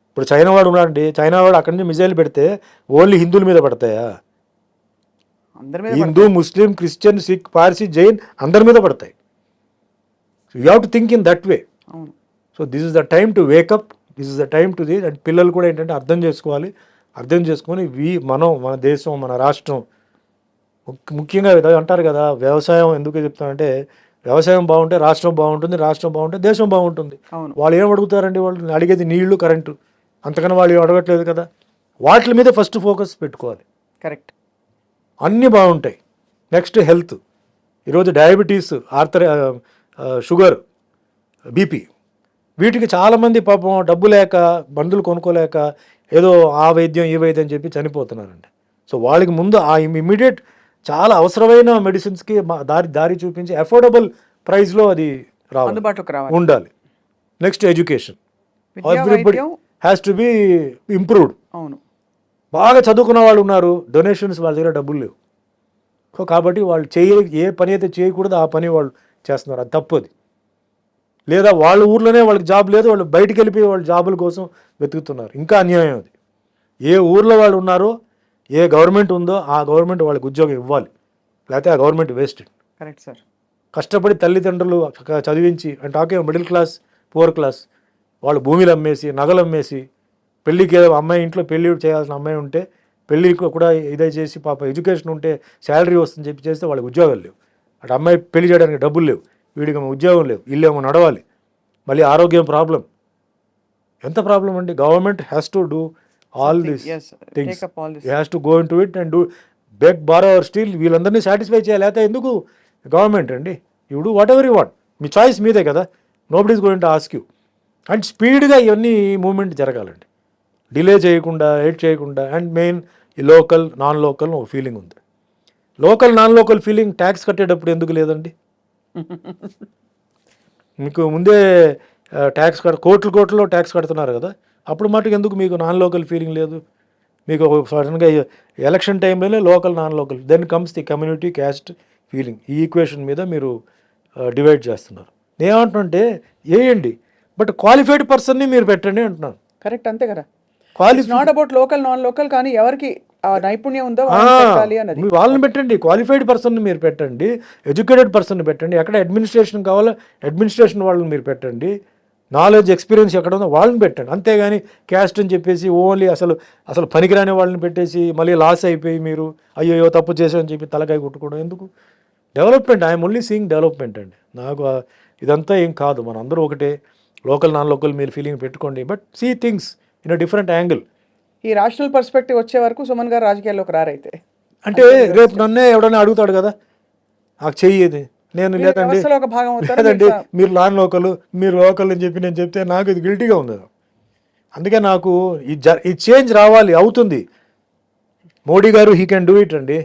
ఇప్పుడు చైనా వాడు ఉన్నాడండి, చైనా వాడు అక్కడి నుంచి మిజైల్ పెడితే ఓన్లీ హిందువుల మీద పడతాయా? హిందూ, ముస్లిం, క్రిస్టియన్, సిక్, పార్సీ, జైన్ అందరి మీద పడతాయి. You have to think in that way. So this is the time to wake up, this is the time to this. And పిల్లలు కూడా ఏంటంటే అర్థం చేసుకోవాలి. అర్థం చేసుకొని మన దేశం, మన రాష్ట్రం, ముఖ్యంగా అంటారు కదా, వ్యవసాయం ఎందుకు చెప్తానంటే, వ్యవసాయం బాగుంటే రాష్ట్రం బాగుంటుంది, రాష్ట్రం బాగుంటే దేశం బాగుంటుంది. వాళ్ళు ఏం అడుగుతారండి? వాళ్ళు అడిగేది నీళ్లు, కరెంటు, అంతకన్నా వాళ్ళు ఏం అడగట్లేదు కదా. వాటి మీద ఫస్ట్ ఫోకస్ పెట్టుకోవాలి. కరెక్ట్. అన్నీ బాగుంటాయి. Next health. ఈరోజు డయాబెటీస్, షుగర్, బీపీ, వీటికి చాలామంది పాపం డబ్బు లేక, మందులు కొనుక్కోలేక ఏదో ఆ వైద్యం ఈ వైద్యం అని చెప్పి చనిపోతున్నారండి. సో వాళ్ళకి ముందు ఆ ఇమ్మీడియట్ చాలా అవసరమైన మెడిసిన్స్కి దారి చూపించి అఫోర్డబుల్ ప్రైస్లో అది ఉండాలి. Next education. Everybody has to be improved. అవును. బాగా చదువుకున్న వాళ్ళు ఉన్నారు, డొనేషన్స్ వాళ్ళ దగ్గర డబ్బులు లేవు. సో కాబట్టి వాళ్ళు ఏ పని అయితే చేయకూడదు ఆ పని వాళ్ళు చేస్తున్నారు, అది తప్పది. లేదా వాళ్ళ ఊర్లోనే వాళ్ళకి జాబ్ లేదు, వాళ్ళు బయటికి వెళ్ళిపోయి వాళ్ళ జాబుల కోసం వెతుకుతున్నారు, ఇంకా అన్యాయం అది. ఏ ఊర్లో వాళ్ళు ఉన్నారో, ఏ గవర్నమెంట్ ఉందో ఆ గవర్నమెంట్ వాళ్ళకి ఉద్యోగం ఇవ్వాలి, లేకపోతే ఆ గవర్నమెంట్ వేస్టెడ్. Correct sir. కష్టపడి తల్లిదండ్రులు చదివించి, అంటే talking middle class, poor class, వాళ్ళు భూమిలు అమ్మేసి, నగలు అమ్మేసి, పెళ్ళికి అమ్మాయి ఇంట్లో పెళ్ళి చేయాల్సిన అమ్మాయి ఉంటే పెళ్ళికి కూడా ఇదే చేసి పాప ఎడ్యుకేషన్ ఉంటే శాలరీ వస్తుందని చెప్పి చేస్తే వాళ్ళకి ఉద్యోగాలు లేవు. అటు అమ్మాయి పెళ్లి చేయడానికి డబ్బులు లేవు, వీడికి ఉద్యోగం లేవు, ఇల్లు ఏమో నడవాలి, మళ్ళీ ఆరోగ్యం ప్రాబ్లం. ఎంత ప్రాబ్లం అండి. Government has to do all this things, has to go into it and do beg, borrow or steal, వీళ్ళందరినీ సాటిస్ఫై చేయాలి. లేకపోతే ఎందుకు గవర్నమెంట్ అండి? You do whatever you want, మీ చాయిస్ మీదే కదా, nobody is going to ask you. And స్పీడ్గా ఇవన్నీ మూవ్మెంట్ జరగాలండి, డిలే చేయకుండా, లేట్ చేయకుండా. అండ్ మెయిన్ ఈ లోకల్, నాన్ లోకల్ ఒక ఫీలింగ్ ఉంది. Local, non local feeling tax కట్టేటప్పుడు ఎందుకు లేదండి? మీకు ముందే ట్యాక్స్ కోట్లు ట్యాక్స్ కడుతున్నారు కదా, అప్పుడు మటుకు ఎందుకు మీకు నాన్ లోకల్ ఫీలింగ్ లేదు? మీకు సడన్గా ఎలక్షన్ టైంలోనే local, non local, then comes the community, caste feeling. ఈ ఈక్వేషన్ మీద మీరు డివైడ్ చేస్తున్నారు. నేనేమంటున్నానంటే వేయండి, బట్ క్వాలిఫైడ్ పర్సన్ని మీరు పెట్టండి అంటున్నాను. కరెక్ట్, అంతే కదా. Not about local, non local, కానీ ఎవరికి నైపుణ్యం ఉందో వాళ్ళని పెట్టండి. క్వాలిఫైడ్ పర్సన్ మీరు పెట్టండి, ఎడ్యుకేటెడ్ పర్సన్ పెట్టండి. ఎక్కడ అడ్మినిస్ట్రేషన్ కావాలో అడ్మినిస్ట్రేషన్ వాళ్ళని మీరు పెట్టండి. నాలెడ్జ్ ఎక్స్పీరియన్స్ ఎక్కడ ఉందో వాళ్ళని పెట్టండి, అంతేగాని క్యాస్ట్ అని చెప్పేసి ఓన్లీ అసలు పనికిరాని వాళ్ళని పెట్టేసి మళ్ళీ లాస్ అయిపోయి మీరు అయ్యో తప్పు చేసామని చెప్పి తలకాయ కొట్టుకోవడం ఎందుకు? Development, I'm only seeing development అండి. నాకు ఇదంతా ఏం కాదు, మన అందరూ ఒకటే, లోకల్ నాన్ లోకల్ మీరు ఫీలింగ్ పెట్టుకోండి, but see things in a different angle. ఈ రాషనల్ పర్స్పెక్టివ్ వచ్చే వరకు సుమన్ గారు రాజకీయాల్లోకి రారైతే అంటే రేపు నన్నే ఎవడన్నా అడుగుతాడు కదా, నాకు చెయ్యేది, నేను లేదండి వ్యవస్థలో ఒక భాగం అవుతారు లేదండి మీరు నాన్ లోకల్ మీరు లోకల్ అని చెప్పి నేను చెప్తే నాకు ఇది గిల్టీగా ఉంది. అందుకే నాకు ఈ చేంజ్ రావాలి, అవుతుంది. Modi garu he can do it అండి.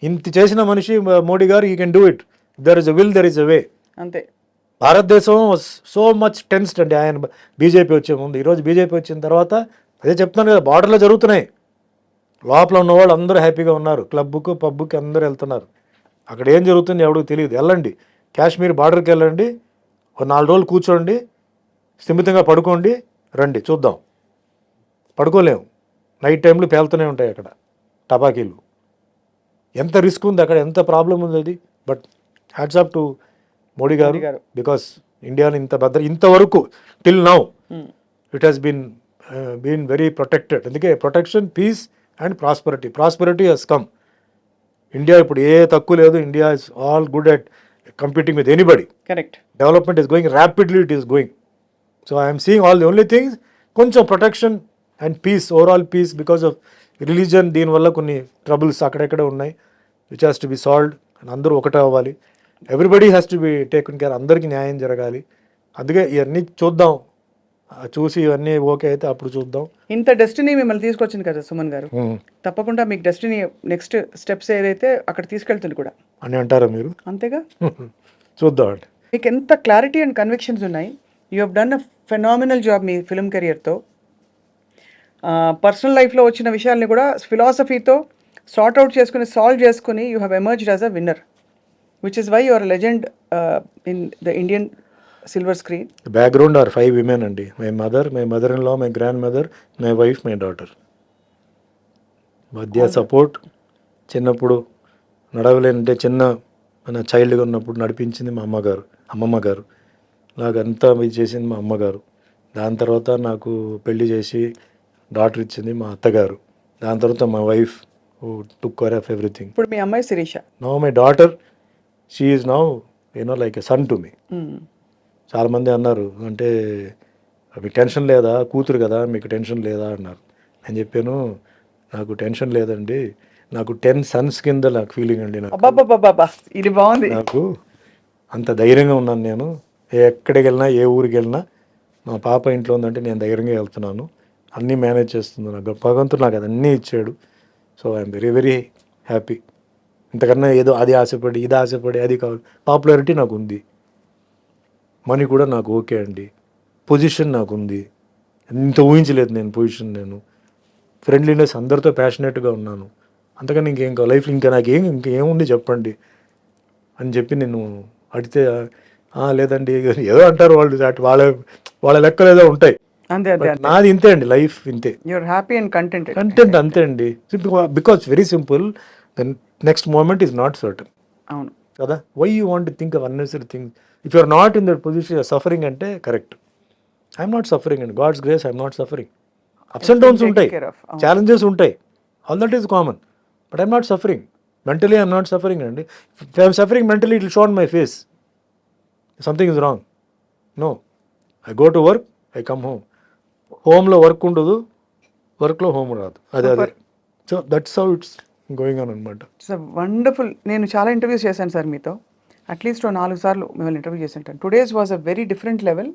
ఇంత చేసిన మనిషి Modi garu he can do it. There is a will, there is a way. అంతే. భారతదేశం సో మచ్ టెన్స్డ్ అండి ఆయన బీజేపీ వచ్చే ముందు. ఈరోజు బీజేపీ వచ్చిన తర్వాత అదే చెప్తున్నాను కదా, బార్డర్లో జరుగుతున్నాయి, లోపల ఉన్న వాళ్ళు అందరూ హ్యాపీగా ఉన్నారు, క్లబ్కు పబ్కి అందరూ వెళ్తున్నారు. అక్కడ ఏం జరుగుతుంది ఎవరికి తెలియదు. వెళ్ళండి కాశ్మీర్ బార్డర్కి వెళ్ళండి, ఒక 4 రోజులు కూర్చోండి, స్థిమితంగా పడుకోండి, రండి చూద్దాం. పడుకోలేము, నైట్ టైంలో పేలుతూనే ఉంటాయి అక్కడ టపాకీలు. ఎంత రిస్క్ ఉంది అక్కడ, ఎంత ప్రాబ్లం ఉంది అది. But hats off to Modi garu, because ఇండియాని ఇంతవరకు till now it has been very protected. అందుకే protection, peace and prosperity has come. India ఇప్పుడు ఏ తక్కువ లేదు, India is all good at competing with anybody. Correct. Development is going rapidly, it is going. So I'm seeing all the only things కొంచెం protection and peace, overall peace, because of religion. దీనివల్ల కొన్ని troubles అక్కడెక్కడ ఉన్నాయి, which has to be solved. అందరూ ఒకటే అవ్వాలి, everybody has to be taken care, అందరికీ న్యాయం జరగాలి. అందుకే ఇవన్నీ చూద్దాం, చూసి ఇవన్నీ ఓకే అయితే అప్పుడు చూద్దాం. ఇంత డెస్టినీ మిమ్మల్ని తీసుకొచ్చింది కదా సుమన్ గారు, తప్పకుండా మీకు డెస్టినీ నెక్స్ట్ స్టెప్స్ ఏదైతే అక్కడ తీసుకెళ్తుంది కూడా అని అంటారా మీరు? అంతేగా. చూద్దాం అండి. మీకు ఎంత క్లారిటీ అండ్ కన్విక్షన్స్ ఉన్నాయి. You have done a phenomenal job మీ ఫిల్మ్ కెరియర్తో. పర్సనల్ లైఫ్లో వచ్చిన విషయాల్ని కూడా ఫిలాసఫీతో సార్ట్ అవుట్ చేసుకుని సాల్వ్ చేసుకుని you have emerged as a winner, which is why your legend in the Indian silver screen. Background are 5 women అండి. My mother in law, my grandmother, my wife, my daughter. మధ్య support. చిన్నప్పుడు నడవలేనంటే మన చైల్డ్గా ఉన్నప్పుడు నడిపించింది మా అమ్మమ్మ గారు. నాకు అంతా ఇది చేసింది మా అమ్మగారు. దాని తర్వాత నాకు పెళ్లి చేసి డాటర్ ఇచ్చింది మా అత్తగారు. దాని తర్వాత మా wife who took care of everything. ఇప్పుడు మీ అమ్మాయి Shirisha. Now my daughter, she is now like a son to me. చాలామంది అన్నారు, అంటే మీకు టెన్షన్ లేదా, కూతురు కదా మీకు టెన్షన్ లేదా అన్నారు. నేను చెప్పాను, నాకు టెన్షన్ లేదండి, నాకు 10 sons కింద నాకు ఫీలింగ్ అండి. ఇది బాగుంది. నాకు అంత ధైర్యంగా ఉన్నాను నేను. ఎక్కడికి వెళ్ళినా, ఏ ఊరికి వెళ్ళినా, మా పాప ఇంట్లో ఉందంటే నేను ధైర్యంగా వెళ్తున్నాను, అన్నీ మేనేజ్ చేస్తున్నాను. భగవంతుడు నాకు అదన్నీ ఇచ్చాడు. So I'm very very happy. ఇంతకన్నా ఏదో అది ఆశపడి ఇది ఆశపడి అది కావాలి. పాపులారిటీ నాకు ఉంది, మనీ కూడా నాకు ఓకే అండి, పొజిషన్ నాకు ఉంది. ఇంత ఊహించలేదు నేను పొజిషన్. నేను ఫ్రెండ్లీనెస్, అందరితో ప్యాషనేట్గా ఉన్నాను. అంతకని ఇంకేం లైఫ్ ఇంకా నాకేం ఇంకేముంది చెప్పండి అని చెప్పి నేను అడిగితే లేదండి ఏదో అంటారు వాళ్ళు, వాళ్ళ లెక్కలు ఏదో ఉంటాయి. నాది ఇంతే అండి, లైఫ్ ఇంతే. యూఆర్ హ్యాపీ అండ్ కంటెంట్ అంతే అండి. Because very simple, the next moment is not certain. అవును కదా. Why you want to think of unnecessary things if you're not in that position, you're suffering అంటే correct. I'm not suffering and God's grace I'm not suffering. Ups and downs ఉంటాయి, challenges ఉంటాయి, all that is common, but I'm not suffering. Mentally I'm not suffering అండి. If I'm suffering mentally it will show on my face something is wrong. No, I go to work, I come home. హోమ్లో work ఉండదు, వర్క్లో home రాదు. అదే. So that's how it's going on అనమాట. It's wonderful. నేను చాలా interviews చేశాను sir మీతో, అట్లీస్ట్ 4 సార్లు మిమ్మల్ని ఇంటర్వ్యూ చేశాను. Today's was a very different level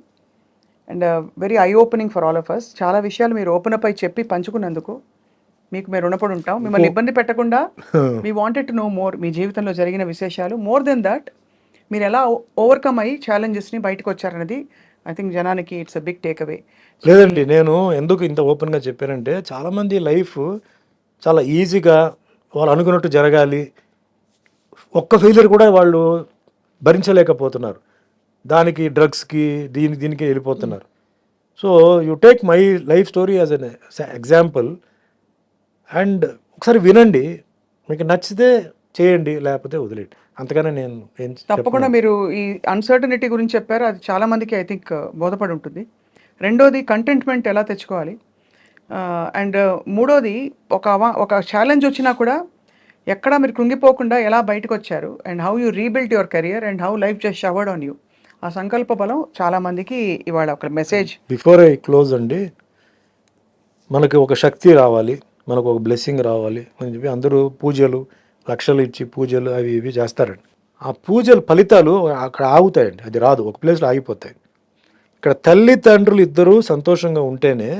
and very eye opening for all of us. చాలా విషయాలు మీరు ఓపెన్ అప్ అయి చెప్పి పంచుకున్నందుకు మీకు మేము రుణపడి ఉంటాం. మిమ్మల్ని ఇబ్బంది పెట్టకుండా we wanted to know more, మీ జీవితంలో జరిగిన విశేషాలు. మోర్ దెన్ దట్, మీరు ఎలా ఓవర్కమ్ అయ్యి ఛాలెంజెస్ని బయటకు వచ్చారనేది ఐ థింక్ జనానికి it's a big takeaway. లేదండి, నేను ఎందుకు ఇంత ఓపెన్గా చెప్పానంటే, చాలామంది లైఫ్ చాలా ఈజీగా వాళ్ళు అనుకున్నట్టు జరగాలి, ఒక్క ఫెయిలియర్ కూడా వాళ్ళు భరించలేకపోతున్నారు, దానికి డ్రగ్స్కి దీనికి వెళ్ళిపోతున్నారు. So you take my life story as an example and ఒకసారి వినండి, మీకు నచ్చితే చేయండి, లేకపోతే వదిలేయండి. అంతగానే నేను ఏం తప్పకుండా మీరు ఈ అన్సర్టనిటీ గురించి చెప్పారు, అది చాలా మందికి ఐ థింక్ బోధపడి ఉంటుంది. రెండోది కంటెంట్మెంట్ ఎలా తెచ్చుకోవాలి, అండ్ మూడోది ఒక ఛాలెంజ్ వచ్చినా కూడా ఎక్కడ మీరు కృంగిపోకుండా ఎలా బయటకు వచ్చారు, and how you rebuild your career and how life just showered on you. ఆ సంకల్ప బలం చాలా మందికి ఇవాళ ఒక మెసేజ్. బిఫోర్ ఐ క్లోజ్ అండి, మనకి ఒక శక్తి రావాలి, మనకు ఒక బ్లెస్సింగ్ రావాలి అని చెప్పి అందరూ పూజలు లక్షలు ఇచ్చి పూజలు అవి ఇవి చేస్తారండి. ఆ పూజల ఫలితాలు అక్కడ ఆగుతాయండి, అది రాదు, ఒక ప్లేస్లో ఆగిపోతాయి. ఇక్కడ తల్లిదండ్రులు ఇద్దరూ సంతోషంగా ఉంటేనే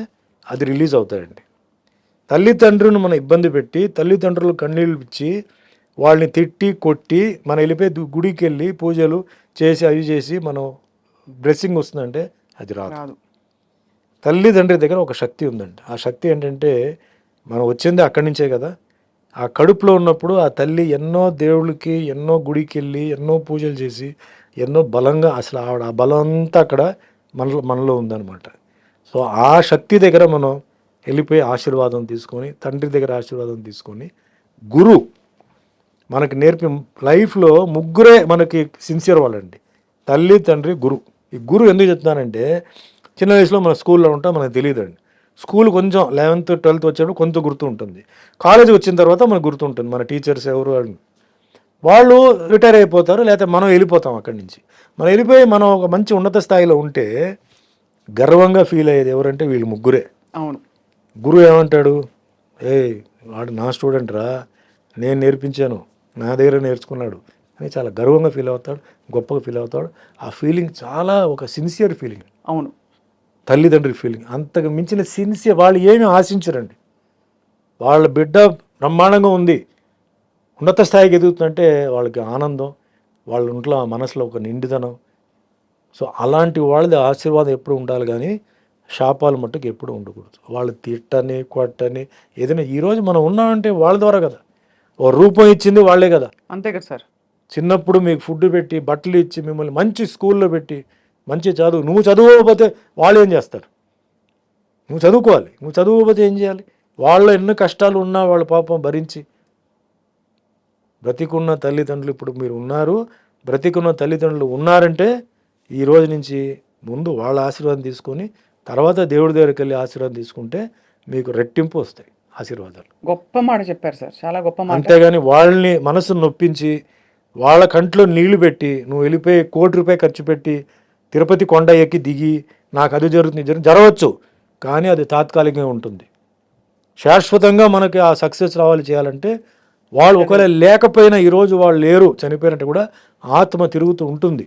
అది రిలీజ్ అవుతాయండి. తల్లిదండ్రులను మనం ఇబ్బంది పెట్టి తల్లిదండ్రులు కన్నీళ్ళు ఇచ్చి వాళ్ళని తిట్టి కొట్టి మనం వెళ్ళిపోయి గుడికి వెళ్ళి పూజలు చేసి అవి చేసి మనం బ్లెస్సింగ్ వస్తుందంటే అది రాదు. తల్లిదండ్రి దగ్గర ఒక శక్తి ఉందండి. ఆ శక్తి ఏంటంటే మనం వచ్చింది అక్కడి నుంచే కదా. ఆ కడుపులో ఉన్నప్పుడు ఆ తల్లి ఎన్నో దేవుళ్ళకి ఎన్నో గుడికి వెళ్ళి ఎన్నో పూజలు చేసి ఎన్నో బలంగా అసలు ఆవిడ ఆ బలం అంతా అక్కడ మనలో ఉందన్నమాట. సో ఆ శక్తి దగ్గర మనం వెళ్ళిపోయి ఆశీర్వాదం తీసుకొని తండ్రి దగ్గర ఆశీర్వాదం తీసుకొని గురు మనకి నేర్పి లైఫ్లో ముగ్గురే మనకి సిన్సియర్ వాళ్ళండి, తల్లి తండ్రి గురు. ఈ గురు ఎందుకు చెప్తున్నానంటే చిన్న వయసులో మన స్కూల్లో ఉంటాం, మనకు తెలియదండి. స్కూల్ కొంచెం 11th 12th వచ్చేటప్పుడు కొంత గుర్తు ఉంటుంది. కాలేజీకి వచ్చిన తర్వాత మనకు గుర్తుంటుంది మన టీచర్స్ ఎవరు వాళ్ళు రిటైర్ అయిపోతారు, లేకపోతే మనం వెళ్ళిపోతాం అక్కడి నుంచి. మనం వెళ్ళిపోయి మనం ఒక మంచి ఉన్నత స్థాయిలో ఉంటే గర్వంగా ఫీల్ అయ్యేది ఎవరంటే వీళ్ళు ముగ్గురే. అవును. గురువు ఏమంటాడు, వాడు నా స్టూడెంట్ రా, నేను నేర్పించాను, నా దగ్గర నేర్చుకున్నాడు అని చాలా గర్వంగా ఫీల్ అవుతాడు, గొప్పగా ఫీల్ అవుతాడు. ఆ ఫీలింగ్ చాలా ఒక సిన్సియర్ ఫీలింగ్. అవును. తల్లిదండ్రుల ఫీలింగ్ అంతకు మించిన సిన్సియర్. వాళ్ళు ఏమీ ఆశించరండి, వాళ్ళ బిడ్డ బ్రహ్మాండంగా ఉంది, ఉన్నత స్థాయికి ఎదుగుతుందంటే వాళ్ళకి ఆనందం, వాళ్ళ ఇంట్లో మనసులో ఒక నిండుదనం. సో అలాంటి వాళ్ళది ఆశీర్వాదం ఎప్పుడు ఉండాలి, కానీ శాపాలు మట్టుకు ఎప్పుడు ఉండకూడదు. వాళ్ళు తిట్టని కొట్టని ఏదైనా ఈరోజు మనం ఉన్నామంటే వాళ్ళ ద్వారా కదా, ఓ రూపం ఇచ్చింది వాళ్ళే కదా. అంతే కదా సార్. చిన్నప్పుడు మీకు ఫుడ్ పెట్టి బట్టలు ఇచ్చి మిమ్మల్ని మంచి స్కూల్లో పెట్టి మంచి చదువు, నువ్వు చదువుకోకపోతే వాళ్ళు ఏం చేస్తారు? నువ్వు చదువుకోవాలి, నువ్వు చదువుకోకపోతే ఏం చేయాలి? వాళ్ళ ఎన్నో కష్టాలు ఉన్నా వాళ్ళ పాపం భరించి బ్రతికున్న తల్లిదండ్రులు ఇప్పుడు మీరు ఉన్నారు, బ్రతికున్న తల్లిదండ్రులు ఉన్నారంటే ఈ రోజు నుంచి ముందు వాళ్ళ ఆశీర్వాదం తీసుకొని తర్వాత దేవుడి దగ్గరికి వెళ్ళి ఆశీర్వాదం తీసుకుంటే మీకు రెట్టింపు వస్తాయి ఆశీర్వాదాలు. గొప్ప మాట చెప్పారు సార్, చాలా గొప్ప మాట. అంతేగాని వాళ్ళని మనసును నొప్పించి వాళ్ళ కంట్లో నీళ్లు పెట్టి నువ్వు వెళ్ళిపోయి ₹1,00,00,000 ఖర్చు పెట్టి తిరుపతి కొండ ఎక్కి దిగి నాకు అది జరుగుతుంది జరగవచ్చు, కానీ అది తాత్కాలికంగా ఉంటుంది. శాశ్వతంగా మనకి ఆ సక్సెస్ రావాలి చేయాలంటే వాళ్ళు ఒకవేళ లేకపోయినా ఈరోజు వాళ్ళు లేరు చనిపోయినట్టు కూడా ఆత్మ తిరుగుతూ ఉంటుంది.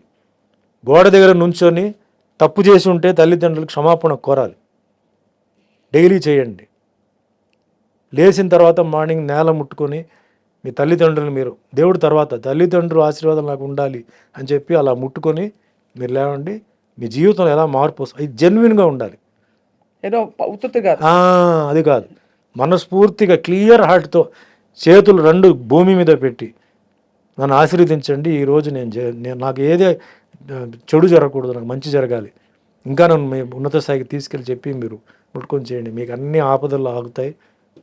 గోడ దగ్గర నుంచొని తప్పు చేసి ఉంటే తల్లిదండ్రులకు క్షమాపణ కోరాలి, డైలీ చేయండి. లేచిన తర్వాత మార్నింగ్ నేల ముట్టుకొని మీ తల్లిదండ్రులు మీరు దేవుడి తర్వాత తల్లిదండ్రులు ఆశీర్వాదం నాకు ఉండాలి అని చెప్పి అలా ముట్టుకొని మీరు లేవండి. మీ జీవితంలో ఎలా మార్పు వస్తుంది, అది జెన్యున్గా ఉండాలి, ఏదో ఉత్తుగా అది కాదు. మనస్ఫూర్తిగా క్లియర్ హార్ట్తో చేతులు 2 భూమి మీద పెట్టి నన్ను ఆశీర్వదించండి, ఈరోజు నేను నాకు ఏదే చెడు జరగకూడదు, నాకు మంచి జరగాలి, ఇంకా నన్ను ఉన్నత స్థాయికి తీసుకెళ్ళి చెప్పి మీరు ముట్టుకొని చేయండి. మీకు అన్ని ఆపదలు ఆగుతాయి,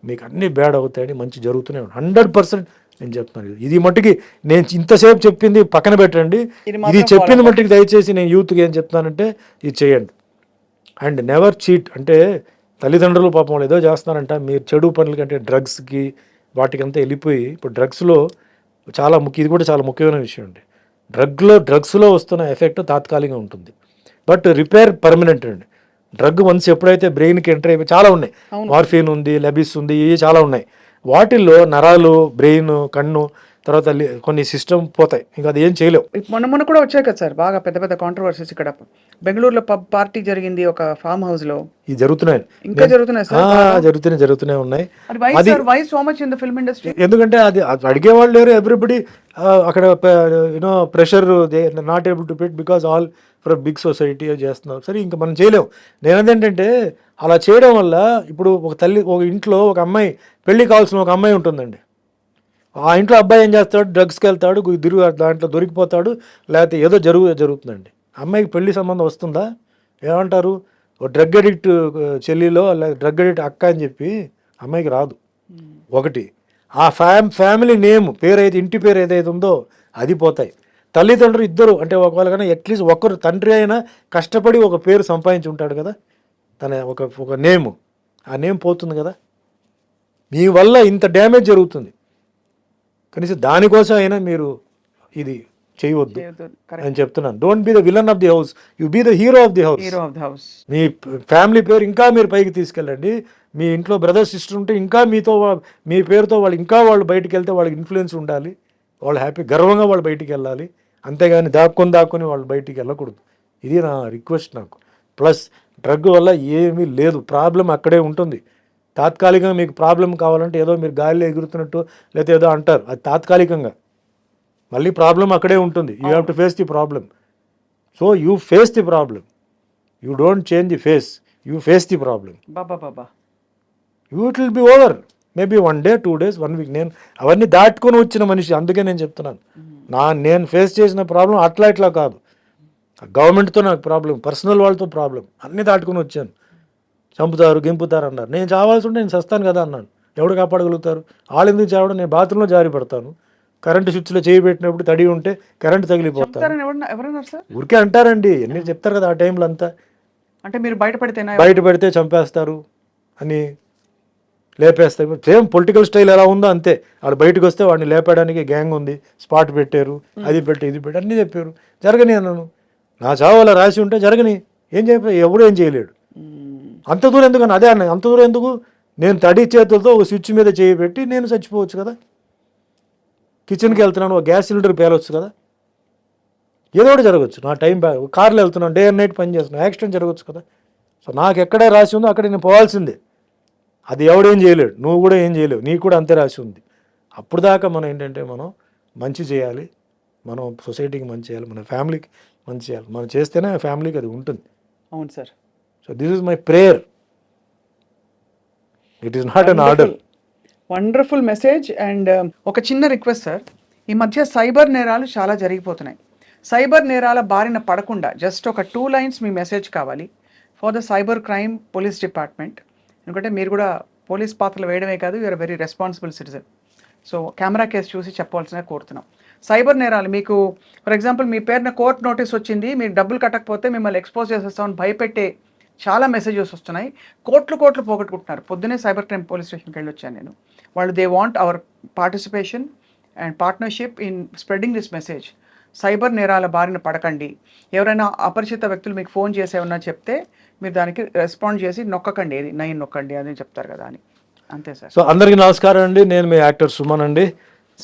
మీకు అన్నీ బ్యాడ్ అవుతాయని మంచి జరుగుతూనే ఉంటుంది. 100% నేను చెప్తాను. ఇది మట్టుకి నేను ఇంతసేపు చెప్పింది పక్కన పెట్టండి, ఇది చెప్పింది మట్టుకి దయచేసి నేను యూత్కి ఏం చెప్తానంటే ఇది చేయండి. And never cheat. అంటే తల్లిదండ్రులు పాపం ఏదో చేస్తున్నారంట, మీరు చెడు పనుల కంటే డ్రగ్స్కి వాటికంతా వెళ్ళిపోయి ఇప్పుడు డ్రగ్స్లో చాలా ఇది కూడా చాలా ముఖ్యమైన విషయం అండి. డ్రగ్స్లో వస్తున్న ఎఫెక్ట్ తాత్కాలికంగా ఉంటుంది, బట్ రిపేర్ పర్మనెంట్ అండి. డ్రగ్ వన్స్ ఎప్పుడైతే బ్రెయిన్కి ఎంటర్ అయిపోయి చాలా ఉన్నాయి, మార్ఫిన్ ఉంది, లెబిస్ ఉంది, ఇవి చాలా ఉన్నాయి. వాటిల్లో నరాలు, బ్రెయిన్, కన్ను, తర్వాత కొన్ని సిస్టమ్ పోతాయి, ఇంకా అది ఏం చేయలేవు. మొన్న కూడా వచ్చాయి కదా సార్ బాగా పెద్ద పెద్ద కాంట్రవర్సీస్. ఇక్కడ బెంగళూరులో పబ్ పార్టీ జరిగింది ఒక ఫామ్ హౌస్ లో, ఇది జరుగుతున్నాయి, ఇంకా జరుగుతున్నాయి సార్, జరుగుతూనే ఉన్నాయి. Why so much in the film industry? ఎందుకంటే అది అడిగేవాళ్ళు లేరు, ఎవ్రీబడి అక్కడ pressure not able to pit because all for big society చేస్తున్నారు. సరే ఇంకా మనం చేయలేము. నేనేంటంటే అలా చేయడం వల్ల ఇప్పుడు ఒక ఇంట్లో ఒక అమ్మాయి పెళ్లి కావాల్సిన ఒక అమ్మాయి ఉంటుందండి. ఆ ఇంట్లో అబ్బాయి ఏం చేస్తాడు, డ్రగ్స్కి వెళ్తాడు, దాంట్లో దొరికిపోతాడు, లేకపోతే ఏదో జరుగుతుందండి. అమ్మాయికి పెళ్లి సంబంధం వస్తుందా? ఏమంటారు, ఓ డ్రగ్ అడిక్ట్ చెల్లిలో డ్రగ్ అడిక్ట్ అక్క అని చెప్పి అమ్మాయికి రాదు. ఒకటి ఆ ఫ్యామిలీ నేమ్ పేరు ఇంటి పేరు ఏదైతే ఉందో అది పోతాయి. తల్లిదండ్రులు ఇద్దరు అంటే ఒకవేళ కానీ అట్లీస్ట్ ఒకరు తండ్రి అయినా కష్టపడి ఒక పేరు సంపాదించి ఉంటాడు కదా, తన ఒక నేమ్, ఆ నేమ్ పోతుంది కదా. మీ వల్ల ఇంత డ్యామేజ్ జరుగుతుంది, కనీసం దానికోసం అయినా మీరు ఇది చేయవద్దు అని చెప్తున్నాను. Don't be the villain of the house, you be the hero of the house. మీ ఫ్యామిలీ పేరు ఇంకా మీరు పైకి తీసుకెళ్ళండి. మీ ఇంట్లో బ్రదర్ సిస్టర్ ఉంటే ఇంకా మీతో మీ పేరుతో వాళ్ళు ఇంకా వాళ్ళు బయటికి వెళ్తే వాళ్ళకి ఇన్ఫ్లుయెన్స్ ఉండాలి, వాళ్ళు హ్యాపీ గర్వంగా వాళ్ళు బయటికి వెళ్ళాలి. అంతేగాని దాక్కొని వాళ్ళు బయటికి వెళ్ళకూడదు. ఇది నా రిక్వెస్ట్ నాకు. ప్లస్ డ్రగ్ వల్ల ఏమీ లేదు, ప్రాబ్లం అక్కడే ఉంటుంది. తాత్కాలికంగా మీకు ప్రాబ్లం కావాలంటే ఏదో మీరు గాలిలో ఎగురుతున్నట్టు లేకపోతే ఏదో అంటారు, అది తాత్కాలికంగా. మళ్ళీ ప్రాబ్లం అక్కడే ఉంటుంది. You have to face the problem. So you face the problem, you don't change the face, you face the problem. You it will be over. Maybe 1 day 2 days 1 week. నేను అవన్నీ దాటుకొని వచ్చిన మనిషి, అందుకే నేను చెప్తున్నాను. నేను ఫేస్ చేసిన ప్రాబ్లం అట్లా ఇట్లా కాదు. గవర్నమెంట్తో నాకు ప్రాబ్లం, పర్సనల్ వాళ్ళతో ప్రాబ్లం, అన్నీ దాటుకొని వచ్చాను. చంపుతారు గింపుతారు అన్నారు, నేను చావాల్సి ఉంటే నేను చస్తాను కదా అన్నాను. ఎవడు కాపాడగలుగుతారు? వాళ్ళు ఎందుకు చావడం? నేను బాత్రూంలో జారి పడతాను, కరెంటు స్విచ్లో చేయి పెట్టినప్పుడు తడి ఉంటే కరెంటు తగిలిపోతాను. ఊరికే అంటారండి, ఎన్ని చెప్తారు కదా ఆ టైంలో అంతా. అంటే మీరు బయటపడితే చంపేస్తారు అని లేపేస్తారు. సేమ్ పొలిటికల్ స్టైల్ ఎలా ఉందో అంతే. వాడు బయటకు వస్తే వాడిని లేపడానికి గ్యాంగ్ ఉంది, స్పాట్ పెట్టారు, అది పెట్టి ఇది పెట్టి అన్నీ చెప్పారు. జరగని అన్నాను, నా చావు అలా రాసి ఉంటే జరగని, ఏం చెప్పారు? ఎవడు ఏం చేయలేడు. అంత దూరం ఎందుకు అని అదే అన్న, అంత దూరం ఎందుకు? నేను తడి చేతులతో ఒక స్విచ్ మీద చేయి పెట్టి నేను చచ్చిపోవచ్చు కదా. కిచెన్కి వెళ్తున్నాను, ఒక గ్యాస్ సిలిండర్ పేలవచ్చు కదా, ఏదో ఒకటి జరగచ్చు. నా టైం కార్లో వెళ్తున్నాను, డే అండ్ నైట్ పని చేస్తున్నాను, యాక్సిడెంట్ జరగచ్చు కదా. సో నాకు ఎక్కడే రాసి ఉందో అక్కడ నేను పోవాల్సిందే. అది ఎవడేం చేయలేడు, నువ్వు కూడా ఏం చేయలేవు, నీకు కూడా అంతే రాసి ఉంది. అప్పుడు దాకా మనం ఏంటంటే మనం మంచి చేయాలి, మనం సొసైటీకి మంచి చేయాలి, మన ఫ్యామిలీకి మంచి చేయాలి. మనం చేస్తేనే ఫ్యామిలీకి అది ఉంటుంది. అవును sir. So this is my prayer, it is not an order. Wonderful message. And ఒక చిన్న రిక్వెస్ట్ సార్, ఈ మధ్య సైబర్ నేరాలు చాలా జరిగిపోతున్నాయి. సైబర్ నేరాల బారిన పడకుండా జస్ట్ ఒక 2 lines మీ మెసేజ్ కావాలి for the cyber crime police department. ఎందుకంటే మీరు కూడా పోలీస్ పాత్రలు వేయడమే కాదు, you're very responsible citizen. So camera case చూసి చెప్పవలసిన కోరుతున్నాం. సైబర్ నేరాలు, మీకు ఫర్ ఎగ్జాంపుల్ మీ పేరున కోర్టు నోటీస్ వచ్చింది, మీరు డబ్బులు కట్టకపోతే మిమ్మల్ని ఎక్స్పోజ్ చేసేస్తామని భయపెట్టే చాలా మెసేజెస్ వస్తున్నాయి. కోట్లు పోగొట్టుకుంటున్నారు. పొద్దునే సైబర్ క్రైమ్ పోలీస్ స్టేషన్కి వెళ్ళి వచ్చాను నేను. వాళ్ళు they want hour participation and partnership in spreading this message. Cyber నేరాల బారిన పడకండి. ఎవరైనా అపరిచిత వ్యక్తులు మీకు ఫోన్ చేసేవన్నా చెప్తే మీరు దానికి రెస్పాండ్ చేసి నొక్కకండి, ఏది 9 నొక్కండి అని చెప్తారు కదా అని. అంతే సార్. సో అందరికీ నమస్కారం అండి, నేను మీ యాక్టర్ సుమన్ అండి.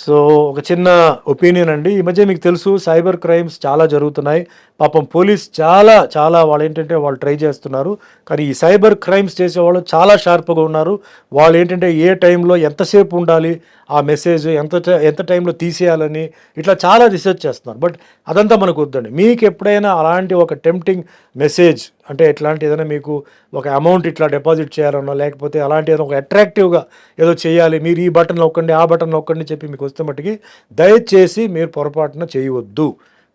సో ఒక చిన్న ఒపీనియన్ అండి, ఈ మధ్య మీకు తెలుసు సైబర్ క్రైమ్స్ చాలా జరుగుతున్నాయి. పాపం పోలీస్ చాలా వాళ్ళు ఏంటంటే వాళ్ళు ట్రై చేస్తున్నారు, కానీ ఈ సైబర్ క్రైమ్స్ చేసేవాళ్ళు చాలా షార్ప్గా ఉన్నారు. వాళ్ళు ఏంటంటే ఏ టైంలో ఎంతసేపు ఉండాలి, ఆ మెసేజ్ ఎంత టైంలో తీసేయాలని ఇట్లా చాలా రీసెర్చ్ చేస్తున్నారు. బట్ అదంతా మనకు వద్దండి. మీకు ఎప్పుడైనా అలాంటి ఒక టెంప్టింగ్ మెసేజ్ అంటే ఎట్లాంటి ఏదైనా మీకు ఒక అమౌంట్ ఇట్లా డిపాజిట్ చేయాలన్నా, లేకపోతే అలాంటి ఏదైనా ఒక అట్రాక్టివ్గా ఏదో చేయాలి, మీరు ఈ బటన్ నొక్కండి ఆ బటన్ నొక్కండి చెప్పి మీకు వస్తే మట్టుకి దయచేసి మీరు పొరపాటున చేయవద్దు.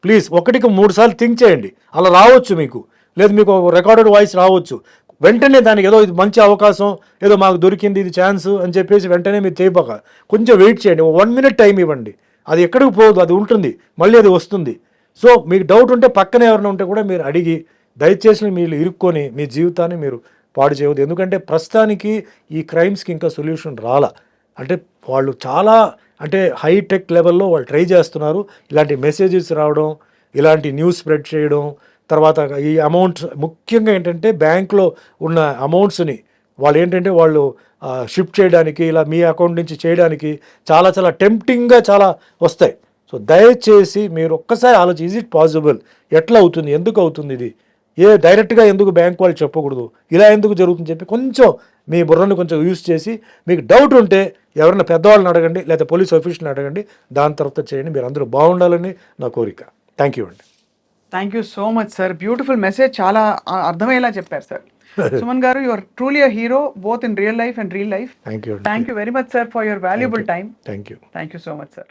ప్లీజ్ 1కి 3 సార్లు థింక్ చేయండి. అలా రావచ్చు మీకు, లేదు మీకు ఒక రికార్డెడ్ వాయిస్ రావచ్చు. వెంటనే దానికి ఏదో ఇది మంచి అవకాశం, ఏదో మాకు దొరికింది ఇది ఛాన్స్ అని చెప్పేసి వెంటనే మీరు చేయబోక కొంచెం వెయిట్ చేయండి, 1 minute టైం ఇవ్వండి. అది ఎక్కడికి పోదు, అది ఉంటుంది, మళ్ళీ అది వస్తుంది. సో మీకు డౌట్ ఉంటే పక్కన ఎవరైనా ఉంటే కూడా మీరు అడిగి దయచేసి మీరు ఇరుక్కొని మీ జీవితాన్ని మీరు పాడు చేయవద్దు. ఎందుకంటే ప్రస్తుతానికి ఈ క్రైమ్స్కి ఇంకా సొల్యూషన్ రాలా. అంటే వాళ్ళు చాలా అంటే హైటెక్ లెవెల్లో వాళ్ళు ట్రై చేస్తున్నారు. ఇలాంటి మెసేజెస్ రావడం, ఇలాంటి న్యూస్ స్ప్రెడ్ చేయడం, తర్వాత ఈ అమౌంట్స్ ముఖ్యంగా ఏంటంటే బ్యాంక్లో ఉన్న అమౌంట్స్ని వాళ్ళు షిఫ్ట్ చేయడానికి, ఇలా మీ అకౌంట్ నుంచి చేయడానికి చాలా టెంప్టింగ్గా చాలా వస్తాయి. సో దయచేసి మీరు ఒక్కసారి ఆలోచి, ఈజ్ ఇట్ పాసిబుల్, ఎట్లా అవుతుంది, ఎందుకు అవుతుంది, ఇది డైరెక్ట్గా ఎందుకు బ్యాంక్ వాళ్ళు చెప్పకూడదు, ఇలా ఎందుకు జరుగుతుంది చెప్పి కొంచెం మీ బుర్రను కొంచెం యూజ్ చేసి, మీకు డౌట్ ఉంటే ఎవరైనా పెద్దవాళ్ళని అడగండి, లేదా పోలీస్ ఆఫీసర్ని అడగండి, దాని తర్వాత చేయండి. మీరు అందరూ బాగుండాలని నా కోరిక. థ్యాంక్ యూ అండి. Thank you so much sir. Beautiful message, చాలా అర్థమయ్యేలా చెప్పారు సార్. సుమన్ గారు, you are truly a hero both in real life and real life. Thank you very much sir for your valuable time. Thank you so much sir.